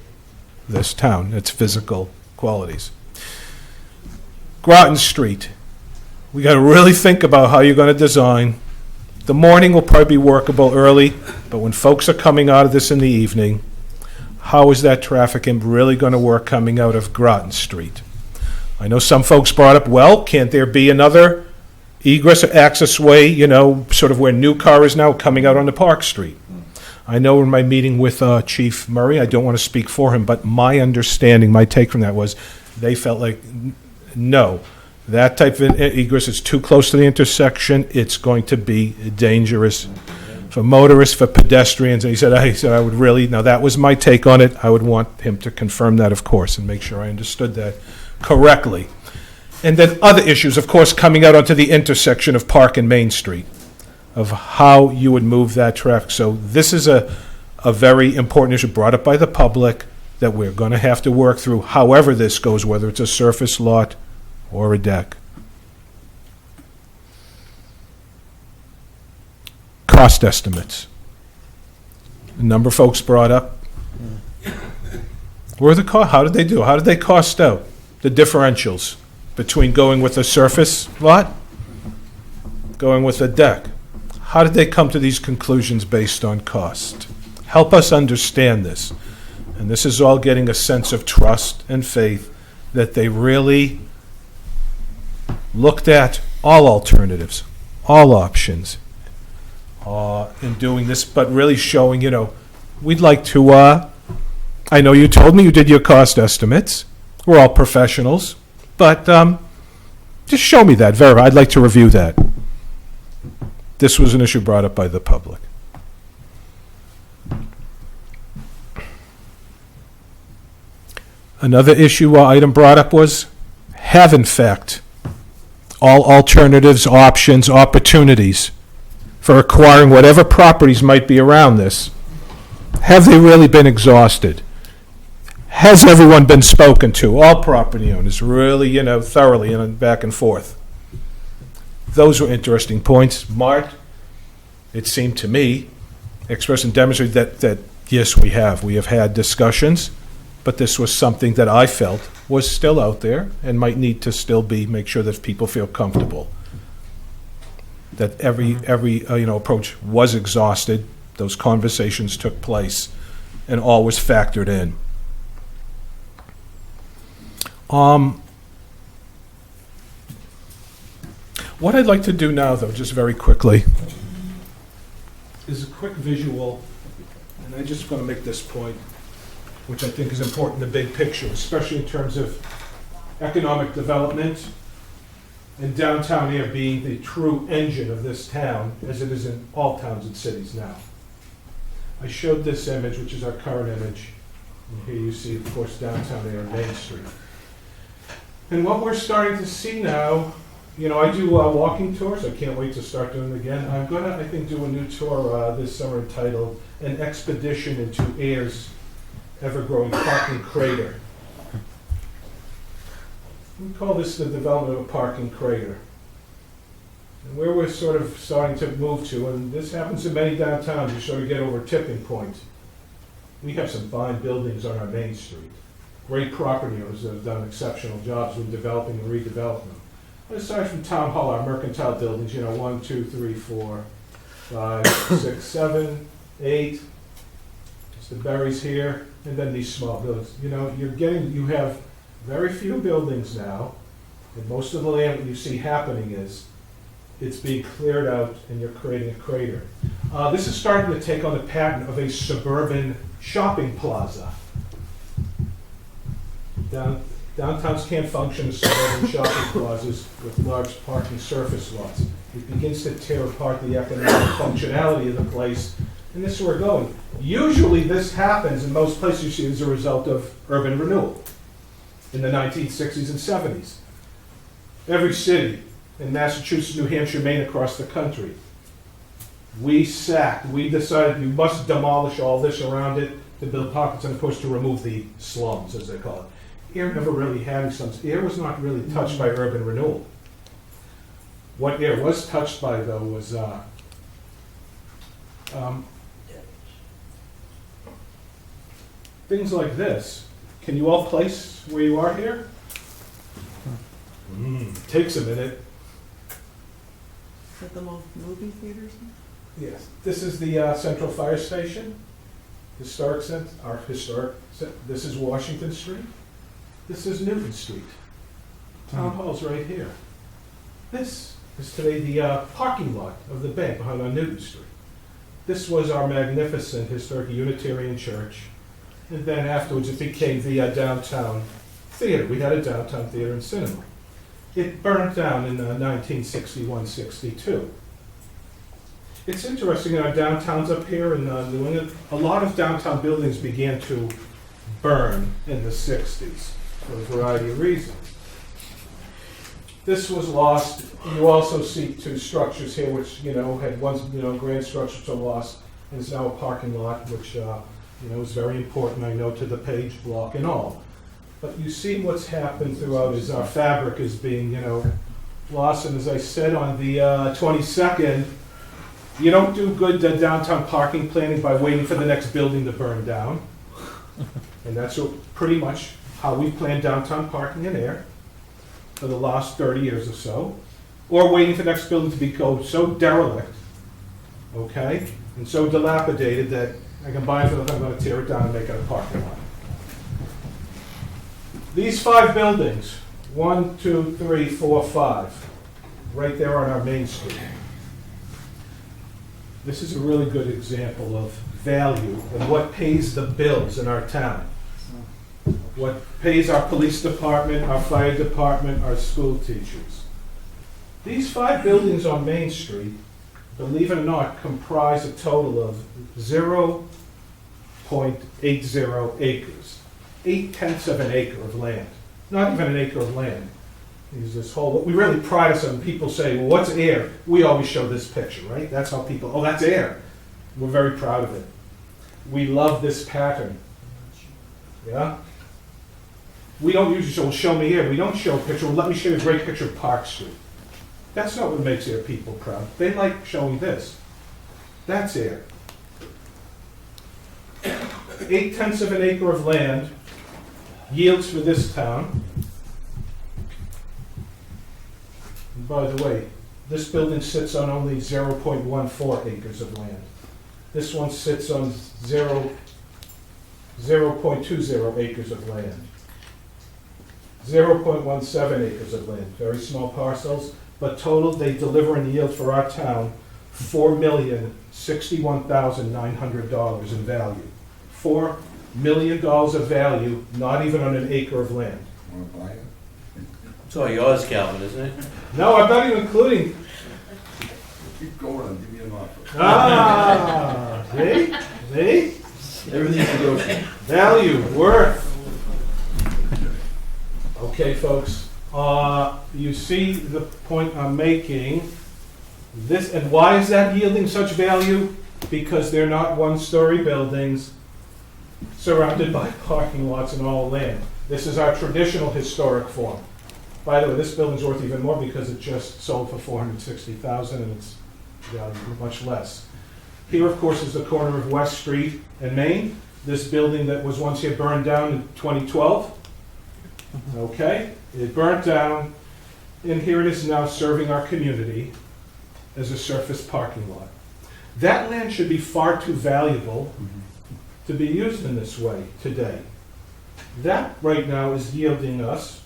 this town, its physical qualities. Groton Street. We got to really think about how you're going to design. The morning will probably be workable early, but when folks are coming out of this in the evening, how is that traffic really going to work coming out of Groton Street? I know some folks brought up, well, can't there be another egress or access way, sort of where New Car is now coming out onto Park Street? I know in my meeting with Chief Murray, I don't want to speak for him, but my understanding, my take from that was they felt like, no, that type of egress is too close to the intersection. It's going to be dangerous for motorists, for pedestrians. And he said, I would really, now that was my take on it. I would want him to confirm that, of course, and make sure I understood that correctly. And then other issues, of course, coming out onto the intersection of Park and Main Street, of how you would move that traffic. So this is a very important issue brought up by the public that we're going to have to work through, however this goes, whether it's a surface lot or a deck. Cost estimates. A number of folks brought up. Where are the cost? How did they do? How did they cost out the differentials between going with a surface lot, going with a deck? How did they come to these conclusions based on cost? Help us understand this. And this is all getting a sense of trust and faith that they really looked at all alternatives, all options in doing this, but really showing, we'd like to, I know you told me you did your cost estimates. We're all professionals, but just show me that. I'd like to review that. This was an issue brought up by the public. Another item brought up was, have in fact all alternatives, options, opportunities for acquiring whatever properties might be around this, have they really been exhausted? Has everyone been spoken to, all property owners, really, thoroughly and back and forth? Those were interesting points. Mart, it seemed to me, expressed and demonstrated that yes, we have had discussions, but this was something that I felt was still out there and might need to still make sure that people feel comfortable. That every approach was exhausted, those conversations took place, and all was factored in. What I'd like to do now, though, just very quickly, is a quick visual, and I'm just going to make this point, which I think is important in the big picture, especially in terms of economic development and downtown Ayer being the true engine of this town, as it is in all towns and cities now. I showed this image, which is our current image, and here you see, of course, downtown Ayer, Main Street. And what we're starting to see now, I do walking tours. I can't wait to start doing them again. I'm going to, I think, do a new tour this summer entitled An Expedition into Ayer's Ever-Growing Parking Crater. We call this the development of a parking crater. And where we're sort of starting to move to, and this happens in many downtowns, you sort of get over a tipping point. We have some fine buildings on our main street. Great property owners that have done exceptional jobs with developing and redeveloping them. But aside from Town Hall, our mercantile buildings, 1, 2, 3, 4, 5, 6, 7, 8. Mr. Berry's here, and then these small buildings. You have very few buildings now, and most of the land that you see happening is it's being cleared out and you're creating a crater. This is starting to take on the pattern of a suburban shopping plaza. Downtowns can't function as suburban shopping plazas with large parking surface lots. It begins to tear apart the economic functionality of the place, and this is where we're going. Usually this happens in most places you see as a result of urban renewal in the 1960s and 70s. Every city in Massachusetts, New Hampshire, Maine, across the country, we decided we must demolish all this around it to build pockets and of course to remove the slums, as they call it. Ayer never really had any slums. Ayer was not really touched by urban renewal. What Ayer was touched by, though, was things like this. Can you all place where you are here? Takes a minute. Is that the movie theaters? Yes. This is the Central Fire Station. This is Washington Street. This is Newton Street. Town Hall's right here. This is today the parking lot of the bank behind on Newton Street. This was our magnificent historic Unitarian church. And then afterwards it became the downtown theater. We had a downtown theater and cinema. It burned down in 1961-62. It's interesting, in our downtowns up here in New England, a lot of downtown buildings began to burn in the 60s for a variety of reasons. This was lost. You also see two structures here which, had once, grand structures are lost, and is now a parking lot, which, is very important, I know, to the Page block and all. But you see what's happened throughout is our fabric is being, lost. And as I said on the 22nd, you don't do good downtown parking planning by waiting for the next building to burn down. And that's pretty much how we plan downtown parking in Ayer for the last 30 years or so. Or waiting for the next building to become so derelict, okay, and so dilapidated that I can buy it for the I'm going to tear it down and make it a parking lot. These 5 buildings, 1, 2, 3, 4, 5, right there on our main street. This is a really good example of value and what pays the bills in our town. What pays our police department, our fire department, our school teachers. These 5 buildings on Main Street, believe it or not, comprise a total of 0.80 acres. 0.8 of an acre of land. Not even an acre of land. Is this whole, we really pride ourselves when people say, well, what's Ayer? We always show this picture, right? That's how people, oh, that's Ayer. We're very proud of it. We love this pattern. Yeah? We don't usually show me Ayer. We don't show a picture. Well, let me show you a great picture of Park Street. That's not what makes Ayer people proud. They like showing this. That's Ayer. 0.8 of an acre of land yields for this town. And by the way, this building sits on only 0.14 acres of land. This one sits on 0.20 acres of land. 0.17 acres of land, very small parcels, but total they deliver in yield for our town $4,061,900 in value. $4 million of value, not even on an acre of land. Want to buy it? It's all yours, Calvin, isn't it? No, I'm not even including. Keep going and give me an offer. See? Everything's negotiable. Value, worth. Okay, folks, you see the point I'm making. This, and why is that yielding such value? Because they're not one-story buildings surrounded by parking lots and all land. This is our traditional historic form. By the way, this building's worth even more because it just sold for $460,000 and it's valued much less. Here, of course, is the corner of West Street and Main. This building that was once here burned down in 2012. Okay, it burnt down, and here it is now serving our community as a surface parking lot. That land should be far too valuable to be used in this way today. That right now is yielding us,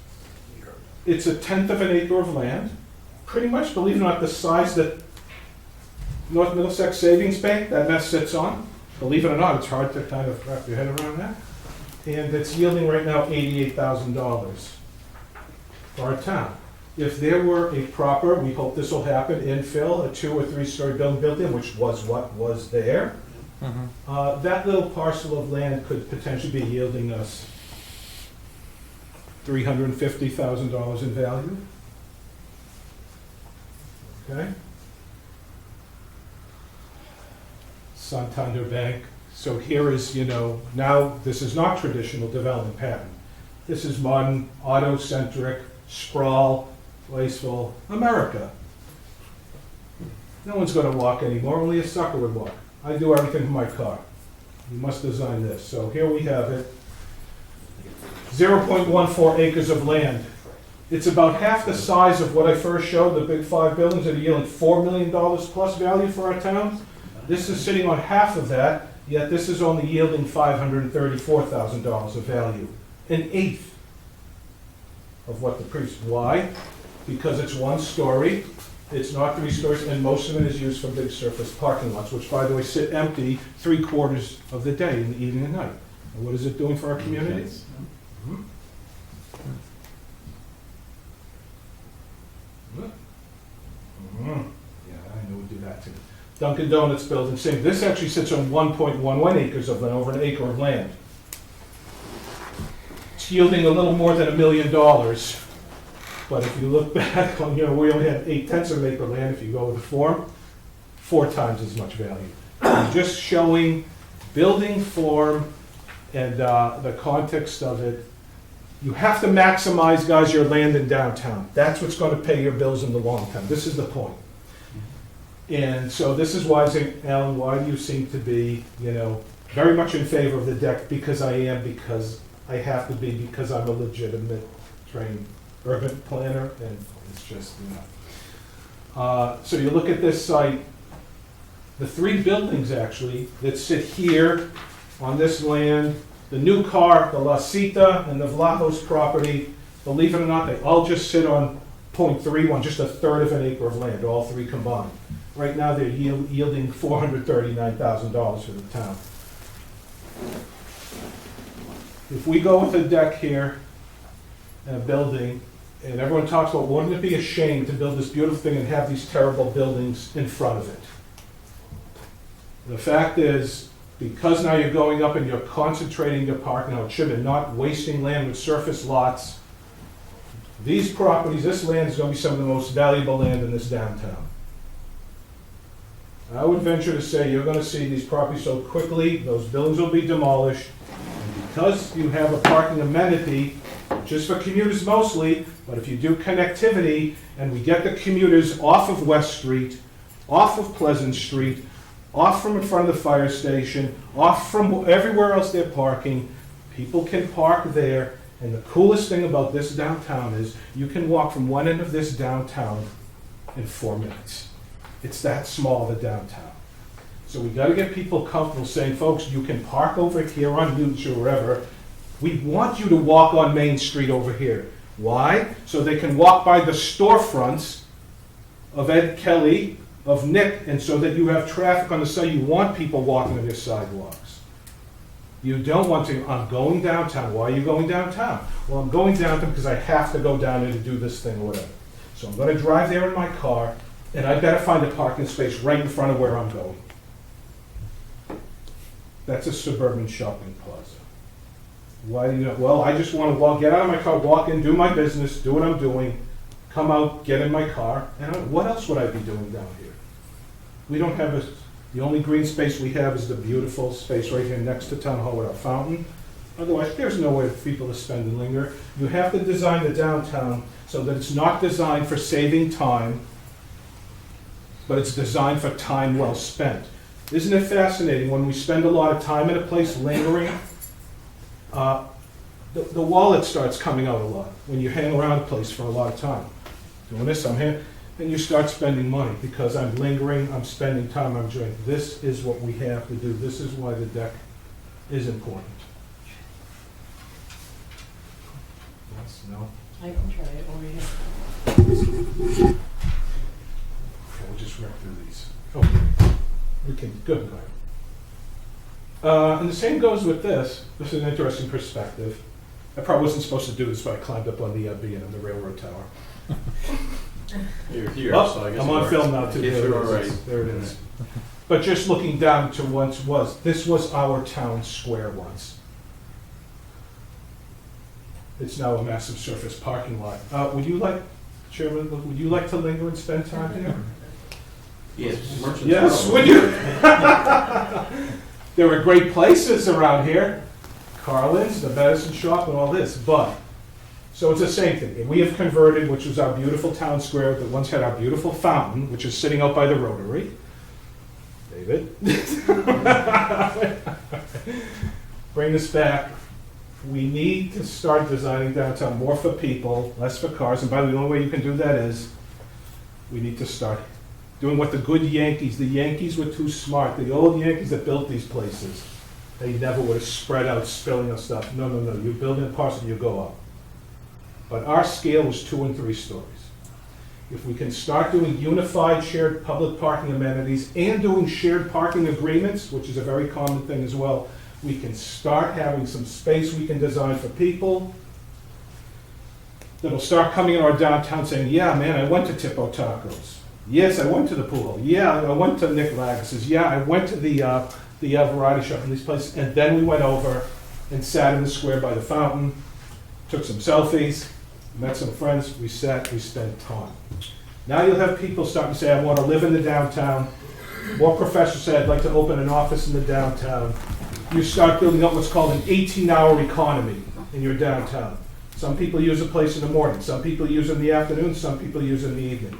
it's 1/10 of an acre of land, pretty much, believe it or not, the size that North Middlesex Savings Bank, that mess sits on. Believe it or not, it's hard to kind of wrap your head around that. And it's yielding right now $88,000 for our town. If there were a proper, we hope this will happen, infill, a 2- or 3-story building, which was what was there, that little parcel of land could potentially be yielding us $350,000 in value. Okay? Santander Bank. So here is, now this is not traditional development pattern. This is modern, auto-centric, sprawl, wasteful America. No one's going to walk anymore, only a sucker would walk. I do everything in my car. You must design this. So here we have it. 0.14 acres of land. It's about half the size of what I first showed, the big 5 buildings that are yielding $4 million plus value for our town. This is sitting on half of that, yet this is only yielding $534,000 of value. 1/8 of what the previous. Why? Because it's 1 story, it's not 3 stories, and most of it is used for big surface parking lots, which, by the way, sit empty 3/4 of the day, in the evening and night. And what is it doing for our community? Yeah, I know we do that too. Dunkin' Donuts building, same. This actually sits on 1.11 acres of land, over an acre of land. It's yielding a little more than $1 million. But if you look back on, we only have 8/10 of an acre of land. If you go with the form, 4 times as much value. I'm just showing building form and the context of it. You have to maximize, guys, your land in downtown. That's what's going to pay your bills in the long term. This is the point. And so this is why I say, Alan, why do you seem to be, very much in favor of the deck? Because I am, because I have to be, because I'm a legitimate trained urban planner, and it's just, So you look at this site, the 3 buildings actually that sit here on this land, the new car, the La Cita, and the Vlahos property, believe it or not, they all just sit on 0.31, just 1/3 of an acre of land, all 3 combined. Right now, they're yielding $439,000 for the town. If we go with a deck here and a building, and everyone talks about, wouldn't it be a shame to build this beautiful thing and have these terrible buildings in front of it? The fact is, because now you're going up and you're concentrating your parking, how it should be, not wasting land with surface lots, these properties, this land is going to be some of the most valuable land in this downtown. I would venture to say you're going to see these properties so quickly, those buildings will be demolished, and because you have a parking amenity, just for commuters mostly, but if you do connectivity, and we get the commuters off of West Street, off of Pleasant Street, off from in front of the fire station, off from everywhere else they're parking, people can park there, and the coolest thing about this downtown is you can walk from one end of this downtown in 4 minutes. It's that small of a downtown. So we got to get people comfortable saying, folks, you can park over here on Newton or wherever. We want you to walk on Main Street over here. Why? So they can walk by the storefronts of Ed Kelly, of Nick, and so that you have traffic on the side. You want people walking on your sidewalks. You don't want to, I'm going downtown. Why are you going downtown? Well, I'm going downtown because I have to go down there to do this thing or whatever. So I'm going to drive there in my car, and I better find a parking space right in front of where I'm going. That's a suburban shopping plaza. Why do you, well, I just want to get out of my car, walk in, do my business, do what I'm doing, come out, get in my car, and what else would I be doing down here? We don't have the only green space we have is the beautiful space right here next to Town Hall with our fountain. Otherwise, there's no way for people to spend and linger. You have to design the downtown so that it's not designed for saving time, but it's designed for time well spent. Isn't it fascinating when we spend a lot of time in a place lingering? The wallet starts coming out a lot when you hang around a place for a lot of time. Doing this, I'm here, and you start spending money because I'm lingering, I'm spending time, I'm enjoying. This is what we have to do. This is why the deck is important. Yes, no? I can try it over here. Okay, we'll just rip through these. Okay, we can, good. And the same goes with this. This is an interesting perspective. I probably wasn't supposed to do this, but I climbed up on the beam on the railroad tower. You're here, Oh, so I guess I'm it on works. film now too. Yes, There you're it all is. right. There it is. But just looking down to once was, this was our town square once. It's now a massive surface parking lot. Would you like, Chairman, would you like to linger and spend time here? Yes. Yes, would you? There are great places around here. Carlin's, the medicine shop, and all this, but, so it's the same thing. And we have converted, which was our beautiful town square that once had our beautiful fountain, which is sitting out by the Rotary. David? Bring this back. We need to start designing downtown more for people, less for cars. And by the way, the only way you can do that is we need to start doing what the good Yankees, the Yankees were too smart. The old Yankees that built these places, they never would have spread out spilling of stuff. No, no, no. You build in a parcel, you go up. But our scale was 2 and 3 stories. If we can start doing unified shared public parking amenities and doing shared parking agreements, which is a very common thing as well, we can start having some space we can design for people that'll start coming in our downtown saying, yeah, man, I went to Tipo Tacos. Yes, I went to the pool. Yeah, I went to Nick Lagus's. Yeah, I went to the variety shop in these places. And then we went over and sat in the square by the fountain, took some selfies, met some friends, we sat, we spent time. Now you'll have people starting to say, I want to live in the downtown. More professors say, I'd like to open an office in the downtown. You start building up what's called an 18-hour economy in your downtown. Some people use a place in the morning, some people use it in the afternoon, some people use it in the evening.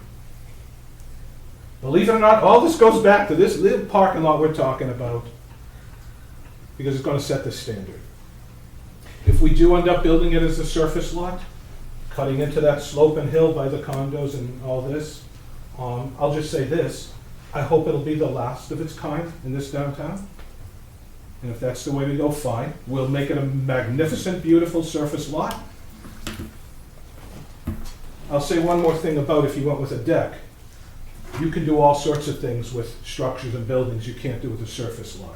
Believe it or not, all this goes back to this little parking lot we're talking about because it's going to set the standard. If we do end up building it as a surface lot, cutting into that slope and hill by the condos and all this, I'll just say this, I hope it'll be the last of its kind in this downtown. And if that's the way we go, fine. We'll make it a magnificent, beautiful surface lot. I'll say one more thing about if you went with a deck. You can do all sorts of things with structures and buildings you can't do with a surface lot.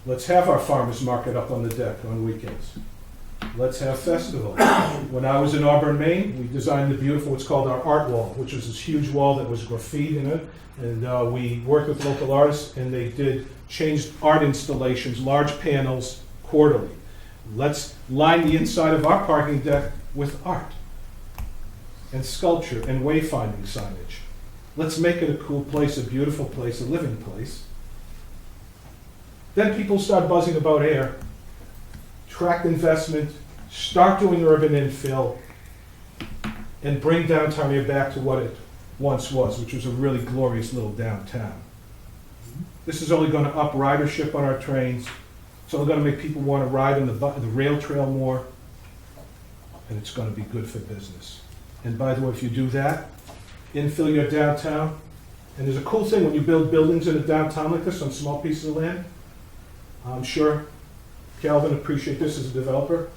Let's have our farmers market up on the deck on weekends. Let's have festivals. When I was in Auburn, Maine, we designed the beautiful, what's called our art wall, which was this huge wall that was graffiti in it. And we worked with local artists, and they did changed art installations, large panels, quarterly. Let's line the inside of our parking deck with art and sculpture and wayfinding signage. Let's make it a cool place, a beautiful place, a living place. Then people start buzzing about Ayer, track investment, start doing urban infill, and bring downtown here back to what it once was, which was a really glorious little downtown. This is only going to up ridership on our trains. It's only going to make people want to ride on the rail trail more, and it's going to be good for business. And by the way, if you do that, infill your downtown, and there's a cool thing when you build buildings in a downtown like this on small pieces of land. I'm sure Calvin appreciate this as a developer.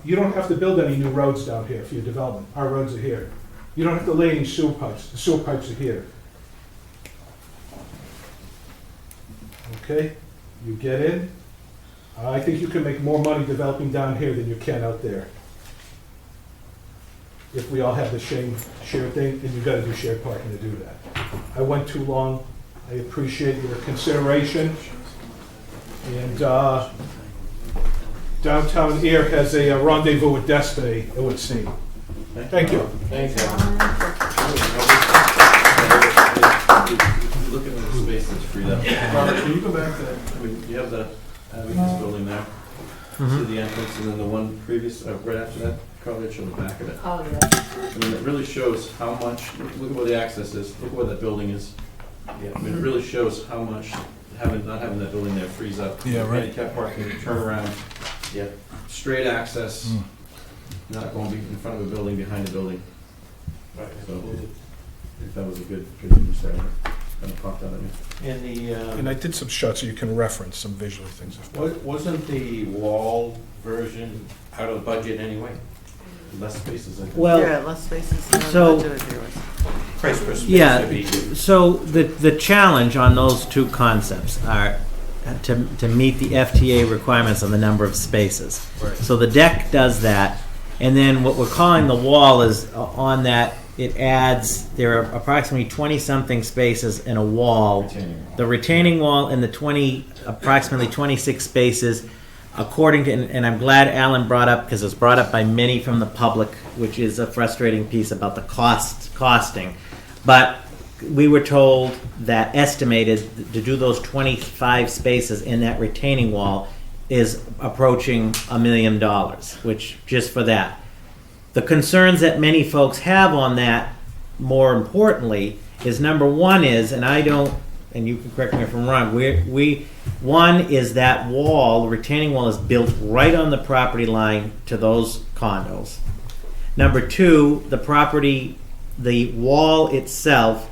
You don't have to build any new roads down here for your development. Our roads are here. You don't have to lay any sewer pipes. The sewer pipes are here. Okay, you get in. I think you can make more money developing down here than you can out there. If we all have the same shared thing, and you've got to do shared parking to do that. I went too long. I appreciate your consideration. And downtown Ayer has a rendezvous with destiny, it would seem. Thank you. Thanks, Look at the space that's freed up. Robert, can you go back to that? I mean, you have the entrance, and then the one previous, right after that, probably show the back of it. Oh, yeah. I mean, it really shows how much, look at where the access is, look where that building is. Yeah, I mean, it really shows how much not having that building there frees up. Yeah, right. Handicap parking, turnaround, yeah, straight access, not going in front of a building, behind a building. So, I think that was a good use there. Kind of popped out at me. And the, And I did some shots so you can reference some visual things. wasn't the wall version out of budget anyway? Less spaces, I think. Well, Yeah, less spaces than so- budgeted viewers. Price per space yeah, would be. so the challenge on those two concepts are to meet the FTA requirements on the number of spaces. Right. So the deck does that, and then what we're calling the wall is on that, it adds, there are approximately 20-something spaces in a wall. Retaining wall. The retaining wall and the approximately 26 spaces, according to, and I'm glad Alan brought up, because it's brought up by many from the public, which is a frustrating piece about the costing. But we were told that estimated to do those 25 spaces in that retaining wall is approaching $1 million, which just for that. The concerns that many folks have on that, more importantly, is number one is, and I don't, and you can correct me if I'm wrong, one is that wall, the retaining wall is built right on the property line to those condos. Number two, the wall itself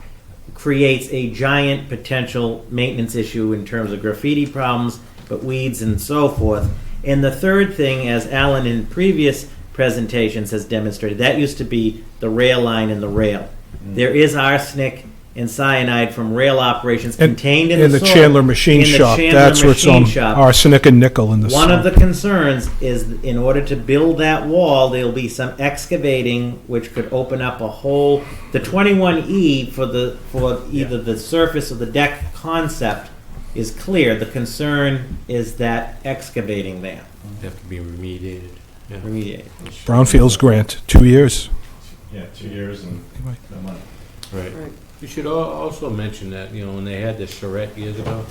creates a giant potential maintenance issue in terms of graffiti problems, but weeds and so forth. And the third thing, as Alan in previous presentations has demonstrated, that used to be the rail line and the rail. There is arsenic and cyanide from rail operations contained in the soil. Chandler machine in the shop. Chandler That's what's machine on shop. arsenic and nickel in the One of soil. the concerns is in order to build that wall, there'll be some excavating which could open up a hole. The 21E for either the surface or the deck concept is clear. The concern is that excavating there. They have to be remediated. Yeah. Remediate. Brownfields grant, 2 years. Yeah, 2 years and no money. Right. Right. You should also mention that, when they had the charrette years ago,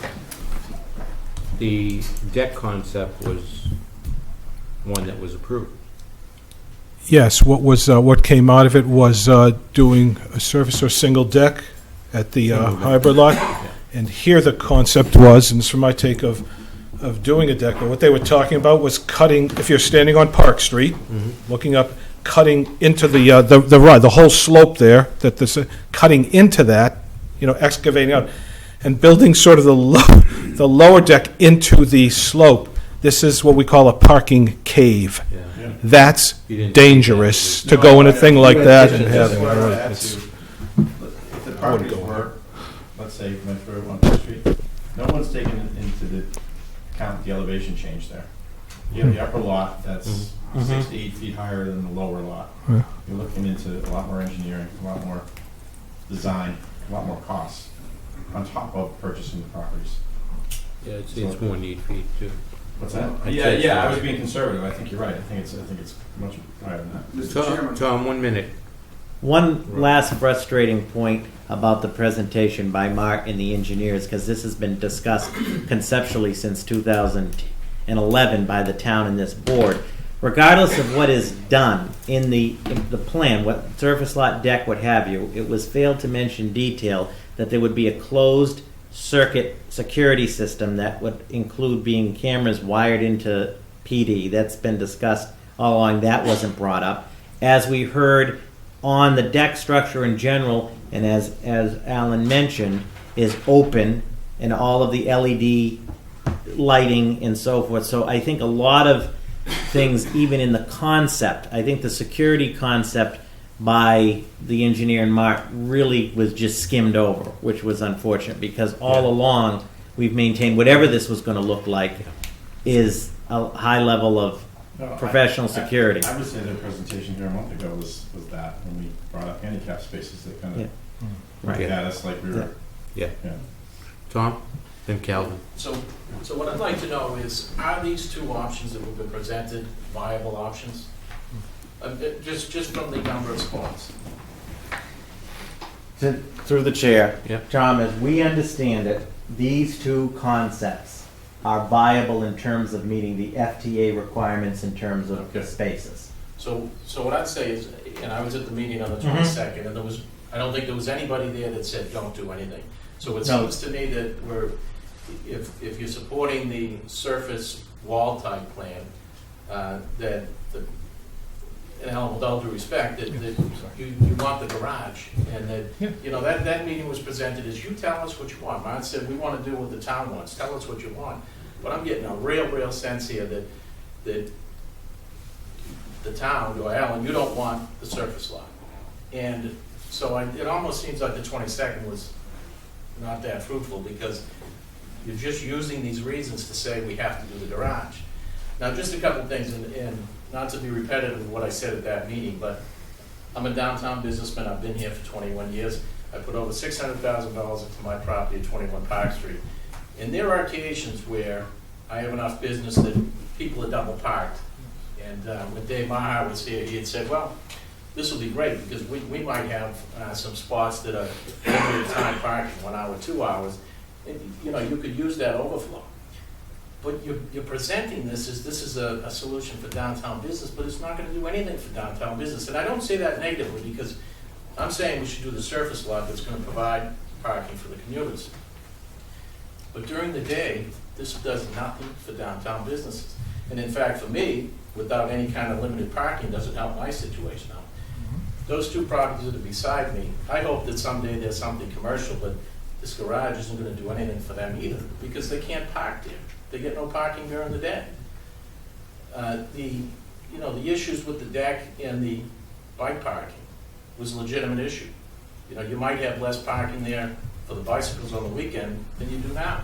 the deck concept was one that was approved. Yes, what came out of it was doing a surface or single deck at the hybrid lot. And here the concept was, and this is from my take of doing a deck, but what they were talking about was cutting, if you're standing on Park Street, looking up, cutting into the whole slope there, cutting into that, excavating out, and building sort of the lower deck into the slope. This is what we call a parking cave. Yeah. That's You didn't- dangerous to go in a thing like that and have. That's what I would add to, if the properties were, let's say, went through on Park Street, no one's taken into the count the elevation change there. You have the upper lot that's 6 to 8 feet higher than the lower lot. Yeah. You're looking into a lot more engineering, a lot more design, a lot more costs on top of purchasing the properties. Yeah, it's more need feet too. What's that? I'd say Yeah, so. I was being conservative. I think you're right. I think it's much higher than that. Tom, 1 minute. One last frustrating point about the presentation by Mark and the engineers, because this has been discussed conceptually since 2011 by the town and this board. Regardless of what is done in the plan, what surface lot, deck, what have you, it was failed to mention detail that there would be a closed circuit security system that would include being cameras wired into PD. That's been discussed all along. That wasn't brought up. As we heard on the deck structure in general, and as Alan mentioned, is open and all of the LED lighting and so forth. So I think a lot of things, even in the concept, I think the security concept by the engineer and Mark really was just skimmed over, which was unfortunate because all along we've maintained whatever this was going to look like is a high level of professional security. I would say their presentation here a month ago was that when we brought up handicap spaces, they kind of looked at us like we were. Yeah. Tom, then Calvin. So what I'd like to know is, are these two options that have been presented viable options? Just from the number of spots. Through the chair, Yep. Tom, as we understand it, these two concepts are viable in terms of meeting the FTA requirements in terms of the Okay. spaces. So what I'd say is, and I was at the meeting on the 22nd, and I don't think there was anybody there that said, don't do anything. So it No. seems to me that if you're supporting the surface wall type plan, that, and with all due respect, that you want the garage, and that, that meeting was presented as, you tell us what you want. Mine said, we want to do what the town wants, tell us what you want. But I'm getting a real sense here that the town, or Alan, you don't want the surface lot. And so it almost seems like the 22nd was not that fruitful, because you're just using these reasons to say we have to do the garage. Now, just a couple things, and not to be repetitive of what I said at that meeting, but I'm a downtown businessman. I've been here for 21 years. I put over $600,000 into my property at 21 Park Street. And there are occasions where I have enough business that people are double parked. And when Dave Maher was here, he had said, well, this will be great, because we might have some spots that are limited time parking, 1 hour, 2 hours. And, you could use that overflow. But you're presenting this as a solution for downtown business, but it's not going to do anything for downtown business. And I don't say that negatively, because I'm saying we should do the surface lot that's going to provide parking for the commuters. But during the day, this does nothing for downtown businesses. And in fact, for me, without any kind of limited parking, doesn't help my situation out. Those two properties that are beside me, I hope that someday there's something commercial, but this garage isn't going to do anything for them either, because they can't park there. They get no parking during the day. The issues with the deck and the bike parking was a legitimate issue. You might have less parking there for the bicycles on the weekend than you do now.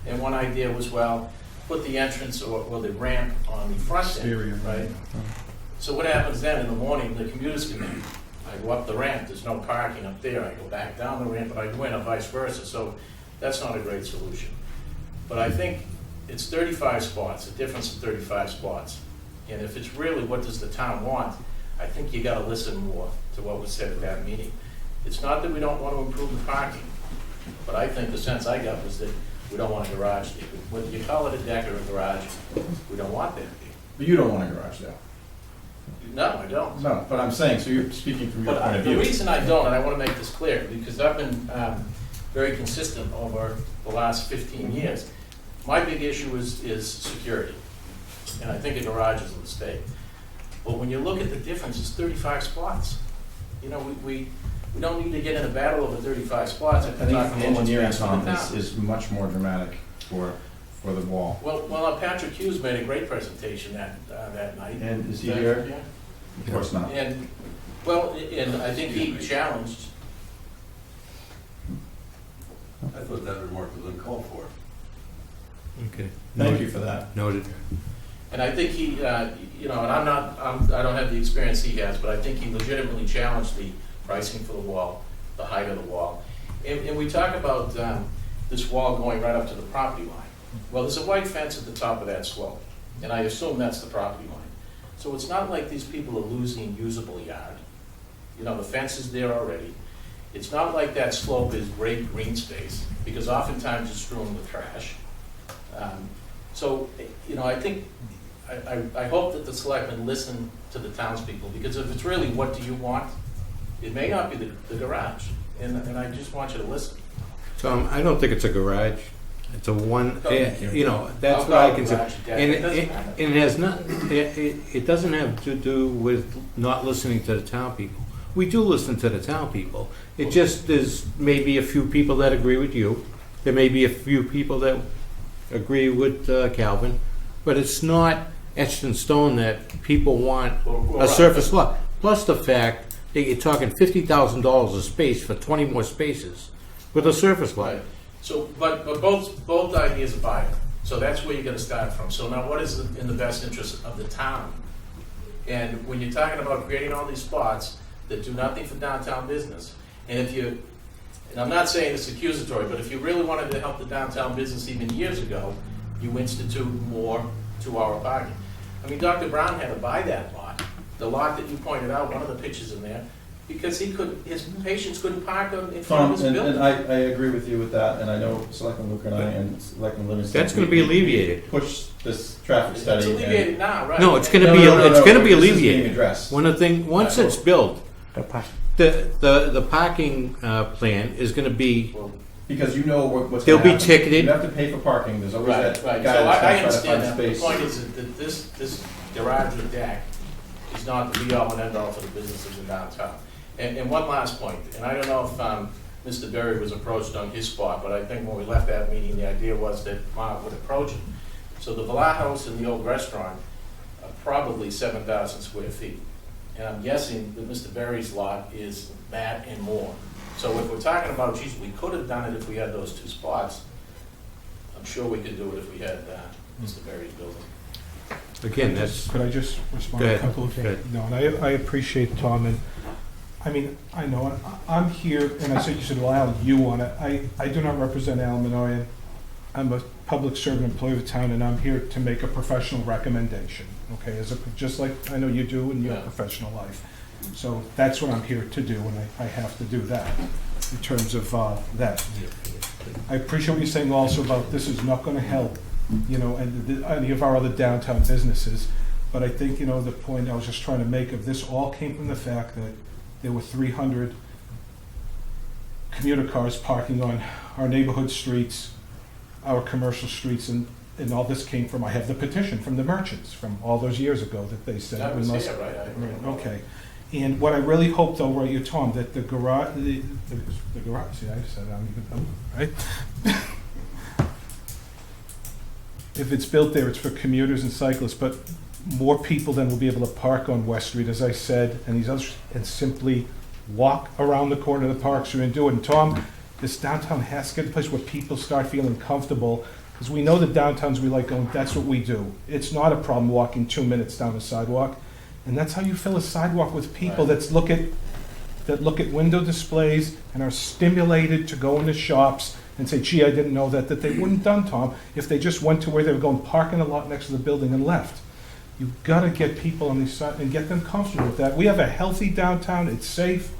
And one idea was, well, put the entrance or the ramp on the front end, right? So what happens then in the morning? The commuters come in. I go up the ramp. There's no parking up there. I go back down the ramp, and I go in, or vice versa. So that's not a great solution. But I think it's 35 spots, a difference of 35 spots. And if it's really what does the town want, I think you got to listen more to what was said at that meeting. It's not that we don't want to improve the parking, but I think the sense I got was that we don't want a garage there. Whether you call it a deck or a garage, we don't want that. But you don't want a garage there. No, I don't. No, but I'm saying, so you're speaking from your point of The view. reason I don't, and I want to make this clear, because I've been very consistent over the last 15 years, my big issue is security. And I think a garage is a mistake. But when you look at the difference, it's 35 spots. We don't need to get in a battle over 35 spots. I think the engineering comment is much more dramatic for the wall. Well, Patrick Hughes made a great presentation that night. And is he here? Yeah. Of course not. And I think he challenged. I thought that remark was uncalled for. Okay. Thank you for that. Noted. And I think he, and I don't have the experience he has, but I think he legitimately challenged the pricing for the wall, the height of the wall. And we talk about this wall going right up to the property line. Well, there's a white fence at the top of that slope, and I assume that's the property line. So it's not like these people are losing usable yard. The fence is there already. It's not like that slope is great green space, because oftentimes it's strewn with trash. I think, I hope that the selectmen listen to the townspeople, because if it's really what do you want, it may not be the garage, and I just want you to listen. Tom, I don't think it's a garage. It's a one, that's I'll what I call it consider. garage, Jack. And It doesn't matter. it has not, it doesn't have to do with not listening to the town people. We do listen to the town people. It just, there's maybe a few people that agree with you. There may be a few people that agree with Calvin, but it's not etched in stone that people want a surface lot. Plus the fact that you're talking $50,000 a space for 20 more spaces with a surface lot. Right. So, but both ideas are viable. So that's where you're going to start from. So now, what is in the best interest of the town? And when you're talking about creating all these spots that do nothing for downtown business, and I'm not saying it's accusatory, but if you really wanted to help the downtown business even years ago, you institute more 2-hour parking. I mean, Dr. Brown had to buy that lot. The lot that you pointed out, one of the pictures in there, because his patients couldn't park in front Tom, of his and building. I agree with you with that, and I know Selectman Luker and I and Selectman Livingston. That's gonna be alleviated. Push this traffic study. It's alleviated now, right? No, it's gonna No, be, no, no, it's no, gonna be this is being alleviated. addressed. Once it's built, the parking plan is gonna be, Because you know what's They'll gonna be happen. ticketed. You have to pay for parking, there's always Right, that right. guy So that's I gonna try to find understand that. The space. point is that this garage or deck is not the be-all and end-all for the businesses in downtown. And one last point, and I don't know if Mr. Berry was approached on his spot, but I think when we left that meeting, the idea was that Mark would approach him. So the Villa House and the old restaurant are probably 7,000 square feet. And I'm guessing that Mr. Berry's lot is that and more. So if we're talking about, geez, we could have done it if we had those two spots, I'm sure we could do it if we had Mr. Berry's building. again, that's, Could I just respond Go to a ahead. couple of Go things? ahead. No, and I appreciate Tom, and, I mean, I know, I'm here, and I said, you said, well, Al, you want it. I do not represent Al Minoyan. I'm a public servant employee of the town, and I'm here to make a professional recommendation, okay? Just like I know you do in your Yeah. professional life. So that's what I'm here to do, and I have to do that in terms of that. I appreciate what you're saying also about this is not gonna help, and any of our other downtown businesses. But I think, the point I was just trying to make of this all came from the fact that there were 300 commuter cars parking on our neighborhood streets, our commercial streets, and all this came from, I have the petition from the merchants from all those years ago that they said That we was must. here, right? Right, okay. And what I really hope though, right, you, Tom, that the garage, the garage, see, I said, right? If it's built there, it's for commuters and cyclists, but more people then will be able to park on West Street, as I said, and these others, and simply walk around the corner of the Park Street and do it. And Tom, this downtown has to get to a place where people start feeling comfortable, because we know the downtowns we like going, that's what we do. It's not a problem walking 2 minutes down the sidewalk. And that's how you fill a sidewalk with people that look at window displays and are stimulated to go into shops and say, gee, I didn't know that they wouldn't done, Tom, if they just went to where they were going, park in a lot next to the building and left. You've got to get people on these sides and get them comfortable with that. We have a healthy downtown, it's safe.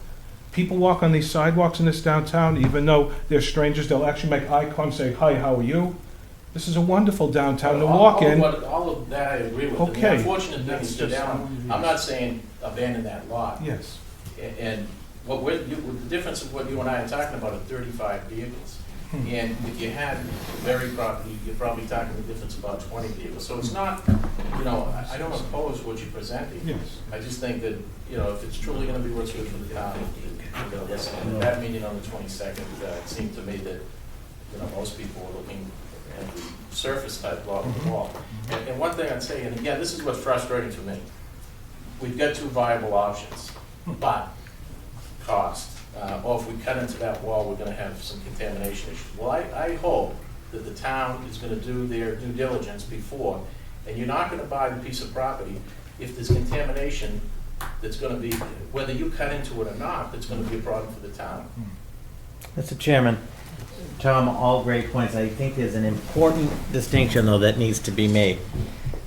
People walk on these sidewalks in this downtown, even though they're strangers, they'll actually make eye contact, say, hi, how are you? This is a wonderful downtown to walk in. All of that I agree with. And Okay. the unfortunate thing is, I'm not saying abandon that lot. Yes. And the difference of what you and I are talking about are 35 vehicles. And if you had very property, you're probably talking the difference of about 20 vehicles. So it's not, I don't oppose what you're presenting. Yes. I just think that, if it's truly gonna be what's good for the town, you're gonna listen. And that meeting on the 22nd, it seemed to me that, most people were looking at the surface type block of the wall. And one thing I'd say, and again, this is what's frustrating for me. We've got two viable options, but cost. Or if we cut into that wall, we're gonna have some contamination issues. Well, I hope that the town is gonna do their due diligence before, and you're not gonna buy the piece of property if there's contamination that's gonna be, whether you cut into it or not, that's gonna be a problem for the town. Mr. Chairman, Tom, all great points. I think there's an important distinction, though, that needs to be made.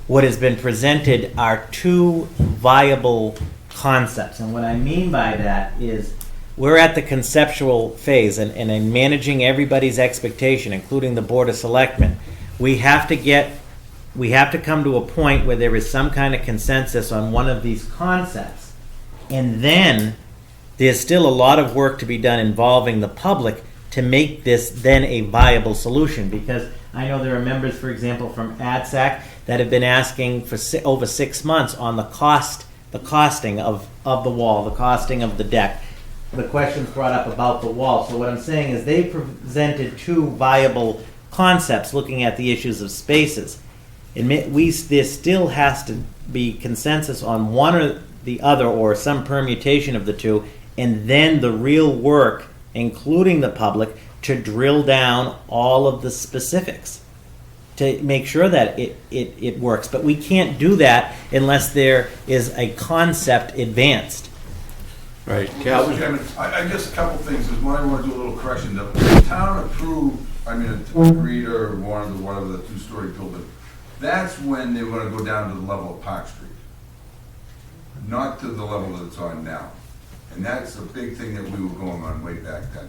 What has been presented are two viable concepts, and what I mean by that is we're at the conceptual phase, and in managing everybody's expectation, including the Board of Selectmen, we have to come to a point where there is some kind of consensus on one of these concepts. And then there's still a lot of work to be done involving the public to make this then a viable solution. Because I know there are members, for example, from ADSAC that have been asking for over 6 months on the costing of the wall, the costing of the deck. The questions brought up about the wall. So what I'm saying is they presented two viable concepts looking at the issues of spaces. There still has to be consensus on one or the other or some permutation of the two, and then the real work, including the public, to drill down all of the specifics to make sure that it works. But we can't do that unless there is a concept advanced. right, Mr. Calvin? Chairman, I guess a couple things, is one, I want to do a little correction. The town approved, agreed or wanted whatever the two-story building. That's when they were going to go down to the level of Park Street, not to the level that it's on now. And that's a big thing that we were going on way back then.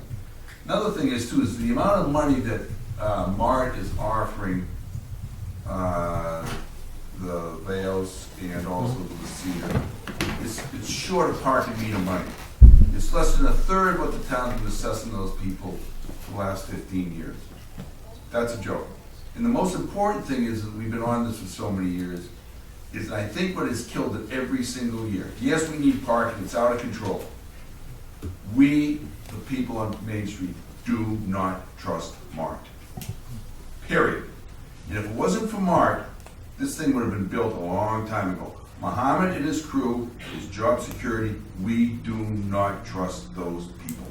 Another thing is too, is the amount of money that MART is offering the Vales and also the Cedar, it's short of parking meter money. It's less than a third what the town's been assessing those people for the last 15 years. That's a joke. And the most important thing is that we've been on this for so many years, is I think what has killed it every single year. Yes, we need parking, it's out of control. We, the people on Main Street, do not trust MART. Period. And if it wasn't for MART, this thing would have been built a long time ago. Muhammad and his crew, his job security, we do not trust those people.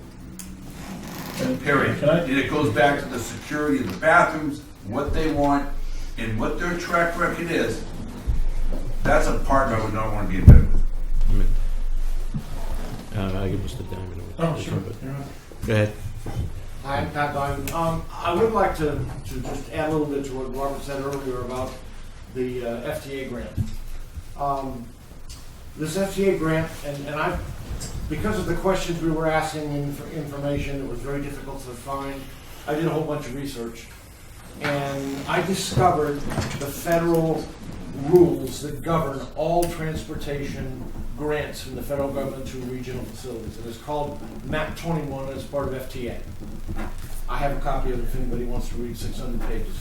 Period. And it goes back to the security of the bathrooms, what they want, and what their track record is. That's a partner I would not want to be in bed with. I give Mr. Diamond. Oh, sure. Go ahead. Hi, I'm Pat Diamond. I would like to just add a little bit to what Robert said earlier about the FTA grant. This FTA grant, and I, because of the questions we were asking and for information, it was very difficult to find. I did a whole bunch of research, and I discovered the federal rules that govern all transportation grants from the federal government to regional facilities. It is called MAP 21 as part of FTA. I have a copy of it if anybody wants to read 600 pages.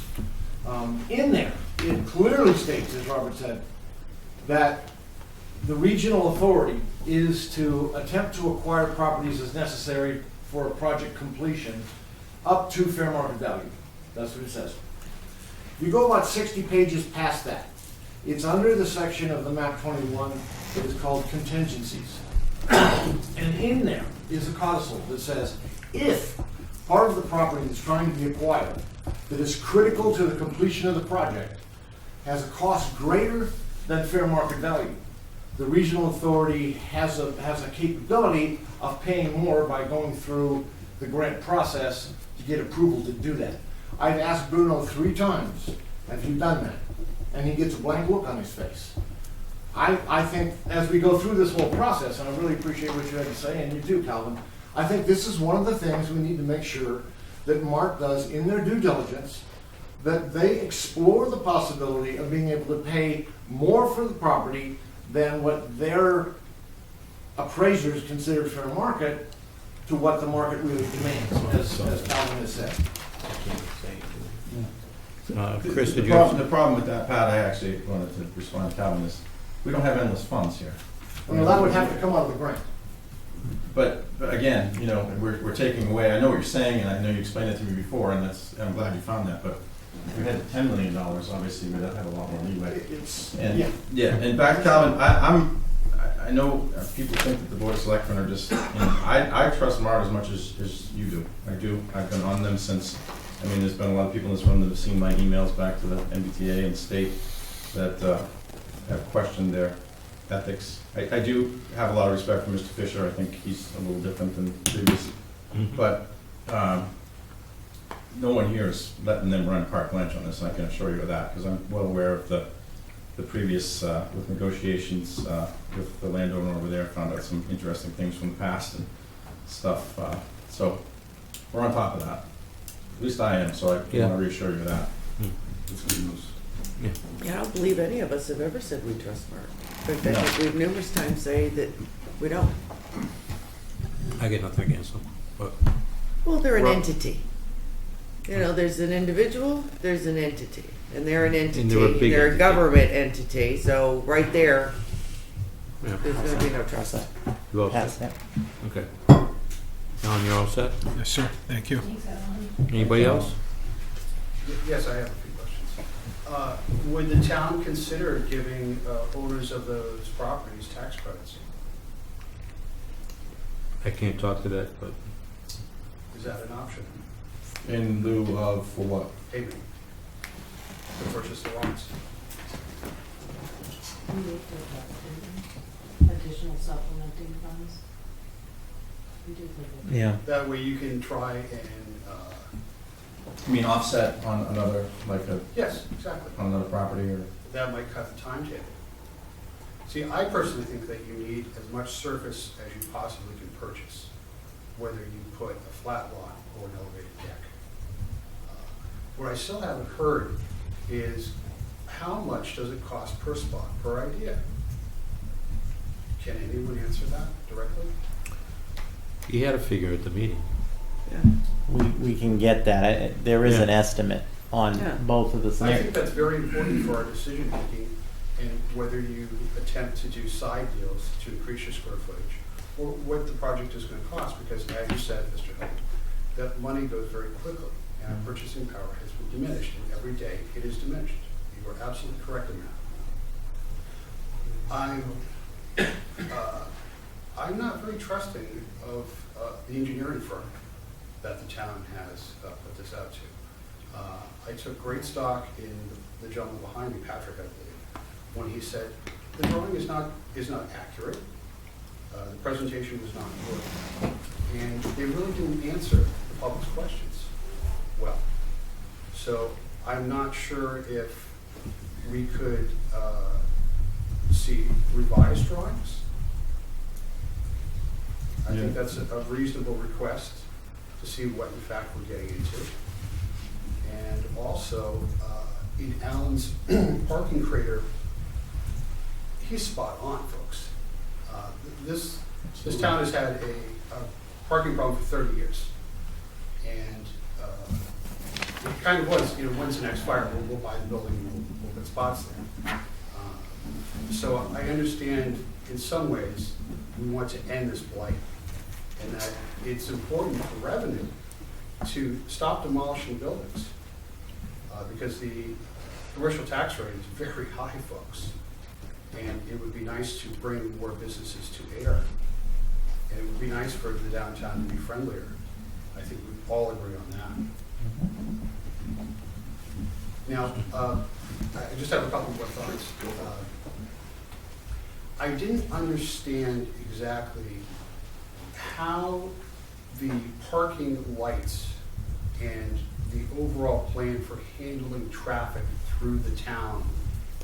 In there, it clearly states, as Robert said, that the regional authority is to attempt to acquire properties as necessary for a project completion up to fair market value. That's what it says. You go about 60 pages past that. It's under the section of the MAP 21 that is called contingencies. And in there is a codicil that says, if part of the property that's trying to be acquired that is critical to the completion of the project has a cost greater than fair market value, the regional authority has a capability of paying more by going through the grant process to get approval to do that. I've asked Bruno 3 times, have you done that? And he gets a blank look on his face. I think as we go through this whole process, and I really appreciate what you had to say, and you do, Calvin, I think this is one of the things we need to make sure that MART does in their due diligence, that they explore the possibility of being able to pay more for the property than what their appraisers consider fair market to what the market really demands, as Calvin has said. Chris, did you? The problem with that, Pat, I actually wanted to respond to Calvin, is we don't have endless funds here. Well, that would have to come out of the grant. But again, you know, we're taking away, I know what you're saying, and I know you explained it to me before, and I'm glad you found that, but if we had $10 million, obviously we'd have a lot more leeway. And back to Calvin, I know people think that the Board of Selectmen are just, you know, I trust MART as much as you do. I do. I've been on them since, I mean, there's been a lot of people in this room that have seen my emails back to the MBTA and state that have questioned their ethics. I do have a lot of respect for Mr. Fisher. I think he's a little different than previous. But no one here is letting them run carte blanche on this, and I can assure you of that, because I'm well aware of the previous, with negotiations with the landowner over there, found out some interesting things from the past and stuff. So we're on top of that. At least I am, so I want to reassure you of that. It's good news. I don't believe any of us have ever said we trust MART. In fact, we've numerous times say that we don't. I get nothing against them, but. Well, they're an entity. You know, there's an individual, there's an entity, and they're an entity. They're a government entity, so right there, there's going to be no trust. You all set? Okay. Alan, you're all set? Yes, sir. Thank you. Anybody else? Yes, I have a few questions. Would the town consider giving owners of those properties tax credits? I can't talk to that, but. Is that an option? In lieu of, for what? Paving. To purchase the lots. Additional supplementing funds. Yeah. That way you can try and. You mean offset on another, like a. Yes, exactly. On another property, or? That might cut the timetable. See, I personally think that you need as much surface as you possibly can purchase, whether you put a flat lot or an elevated deck. What I still haven't heard is how much does it cost per spot, per idea? Can anyone answer that directly? You had a figure at the meeting. We can get that. There is an estimate on both of the I scenarios. think that's very important for our decision making and whether you attempt to do side deals to increase your square footage or what the project is going to cost, because as you said, Mr. Hill, that money goes very quickly and our purchasing power has been diminished, and every day it is diminished. You are absolutely correct in that. I'm not very trusting of the engineering firm that the town has put this out to. I took great stock in the gentleman behind me, Patrick, I believe, when he said the drawing is not accurate, the presentation was not good, and they really didn't answer the public's questions well. So I'm not sure if we could see revised drawings. I think that's a reasonable request to see what in fact we're getting into. And also, in Alan's parking crater, he's spot on, folks. This town has had a parking problem for 30 years. And it kind of was, when's the next fire? We'll buy the building and we'll put spots there. So I understand in some ways we want to end this blight, and that it's important for revenue to stop demolishing buildings because the commercial tax rate is very high, folks. And it would be nice to bring more businesses to Ayer. And it would be nice for the downtown to be friendlier. I think we all agree on that. Now, I just have a couple more thoughts. I didn't understand exactly how the parking lights and the overall plan for handling traffic through the town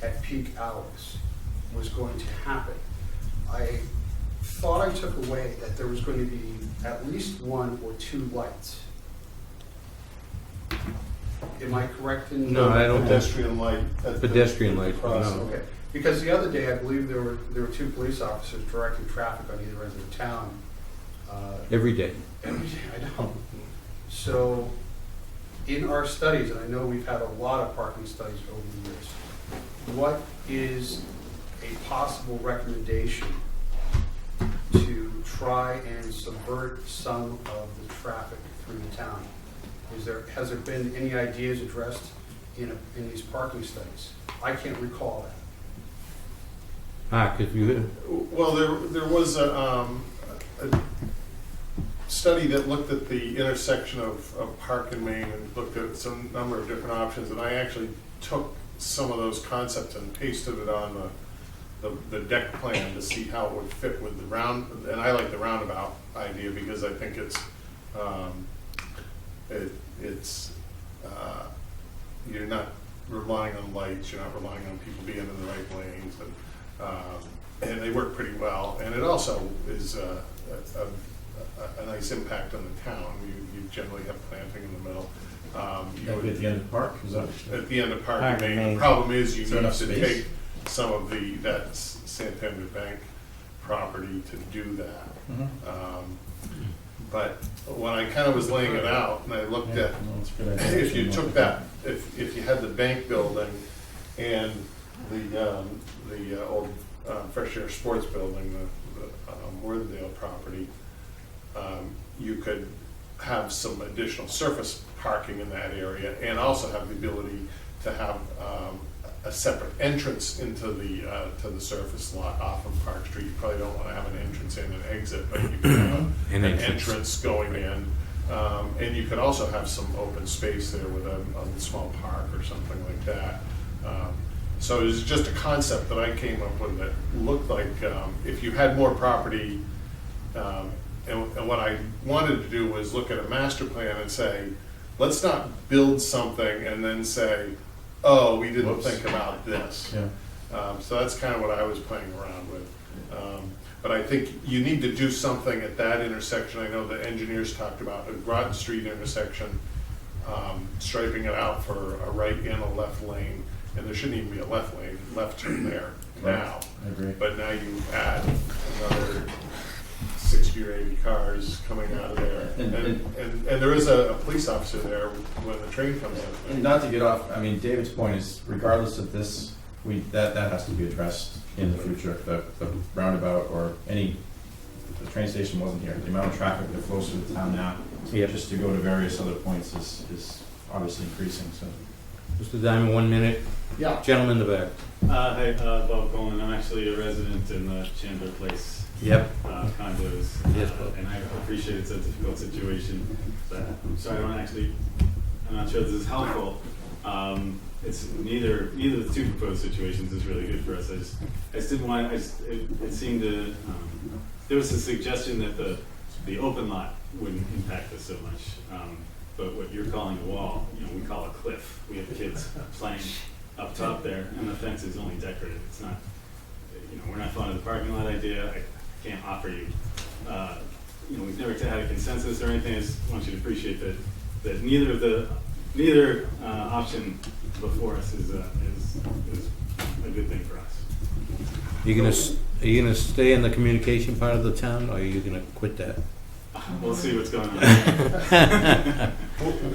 at peak hours was going to happen. I thought I took away that there was going to be at least 1 or 2 lights. Am I correct in? No, I don't. Pedestrian light. Pedestrian light, no. Okay, because the other day I believe there were 2 police officers directing traffic on either end of the town. Every day. Every day, I know. So, in our studies, and I know we've had a lot of parking studies over the years, what is a possible recommendation to try and subvert some of the traffic through the town? Has there been any ideas addressed in these parking studies? I can't recall that. If you. Well, there was a study that looked at the intersection of Park and Main and looked at some number of different options, and I actually took some of those concepts and pasted it on the deck plan to see how it would fit with the round, and I like the roundabout idea because I think it's you're not relying on lights, you're not relying on people being in the right lanes, and they work pretty well, and it also is a nice impact on the town. You generally have planting in the middle. At the end of the park? Is that? At the end of Park and Main. The problem is you need to take some of that Santander Bank property to do that. But when I kind of was laying it out and I looked at, if you took that, if you had the bank building and the old Fresh Air Sports building, the Worthingdale property, you could have some additional surface parking in that area and also have the ability to have a separate entrance into the surface lot off of Park Street. You probably don't want to have an entrance in and exit, but you can have an entrance going in. And you could also have some open space there with a small park or something like that. So it was just a concept that I came up with that looked like if you had more property, and what I wanted to do was look at a master plan and say, let's not build something and then say, oh, we didn't think about this. So that's kind of what I was playing around with. But I think you need to do something at that intersection. I know the engineers talked about a Groton Street intersection, striping it out for a right and a left lane, and there shouldn't even be a left turn there now. I agree. But now you add another 60 or 80 cars coming out of there. And there is a police officer there when the train comes in. And not to get off, I mean, David's point is, regardless of this, that has to be addressed in the future. The roundabout or the train station wasn't here. The amount of traffic that flows through the town now, just to go to various other points is obviously increasing, so. Mr. Diamond, 1 minute. Yeah. Gentleman in the back. Hi, Bob Coleman. I'm actually a resident in the Chandler Place condos. Yes, and I appreciate it's a difficult situation. So I'm not sure this is helpful. It's neither of the two proposed situations is really good for us. I just didn't want, it seemed to, there was a suggestion that the open lot wouldn't impact us so much. But what you're calling a wall, we call a cliff. We have kids playing up top there, and the fence is only decorative. It's not, we're not fond of the parking lot idea. I can't offer you, we've never had a consensus or anything. I just want you to appreciate that neither option before us is a good thing for us. Are you gonna stay in the communication part of the town, or are you gonna quit that? We'll see what's going on.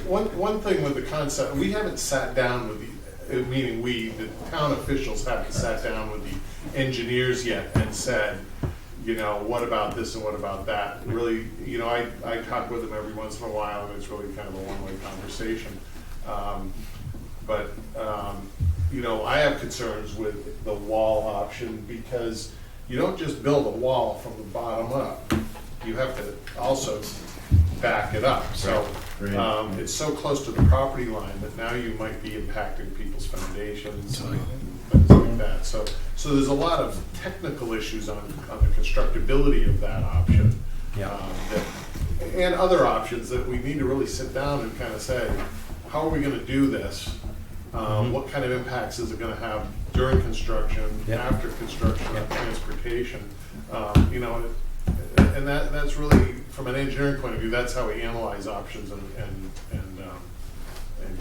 One thing with the concept, we haven't sat down with meaning the town officials haven't sat down with the engineers yet and said, what about this and what about that? Really, I talk with them every once in a while, and it's really kind of a one-way conversation. I have concerns with the wall option, because you don't just build a wall from the bottom up. You have to also back it up. So it's so close to the property line that now you might be impacting people's foundations and things like that. So there's a lot of technical issues on the constructability of that option. And other options that we need to really sit down and kind of say, how are we going to do this? What kind of impacts is it going to have during construction, after construction, transportation? And that's really, from an engineering point of view, that's how we analyze options and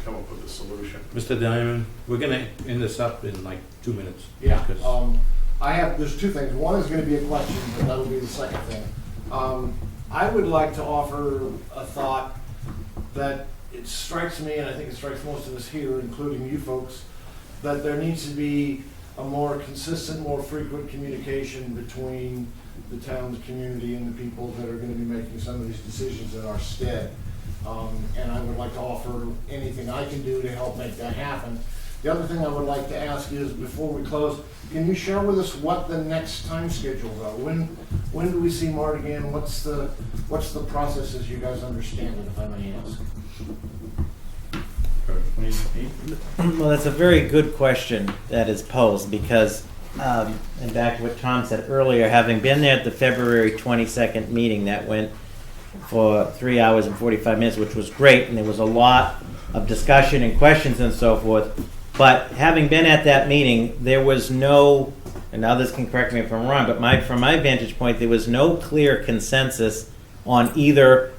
come up with a solution. Mr. Diamond, we're gonna end this up in like 2 minutes. Yeah. There's two things. One is going to be a question, but that'll be the second thing. I would like to offer a thought that it strikes me, and I think it strikes most of us here, including you folks, that there needs to be a more consistent, more frequent communication between the town's community and the people that are going to be making some of these decisions in our stead. And I would like to offer anything I can do to help make that happen. The other thing I would like to ask is, before we close, can you share with us what the next time schedules are? When do we see Mart again? What's the process as you guys understand it, if I may ask? Well, that's a very good question that is posed, because, and back to what Tom said earlier, having been there at the February 22nd meeting that went for 3 hours and 45 minutes, which was great, and there was a lot of discussion and questions and so forth. But having been at that meeting, there was no, and others can correct me if I'm wrong, but from my vantage point, there was no clear consensus on either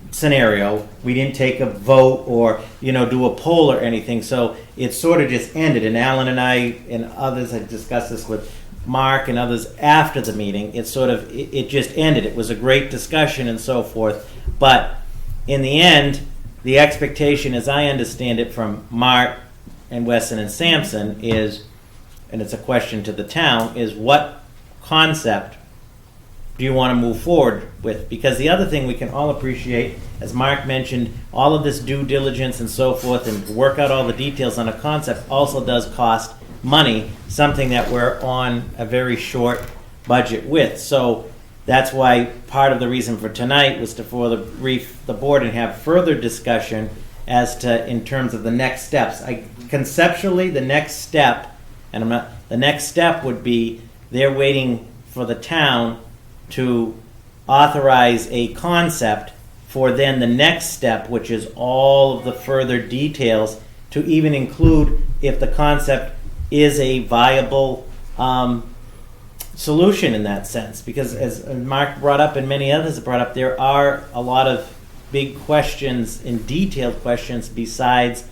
scenario. We didn't take a vote or do a poll or anything, so it sort of just ended. And Alan and I and others had discussed this with Mark and others after the meeting. It just ended. It was a great discussion and so forth, but in the end, the expectation, as I understand it from Mark and Weston and Sampson, is, and it's a question to the town, is what concept do you want to move forward with? Because the other thing we can all appreciate, as Mark mentioned, all of this due diligence and so forth, and work out all the details on a concept also does cost money, something that we're on a very short budget with. So that's why part of the reason for tonight was to brief the board and have further discussion as to, in terms of the next steps. Conceptually, the next step, the next step would be they're waiting for the town to authorize a concept for then the next step, which is all of the further details, to even include if the concept is a viable solution in that sense. Because as Mark brought up and many others have brought up, there are a lot of big questions and detailed questions besides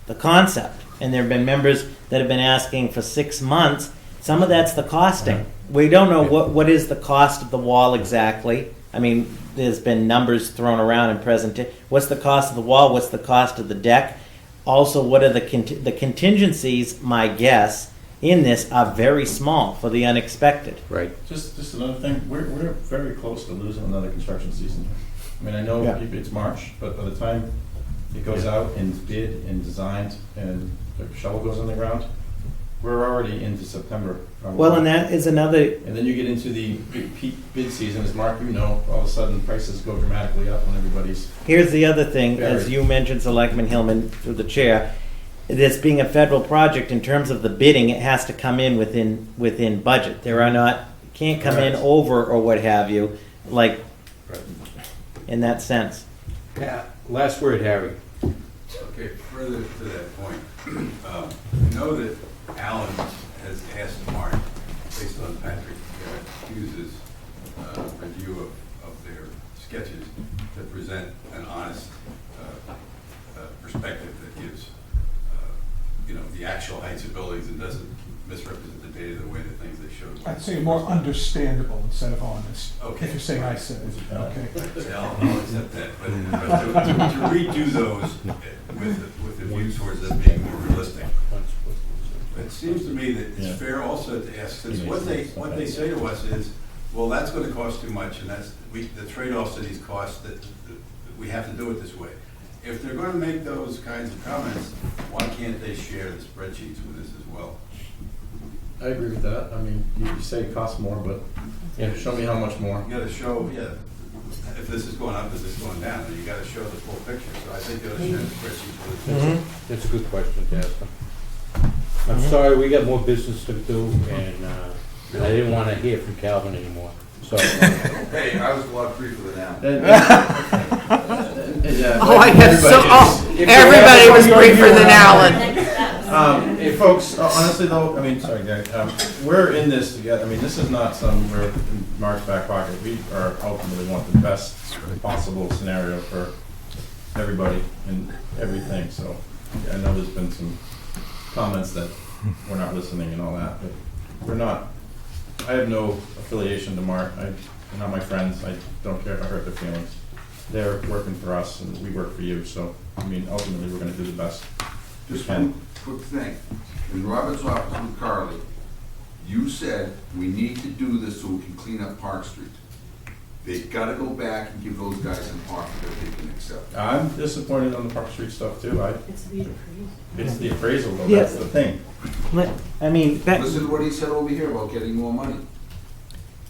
the concept. And there have been members that have been asking for 6 months. Some of that's the costing. We don't know what is the cost of the wall exactly. I mean, there's been numbers thrown around in presentation. What's the cost of the wall? What's the cost of the deck? Also, what are the contingencies? My guess in this are very small for the unexpected. Right. Just another thing, we're very close to losing another construction season. I mean, I know it's March, but by the time it goes out and bid and designed and the shovel goes on the ground, we're already into September. Well, and that is another. And then you get into the peak bid season, as Mark, you know, all of a sudden prices go dramatically up when everybody's. Here's the other thing, buried. as you mentioned, Selectman Hillman, through the chair. This being a federal project, in terms of the bidding, it has to come in within budget. There are not can't come in over or what have you, like in that sense. Yeah. Last word, Harry. Okay, further to that point, I know that Alan has asked Mark, based on Patrick Hughes's review of their sketches, to present an honest perspective that gives, the actual heights of buildings and doesn't misrepresent the data the way the things they showed. I'd say more understandable instead of honest. Okay. If you're saying I said it, okay. Yeah, I'll accept that, but to redo those with the view towards them being more realistic. It seems to me that it's fair also to ask, since what they say to us is, well, that's going to cost too much, and that's the trade-offs to these costs that we have to do it this way. If they're going to make those kinds of comments, why can't they share the spreadsheets with us as well? I agree with that. I mean, you say it costs more, but show me how much more. You got to show, if this is going up, is this going down? And you got to show the full picture. So I think they ought to share the spreadsheets with us. That's a good question to ask them. I'm sorry, we got more business to do, and I didn't want to hear from Calvin anymore. So. Hey, I was a lot briefer than Alan. Everybody was briefer than Alan. Hey, folks, honestly though, I mean, sorry, Gary, we're in this together. I mean, this is not we're in Mark's back pocket. We are ultimately want the best possible scenario for everybody and everything. So I know there's been some comments that we're not listening and all that, but we're not. I have no affiliation to Mark. They're not my friends. I don't care if I hurt their feelings. They're working for us and we work for you. So, I mean, ultimately we're going to do the best. Just one quick thing. In Robert's office with Carly, you said we need to do this so we can clean up Park Street. They've got to go back and give those guys some park that they can accept. I'm disappointed on the Park Street stuff too. It's the appraisal. It's the appraisal though, Yeah. that's the thing. I mean, Listen to what he said over here about getting more money.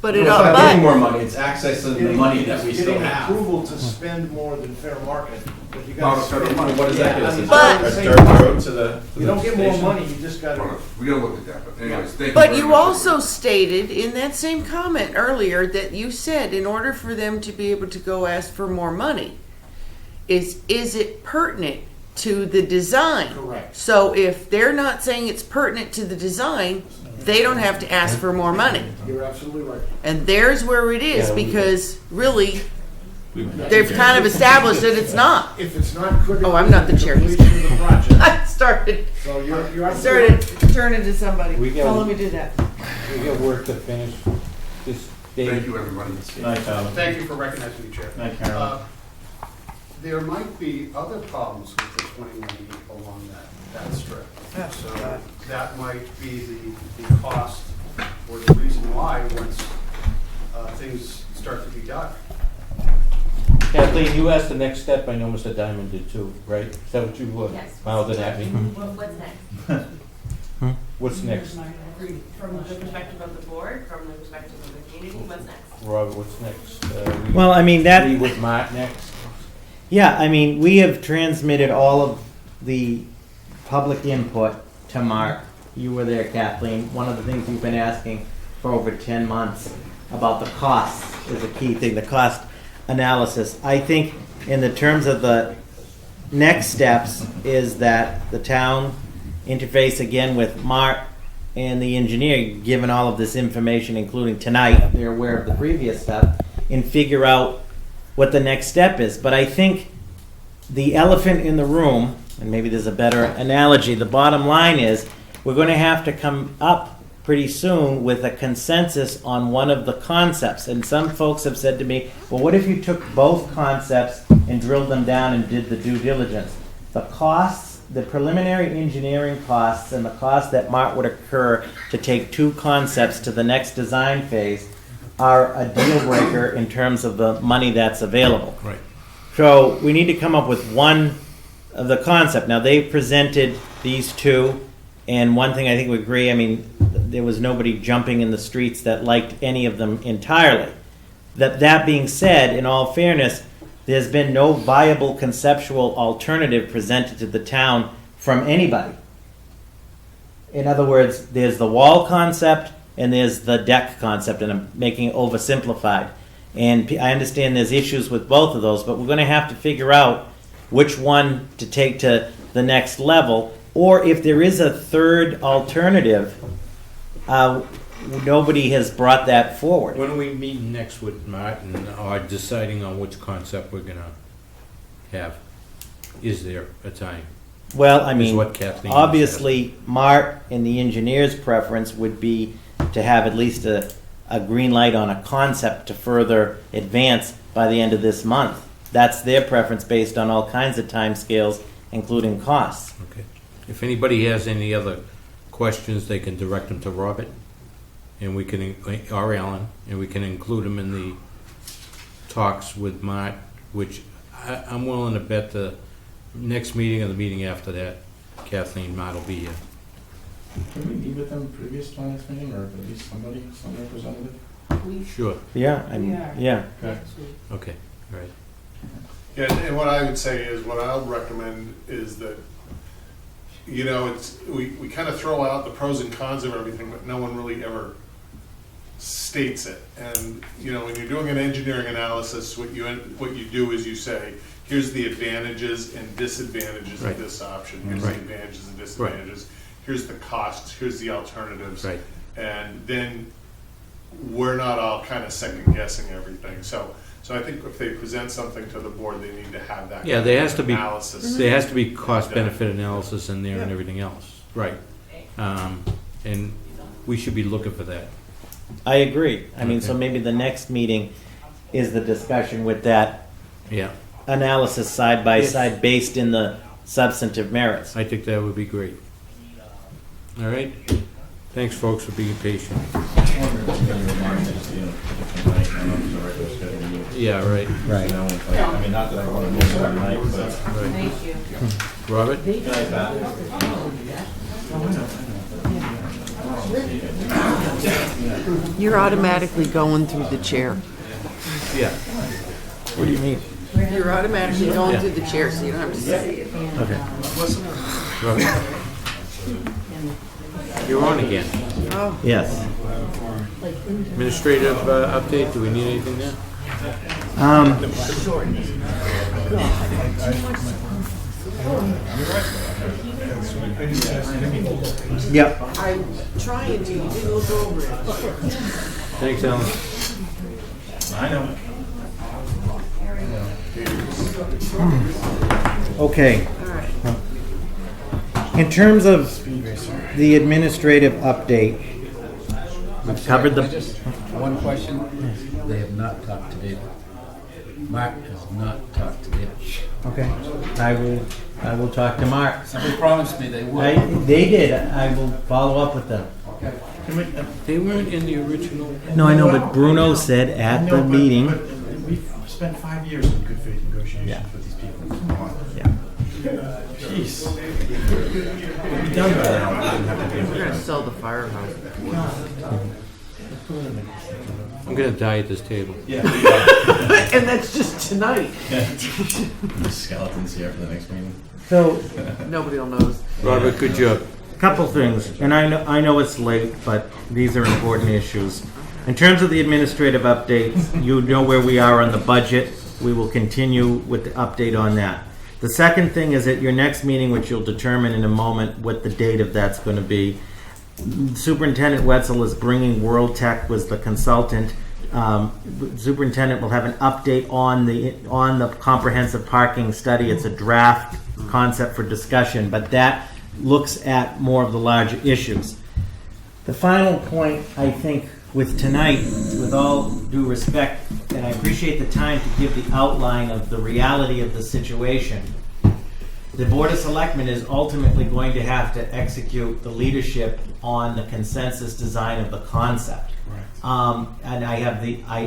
But It's not getting more money, it's accessing the money that we still Getting have. approval to spend more than fair market, but you Not gotta a federal spend. money. What does that get us? But- A dirt road to the You don't get more station? money, you just gotta. We got to look at that, but anyways, thank you But very you much. also stated in that same comment earlier that you said in order for them to be able to go ask for more money, is it pertinent to the design? Correct. So if they're not saying it's pertinent to the design, they don't have to ask for more money. You're absolutely right. And there's where it is, Yeah, because really, We've- they've kind of established that it's not. If it's not critical. Oh, I'm not the chair. Completion of the project. I started So you're I started turning to somebody. We got- Oh, let me do that. We got work to finish this day. Thank you, everybody. Good night, Alan. Thank you for recognizing me, Chair. Night, Carol. There might be other problems with the 21E along that strip. So that might be the cost or the reason why once things start to be done. Kathleen, you asked the next step. I know Mr. Diamond did too, right? Is that what you Yes. filed and happy? What's next? What's next? From the perspective of the board, from the perspective of the community, what's next? Robert, what's next? Well, I mean, that- We with Mark next? Yeah, I mean, we have transmitted all of the public input to Mark. You were there, Kathleen. One of the things you've been asking for over 10 months about the costs is a key thing, the cost analysis. I think in the terms of the next steps is that the town interface again with Mark and the engineer, given all of this information, including tonight, they're aware of the previous stuff, and figure out what the next step is. But I think the elephant in the room, and maybe there's a better analogy, the bottom line is we're going to have to come up pretty soon with a consensus on one of the concepts. And some folks have said to me, well, what if you took both concepts and drilled them down and did the due diligence? The costs, the preliminary engineering costs, and the cost that might would occur to take two concepts to the next design phase are a deal breaker in terms of the money that's available. Right. So we need to come up with one of the concept. Now, they presented these two, and one thing I think we agree, I mean, there was nobody jumping in the streets that liked any of them entirely. That being said, in all fairness, there's been no viable conceptual alternative presented to the town from anybody. In other words, there's the wall concept and there's the deck concept, and I'm making it oversimplified. And I understand there's issues with both of those, but we're going to have to figure out which one to take to the next level, or if there is a third alternative, nobody has brought that forward. When are we meeting next with Martin, or deciding on which concept we're gonna have? Is there a time? Well, I Is mean, what Kathleen obviously, Mart and the engineer's preference would be to have at least a green light on a concept to further advance by the end of this month. That's their preference based on all kinds of timescales, including costs. Okay. If anybody has any other questions, they can direct them to Robert, and we can, or Alan, and we can include them in the talks with Mart, which I'm willing to bet the next meeting or the meeting after that, Kathleen, Mart will be here. Can we meet with them previous to last meeting, or at least some representative? Sure. Yeah, I mean, yeah. Okay, all right. Yeah, and what I would say is, what I would recommend is that, you know, we kind of throw out the pros and cons of everything, but no one really ever states it. And, you know, when you're doing an engineering analysis, what you do is you say, here's the advantages and disadvantages of this option. Here's the advantages and disadvantages. Here's the costs. Here's the alternatives. Right. And then we're not all kind of second guessing everything. So I think if they present something to the board, they need to have that Yeah, there has to be analysis. there has to be cost benefit analysis in there and everything else. Right. And we should be looking for that. I agree. I mean, Okay. so maybe the next meeting is the discussion with that Yeah. analysis side by side based in the substantive merits. I think that would be great. All right. Thanks, folks, for being patient. Yeah, right. Right. I mean, not that I want to miss that night, but. Thank you. Robert? You're automatically going through the chair. Yeah. What do you mean? You're automatically going Yeah. through the chair, so you don't have to say it. Okay. Robert? You're on again. Oh. Yes. Administrative update, do we need anything there? Yep. I'm trying to, you didn't look over it. Thanks, Alan. I know. Okay. All right. In terms of the administrative update, we've covered the. One question, they have not talked to David. Mark has not talked to David. Okay. I will talk to Mark. Somebody promised me they would. They did. I will follow up with them. Okay. They weren't in the original. No, I know, but Bruno said at the meeting. But we've spent 5 years in good faith negotiations with these people. Come on. Yeah. Jeez. We'll be done by now. We're gonna sell the firehouse. I'm going to die at this table. Yeah. And that's just tonight. Skeletons here for the next meeting. So, Nobody will notice. Robert, good job. couple things, and I know it's late, but these are important issues. In terms of the administrative updates, you know where we are on the budget. We will continue with the update on that. The second thing is at your next meeting, which you'll determine in a moment what the date of that's going to be, Superintendent Wetzel is bringing World Tech, was the consultant. Superintendent will have an update on the comprehensive parking study. It's a draft concept for discussion, but that looks at more of the larger issues. The final point, I think, with tonight, with all due respect, and I appreciate the time to give the outline of the reality of the situation, the Board of Selectmen is ultimately going to have to execute the leadership on the consensus design of the concept. And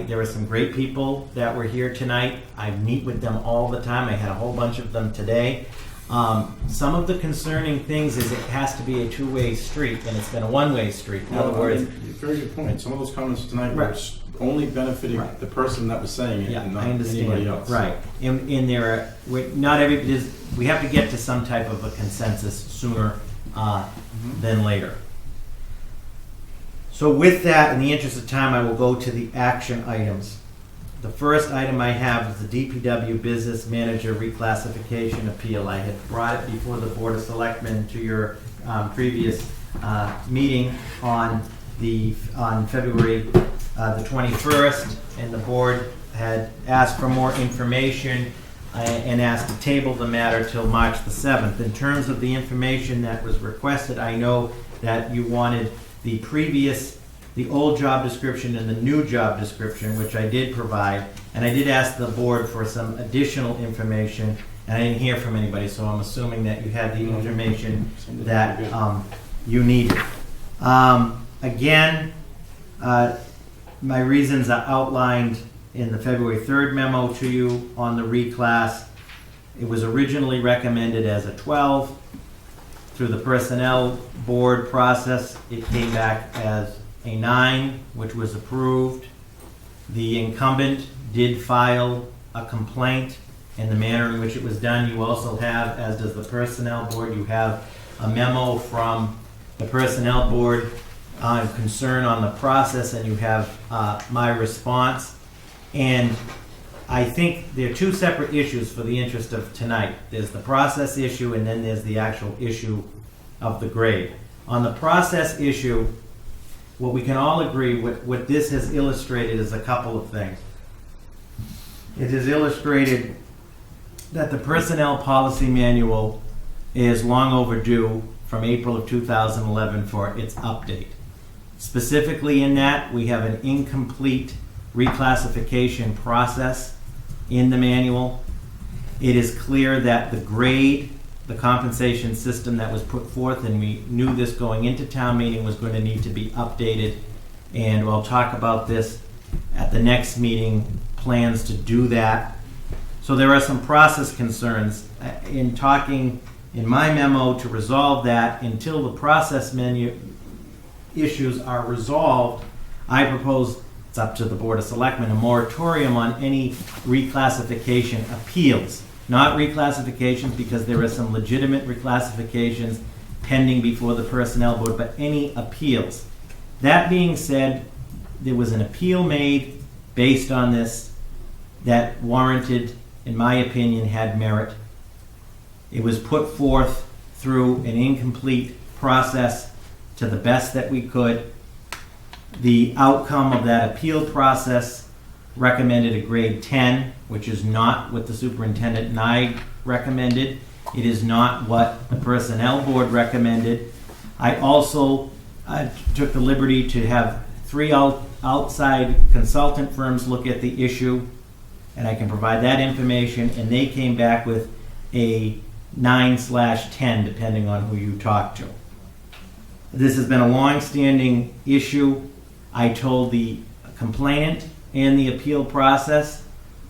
there are some great people that were here tonight. I meet with them all the time. I had a whole bunch of them today. Some of the concerning things is it has to be a two-way street, and it's been a one-way street. In other words, very good point. Some of those comments tonight were only benefiting the person that was saying it, and not I understand. anybody else. Right. In there, not everybody. We have to get to some type of a consensus sooner than later. So with that, in the interest of time, I will go to the action items. The first item I have is the DPW Business Manager Reclassification Appeal. I had brought it before the Board of Selectmen to your previous meeting on February the 21st, and the board had asked for more information and asked to table the matter till March the 7th. In terms of the information that was requested, I know that you wanted the old job description and the new job description, which I did provide, and I did ask the board for some additional information, and I didn't hear from anybody, so I'm assuming that you had the information that you needed. Again, my reasons are outlined in the February 3rd memo to you on the reclass. It was originally recommended as a 12. Through the personnel board process, it came back as a 9, which was approved. The incumbent did file a complaint, and the manner in which it was done, you also have, as does the personnel board, you have a memo from the personnel board on concern on the process, and you have my response. And I think there are two separate issues for the interest of tonight. There's the process issue, and then there's the actual issue of the grade. On the process issue, what we can all agree, what this has illustrated is a couple of things. It has illustrated that the personnel policy manual is long overdue from April of 2011 for its update. Specifically in that, we have an incomplete reclassification process in the manual. It is clear that the grade, the compensation system that was put forth, and we knew this going into town meeting, was going to need to be updated, and we'll talk about this at the next meeting, plans to do that. So there are some process concerns. In talking in my memo to resolve that, until the process menu issues are resolved, I propose, it's up to the Board of Selectmen, a moratorium on any reclassification appeals. Not reclassifications, because there are some legitimate reclassifications pending before the Personnel Board, but any appeals. That being said, there was an appeal made based on this that warranted, in my opinion, had merit. It was put forth through an incomplete process to the best that we could. The outcome of that appeal process recommended a grade 10, which is not what the superintendent and I recommended. It is not what the personnel board recommended. I also took the liberty to have 3 outside consultant firms look at the issue, and I can provide that information, and they came back with a 9/10, depending on who you talk to. This has been a long-standing issue. I told the complainant and the appeal process,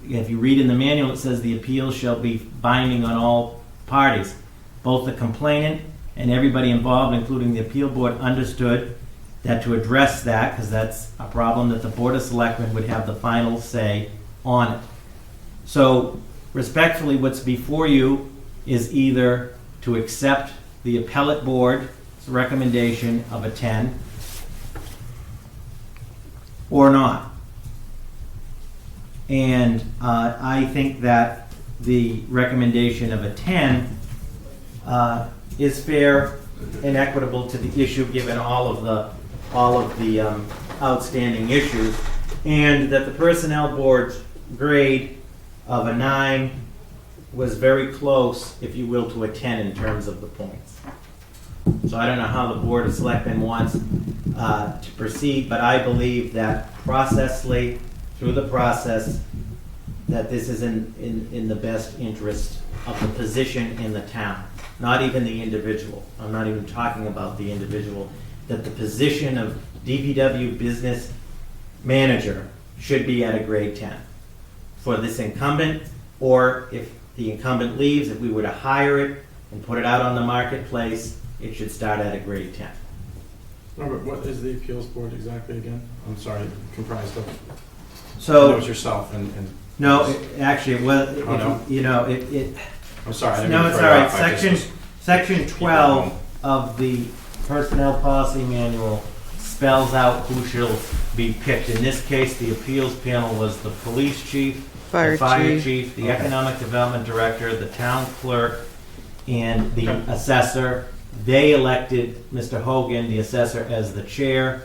if you read in the manual, it says the appeal shall be binding on all parties. Both the complainant and everybody involved, including the appeal board, understood that to address that, because that's a problem, that the Board of Selectmen would have the final say on it. So respectfully, what's before you is either to accept the appellate board's recommendation of a 10 or not. And I think that the recommendation of a 10 is fair inequitable to the issue, given all of the outstanding issues, and that the personnel board's grade of a 9 was very close, if you will, to a 10 in terms of the points. So I don't know how the Board of Selectmen wants to proceed, but I believe that processly, through the process, that this is in the best interest of the position in the town, not even the individual. I'm not even talking about the individual, that the position of DPW business manager should be at a grade 10 for this incumbent, or if the incumbent leaves, if we were to hire it and put it out on the marketplace, it should start at a grade 10. Robert, what is the appeals board exactly again? I'm sorry, comprised of? So it was yourself and no, actually it was. Oh, no? You know, it. I'm sorry. I didn't No, mean to it's throw all you right. off. I just Section 12 of the personnel policy manual spells out who shall be picked. In this case, the appeals panel was the police chief, the fire chief, the economic development director, the town clerk, and the assessor. They elected Mr. Hogan, the assessor, as the chair.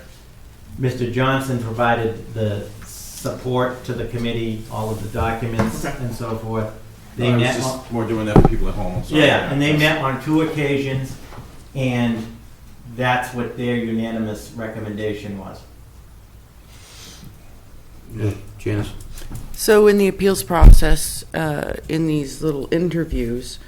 Mr. Johnson provided the support to the committee, all of the documents and so forth. They met just more doing that for people at home. I'm sorry. Yeah, and they met on 2 occasions, and that's what their unanimous recommendation was. Yeah, Janice? So in the appeals process, in these little interviews,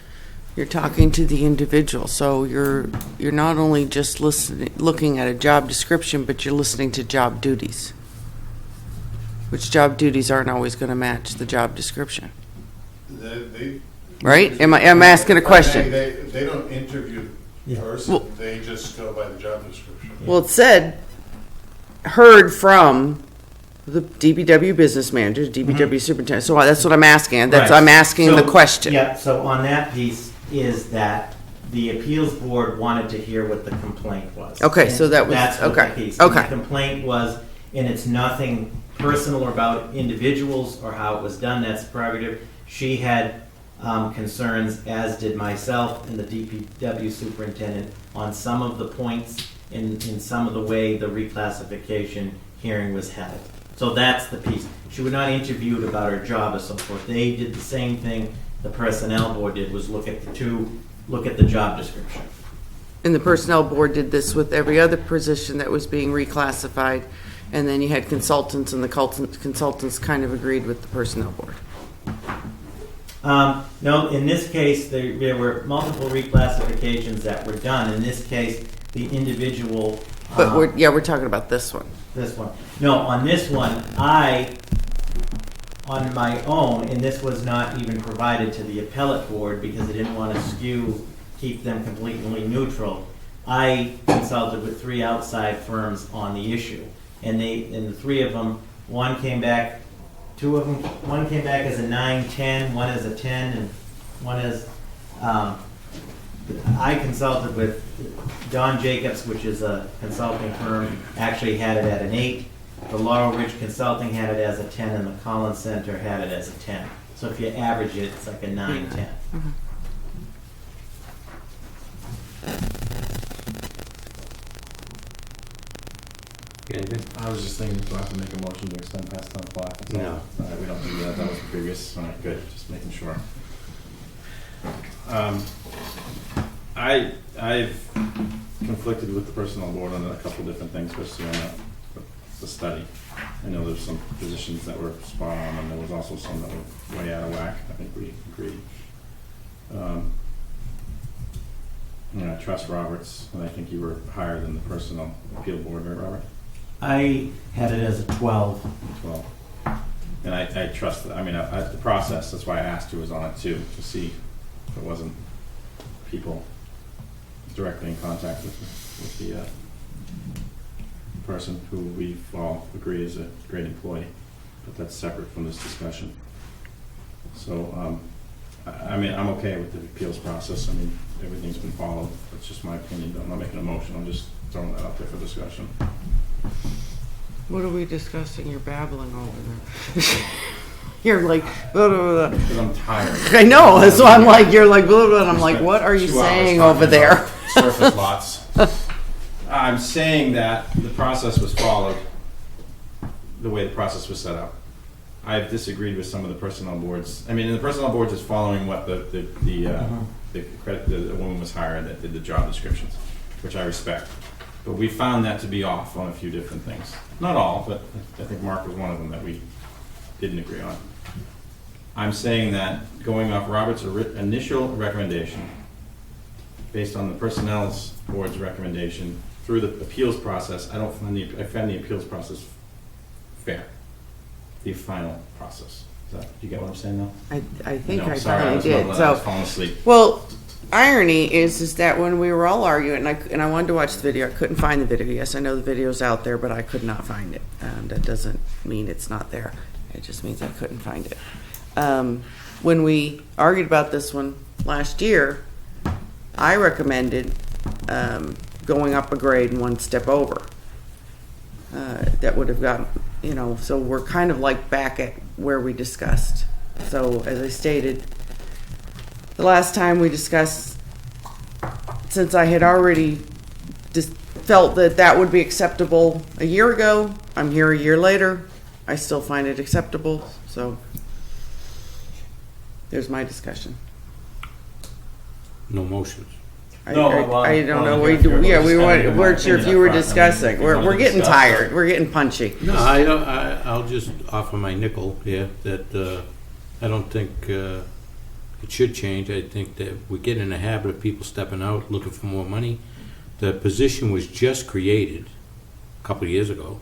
you're talking to the individual. So you're not only just looking at a job description, but you're listening to job duties, which job duties aren't always going to match the job description. Right? I'm asking a question. They don't interview the person, Well, they just go by the job description. Well, it said, heard from the DPW business manager, DPW superintendent. So that's what I'm asking. Right. I'm asking So, the question. Yeah, so on that piece is that the appeals board wanted to hear what the complaint was. Okay, And so that was- that's what okay, the piece. okay. And the complaint was, and it's nothing personal about individuals or how it was done, that's prerogative. She had concerns, as did myself and the DPW superintendent, on some of the points in some of the way the reclassification hearing was held. So that's the piece. She was not interviewed about her job or so forth. They did the same thing the personnel board did, was look at the job description. And the personnel board did this with every other position that was being reclassified. And then you had consultants, and the consultants kind of agreed with the personnel board. No, in this case, there were multiple reclassifications that were done. In this case, the individual. But we're talking about this one. This one. No, on this one, on my own, and this was not even provided to the appellate board because I didn't want to keep them completely neutral. I consulted with 3 outside firms on the issue, and the 3 of them, one came back as a 9-10, one as a 10, and one as, I consulted with Don Jacobs, which is a consulting firm, actually had it at an 8. The Laurel Ridge Consulting had it as a 10, and the Collins Center had it as a 10. So if you average it, it's like a 9-10. I was just thinking, do I have to make a motion to extend past 10 o'clock? That's all. No. All right, we don't do that. That was the previous. All right, good. Just making sure. I've conflicted with the personnel board on a couple different things, especially on the study. I know there's some positions that were spot on, and there was also some that were way out of whack. I think we agreed. I trust Robert's, and I think you were higher than the personnel appeal board, right, Robert? I had it as a 12. 12. And I trust that. I mean, the process, that's why I asked who was on it too, to see if it wasn't people directly in contact with the person who we all agree is a great employee. But that's separate from this discussion. So, I mean, I'm okay with the appeals process. I mean, everything's been followed. That's just my opinion. I'm not making a motion. I'm just throwing that out there for discussion. What are we discussing? You're babbling over there. You're like, blah, blah, blah. Because I'm tired. I know. That's why I'm like, you're like, blah, blah, and I'm like, what are you Spent 2 hours saying talking over there? about surface lots. I'm saying that the process was followed the way the process was set up. I've disagreed with some of the personnel boards. I mean, the personnel boards is following what the woman was hired that did the job descriptions, which I respect. But we found that to be off on a few different things. Not all, but I think Mark was one of them that we didn't agree on. I'm saying that going off Robert's initial recommendation, based on the personnel board's recommendation through the appeals process, I found the appeals process fair. The final process. Do you get what I'm saying now? I think No, I sorry, finally did. I was So, falling asleep. well, irony is that when we were all arguing, and I wanted to watch the video, I couldn't find the video. Yes, I know the video's out there, but I could not find it. That doesn't mean it's not there. It just means I couldn't find it. When we argued about this one last year, I recommended going up a grade and one step over. That would have gotten, so we're kind of like back at where we discussed. So as I stated, the last time we discussed, since I had already just felt that that would be acceptable a year ago, I'm here a year later, I still find it acceptable, so there's my discussion. No motions. I don't know. We weren't sure if you were discussing. We're getting tired. We're getting punchy. No, I'll just offer my nickel here that I don't think it should change. I think that we get in the habit of people stepping out looking for more money. The position was just created a couple of years ago.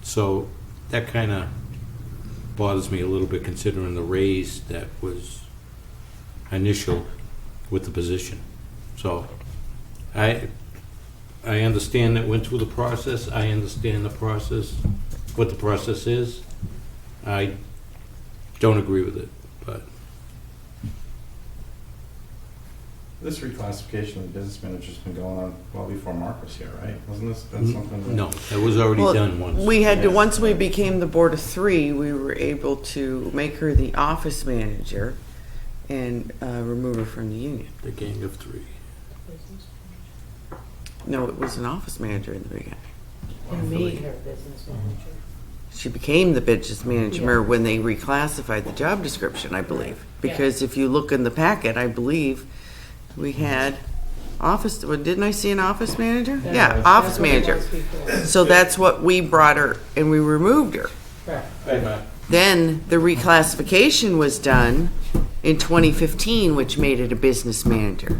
So that kind of bothers me a little bit considering the raise that was initial with the position. So I understand that went through the process. I understand the process, what the process is. I don't agree with it, but this reclassification of the business manager's been going on well before Mark was here, right? Wasn't this been something that... No, it was already done once. We had to, once we became the board of three, we were able to make her the office manager and remove her from the union. The gang of three. No, it was an office manager in the beginning. And made her business manager. She became the business manager when they reclassified the job description, I believe. Because if you look in the packet, I believe we had office, didn't I see an office manager? Yeah, office manager. So that's what we brought her, and we removed her. Then the reclassification was done in 2015, which made it a business manager.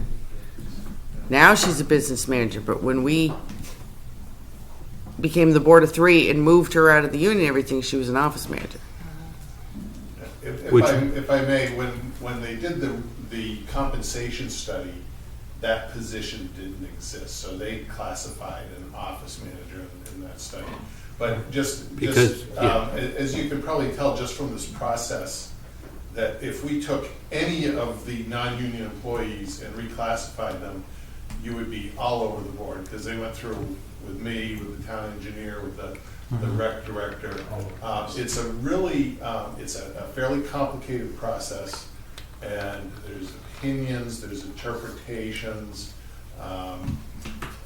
Now she's a business manager, but when we became the board of three and moved her out of the union and everything, she was an office manager. If I may, when they did the compensation study, that position didn't exist, so they classified an office manager in that study. But as you can probably tell just from this process, that if we took any of the non-union employees and reclassified them, you would be all over the board, because they went through with me, with the town engineer, with the rec director. It's a really, it's a fairly complicated process, and there's opinions, there's interpretations, and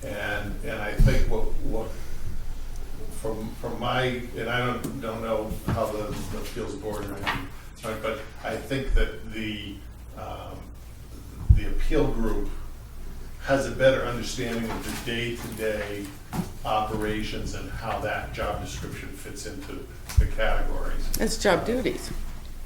I think what from my, and I don't know how the appeals board or anything, but I think that the appeal group has a better understanding of the day-to-day operations and how that job description fits into the categories. That's job duties.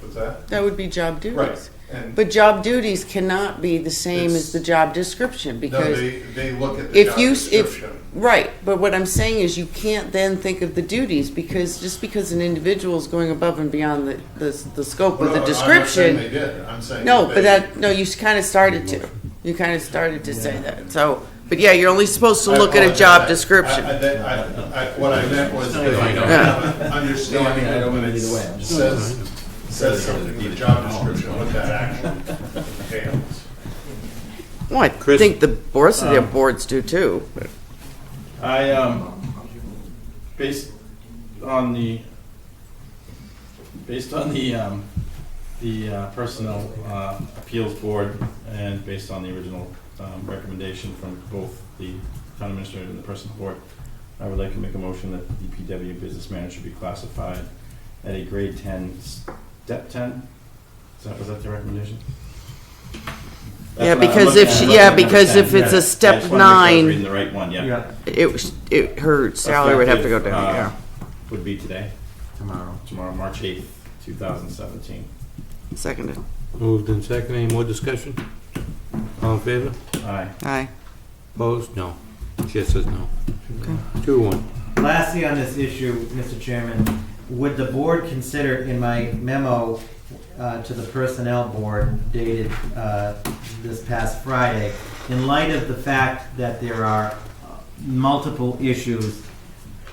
What's that? That would be job duties. Right. But job duties cannot be the same as the job description, because they look at the job description. Right, but what I'm saying is you can't then think of the duties, because just because an individual is going above and beyond the scope of the description. I'm not saying they did. I'm saying you kind of started to. You kind of started to say that. So, but yeah, you're only supposed to look at a job description. What I meant was that I don't have an understanding of when it says something in the job description, what that actually entails. Well, I think the rest of the boards do too. But. Based on the the Personnel Appeals Board, and based on the original recommendation from both the town administrator and the Personnel Board, I would like to make a motion that the DPW business manager be classified at a grade 10, step 10. Was that the recommendation? Yeah, because if it's a step 9, reading the right one, yeah. her salary would have to go down, yeah. Would be today. Tomorrow. Tomorrow, March 8th, 2017. Seconded. Moved and seconded. Any more discussion? All in favor? Aye. Aye. Opposed? No. Chair says no. Okay. 2-1. Lastly, on this issue, Mr. Chairman, would the board consider, in my memo to the Personnel Board dated this past Friday, in light of the fact that there are multiple issues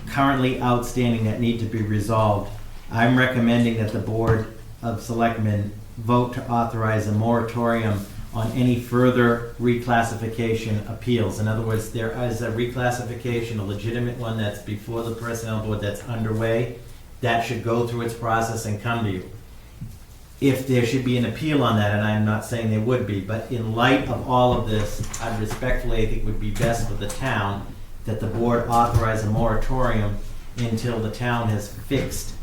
currently outstanding that need to be resolved, I'm recommending that the Board of Selectmen vote to authorize a moratorium on any further reclassification appeals. In other words, there is a reclassification, a legitimate one that's before the Personnel Board that's underway, that should go through its process and come to you. If there should be an appeal on that, and I'm not saying there would be, but in light of all of this, I respectfully think it would be best for the town that the board authorize a moratorium until the town has fixed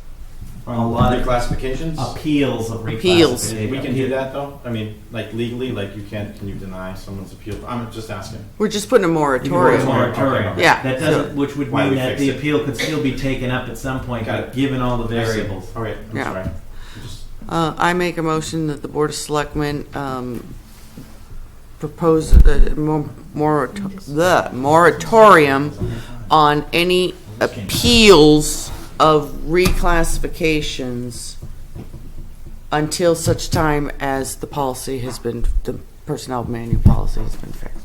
a lot of reclassifications? appeals of Appeals. reclassification. We can do that though? I mean, like legally, like can you deny someone's appeal? I'm just asking. We're just putting a moratorium. Moratorium. Yeah. That doesn't, which would Why mean we that fix the it. appeal could still be taken up at some point, Got it. given all the variables. All right, I'm Yeah. sorry. I make a motion that the Board of Selectmen propose the moratorium on any appeals of reclassifications until such time as the policy has been, the personnel manual policy has been fixed.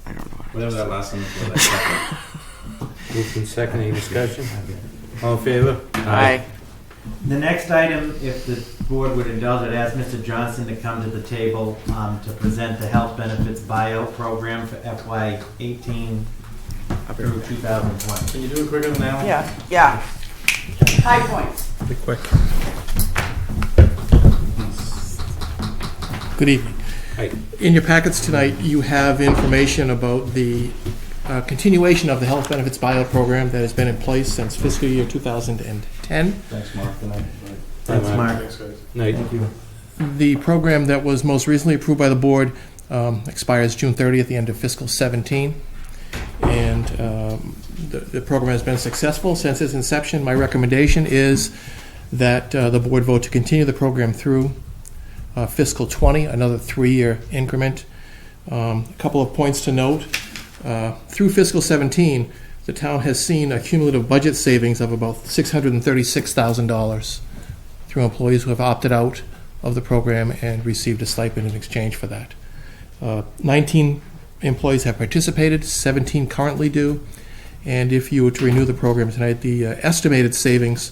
I don't know. Whatever that last one was. Moved and seconded. Any discussion? All in favor? Aye. The next item, if the board would indulge, I'd ask Mr. Johnson to come to the table to present the health benefits buyout program for FY 18 through 2020. Can you do it quicker than that one? Yeah. High points. Be quick. Good evening. Hi. In your packets tonight, you have information about the continuation of the health benefits buyout program that has been in place since fiscal year 2010. Thanks, Mark. Good night. Thanks, Mark. Thanks, guys. Night. Thank you. The program that was most recently approved by the board expires June 30th at the end of fiscal 17. And the program has been successful since its inception. My recommendation is that the board vote to continue the program through fiscal 20, another 3-year increment. A couple of points to note. Through fiscal 17, the town has seen a cumulative budget savings of about $636,000 through employees who have opted out of the program and received a stipend in exchange for that. 19 employees have participated, 17 currently do, and if you were to renew the program tonight, the estimated savings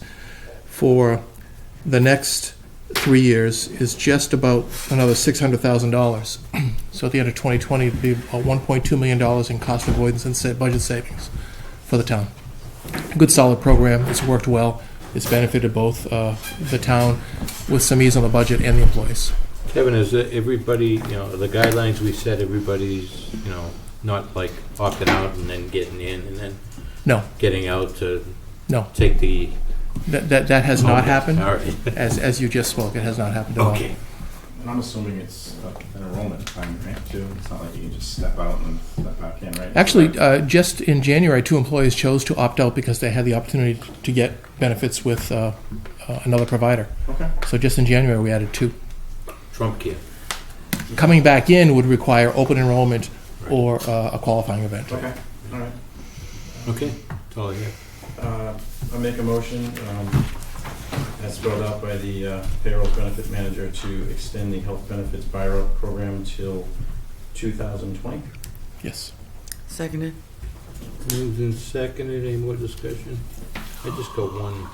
for the next 3 years is just about another $600,000. So at the end of 2020, it'd be about $1.2 million in cost avoidance and budget savings for the town. Good, solid program. It's worked well. It's benefited both the town with some ease on the budget and the employees. Kevin, is everybody, the guidelines we set, everybody's, not like opting out and then getting in and then No. getting out to No. take the... That has not happened. All right. As you just spoke, it has not happened at all. Okay. And I'm assuming it's an enrollment time, right, too? It's not like you can just step out and step back in, right? Actually, just in January, 2 employees chose to opt out because they had the opportunity to get benefits with another provider. Okay. So just in January, we added 2. Trump care. Coming back in would require open enrollment or a qualifying event. Okay, all right. Okay, that's all I have. I make a motion, as spelled out by the payroll benefit manager, to extend the health benefits buyout program until 2020. Yes. Seconded. Moved and seconded. Any more discussion? I just got one.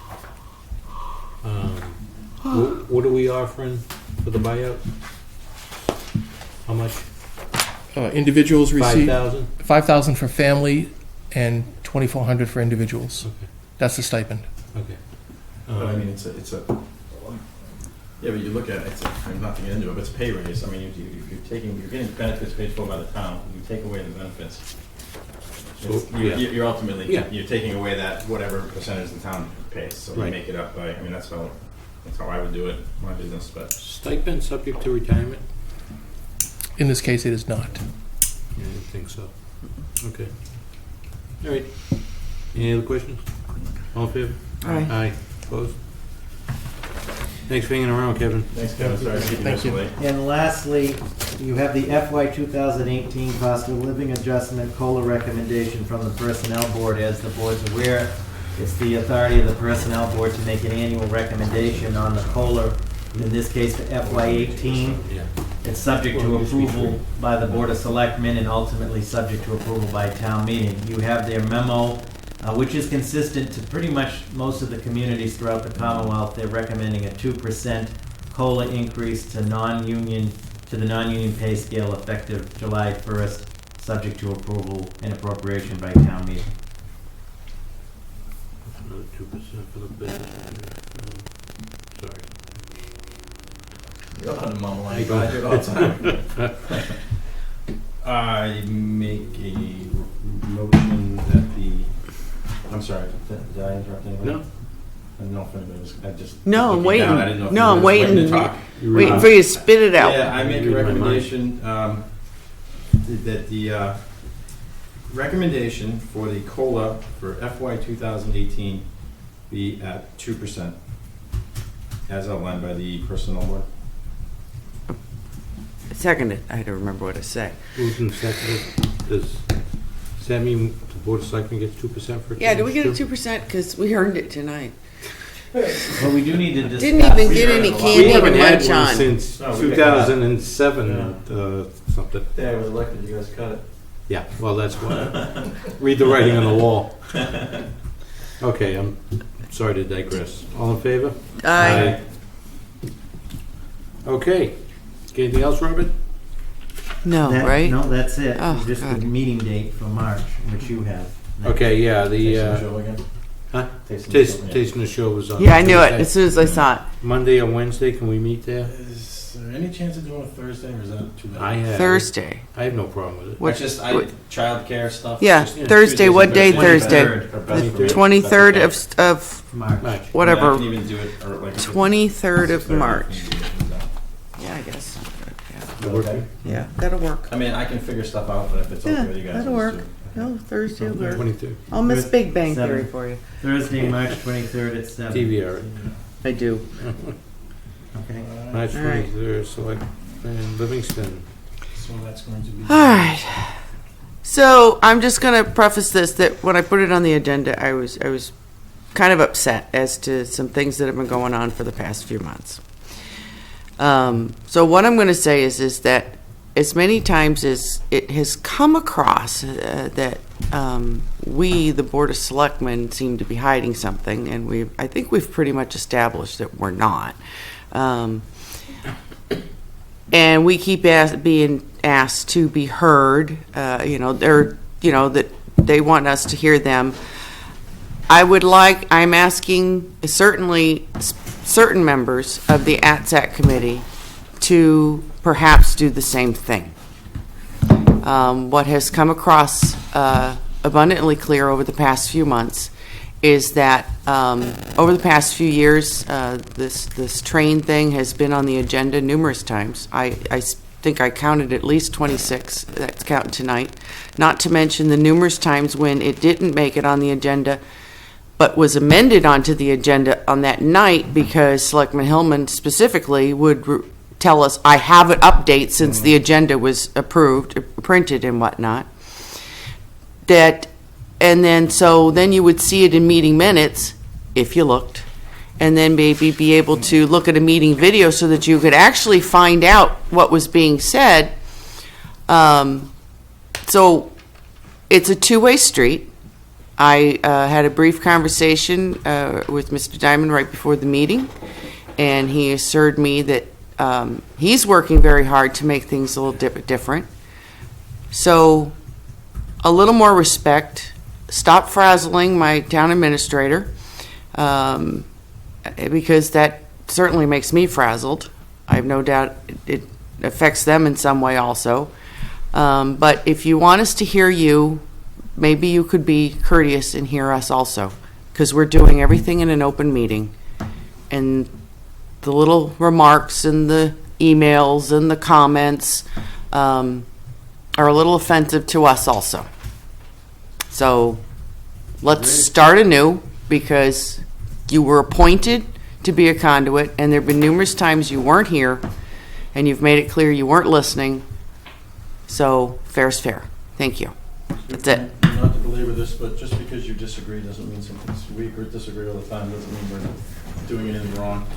What are we offering for the buyout? How much? Individuals receive $5,000? $5,000 for family and $2,400 for individuals. Okay. That's the stipend. Okay. But I mean, it's a Yeah, but you look at it, I'm not to get into it, but it's a pay raise. I mean, you're getting benefits paid for by the town. You take away the benefits. You're ultimately, you're taking away that whatever percentage the town pays. So you make it up by, I mean, that's how I would do it, my business, but. Stipend subject to retirement? In this case, it is not. Yeah, I didn't think so. Okay. All right. Any other questions? All in favor? Aye. Aye. Opposed? Thanks for hanging around, Kevin. Thanks, Kevin. Sorry to keep you so late. And lastly, you have the FY 2018 cost of living adjustment COLA recommendation from the Personnel Board. As the board's aware, it's the authority of the Personnel Board to make an annual recommendation on the COLA, in this case for FY 18. It's subject to approval by the Board of Selectmen and ultimately subject to approval by town meeting. You have their memo, which is consistent to pretty much most of the communities throughout the Commonwealth. They're recommending a 2% COLA increase to the non-union pay scale effective July 1st, subject to approval and appropriation by town meeting. Another 2% for the business. Sorry. You're on the mom line. I do it all the time. I make a motion that the. I'm sorry. Did I interrupt anybody? No. I don't know if anybody was. I just. No, I'm waiting. I didn't know if No, I'm anybody was waiting. to talk. Waiting for you to spit it out. Yeah, I make a recommendation that the recommendation for the COLA for FY 2018 be at 2%, as outlined by the Personnel Board. Seconded. I had to remember what to say. Moved and seconded. Does that mean the Board of Selectmen gets 2% for it? Yeah, do we get a 2%? Because we earned it tonight. Well, we do need to discuss. Didn't even get any candy We haven't to had munch one on. since No, we 2007, something. Yeah, I was elected. You guys cut it. Yeah, well, that's why. Read the writing on the wall. Okay, I'm sorry to digress. All in favor? Aye. Okay. Anything else, Robert? No, right? No, that's it. Oh, Just God. the meeting date for March, which you have. Okay, yeah, Tasting the the, show again? huh? Tasting the show, yeah. Tasting the show was on. Yeah, I knew it Thursday. as soon as I saw it. Monday or Wednesday, can we meet there? Is there any chance of doing a Thursday, or is that too bad? I have. Thursday. I have no problem with it. What- childcare stuff. Yeah, Thursday. What day Thursday? The 23rd of March. whatever. I can even do it, or like 23rd of March. Yeah, I guess. That work? Yeah, that'll work. I mean, I can figure stuff out, but if it's okay with you guys. That'll let's work. do it. No, Thursday will work. 22. I'll miss Big Bang Seven. Theory for you. Thursday, March 23rd at 7. DVR. I do. Okay. March All right. 23rd, Select and Livingston. So that's going to be. All right. So I'm just going to preface this that when I put it on the agenda, I was kind of upset as to some things that have been going on for the past few months. So what I'm going to say is that as many times as it has come across that we, the Board of Selectmen, seem to be hiding something, and I think we've pretty much established that we're not. And we keep being asked to be heard. That they want us to hear them. I'm asking certainly certain members of the ATSAC committee to perhaps do the same thing. What has come across abundantly clear over the past few months is that over the past few years, this train thing has been on the agenda numerous times. I think I counted at least 26. That's counting tonight. Not to mention the numerous times when it didn't make it on the agenda, but was amended onto the agenda on that night because Selectman Hillman specifically would tell us, I have an update since the agenda was approved, printed and whatnot. And then you would see it in meeting minutes, if you looked, and then maybe be able to look at a meeting video so that you could actually find out what was being said. So it's a two-way street. I had a brief conversation with Mr. Diamond right before the meeting, and he assured me that he's working very hard to make things a little different. So a little more respect. Stop frazzling my town administrator, because that certainly makes me frazzled. I have no doubt it affects them in some way also. But if you want us to hear you, maybe you could be courteous and hear us also, because we're doing everything in an open meeting. And the little remarks and the emails and the comments are a little offensive to us also. So let's start anew, because you were appointed to be a conduit, and there have been numerous times you weren't here, and you've made it clear you weren't listening. So fair's fair. Thank you. That's it. Not to belabor this, but just because you disagree doesn't mean something's weak, or disagree all the time doesn't mean we're doing anything wrong.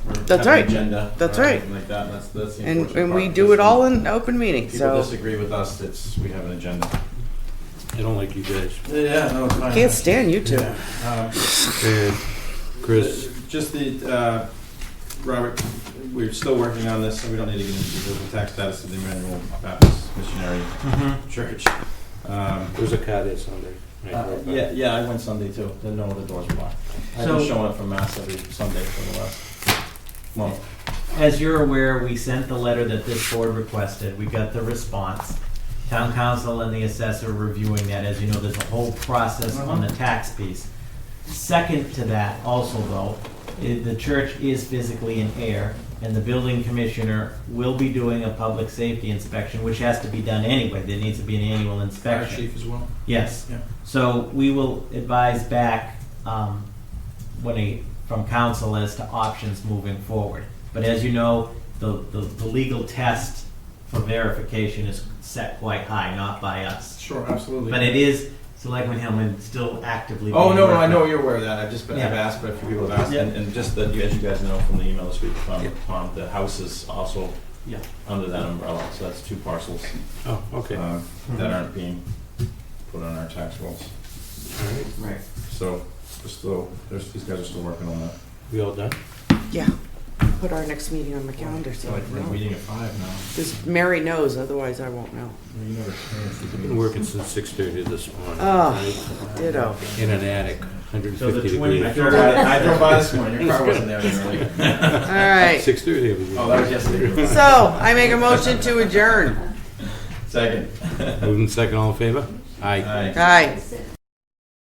Or That's have an right. agenda. That's or right. anything like that. That's the And unfortunate we part. do it all in open meeting, People so. disagree with us, we have an agenda. I don't like you guys. Yeah, no, it's fine. Can't stand you two. Yeah. Okay, Chris, Just Robert, we're still working on this, and we don't need to get into the tax status of the Emmanuel Baptist Missionary Church. there's a car there Sunday. Yeah, I went Sunday too. Didn't know the doors were locked. I've been showing up from Mass every Sunday for the last month. As you're aware, we sent the letter that this board requested. We got the response. Town council and the assessor reviewing that. As you know, there's a whole process on the tax piece. Second to that, also though, the church is physically in Ayer, and the building commissioner will be doing a public safety inspection, which has to be done anyway. There needs to be an annual inspection. Fire chief as well? Yes. Yeah. So we will advise back from council as to options moving forward. But as you know, the legal test for verification is set quite high, not by us. Sure, absolutely. But it is, Selectman Hillman still actively. Oh, being no, worked I know on. you're aware of that. I've asked, but a few people have asked, and just that, as you guys know from the email this week, Tom, the house is also under that umbrella, so that's 2 parcels. Oh, okay. That aren't being put on our tax rolls. Right. So, these guys are still working on that. We all done? Yeah. Put our next meeting on my calendar so I We're know. meeting at 5 now. Because Mary knows, otherwise I won't know. You never I've been working since 6:30 this morning. Oh, right? ditto. In an attic, 150 degrees. I drove by this morning. Your car wasn't there earlier. All right. 6:30 every Oh, that was yesterday. So I make a motion to adjourn. Second. Moving second, all in favor? Aye. Aye.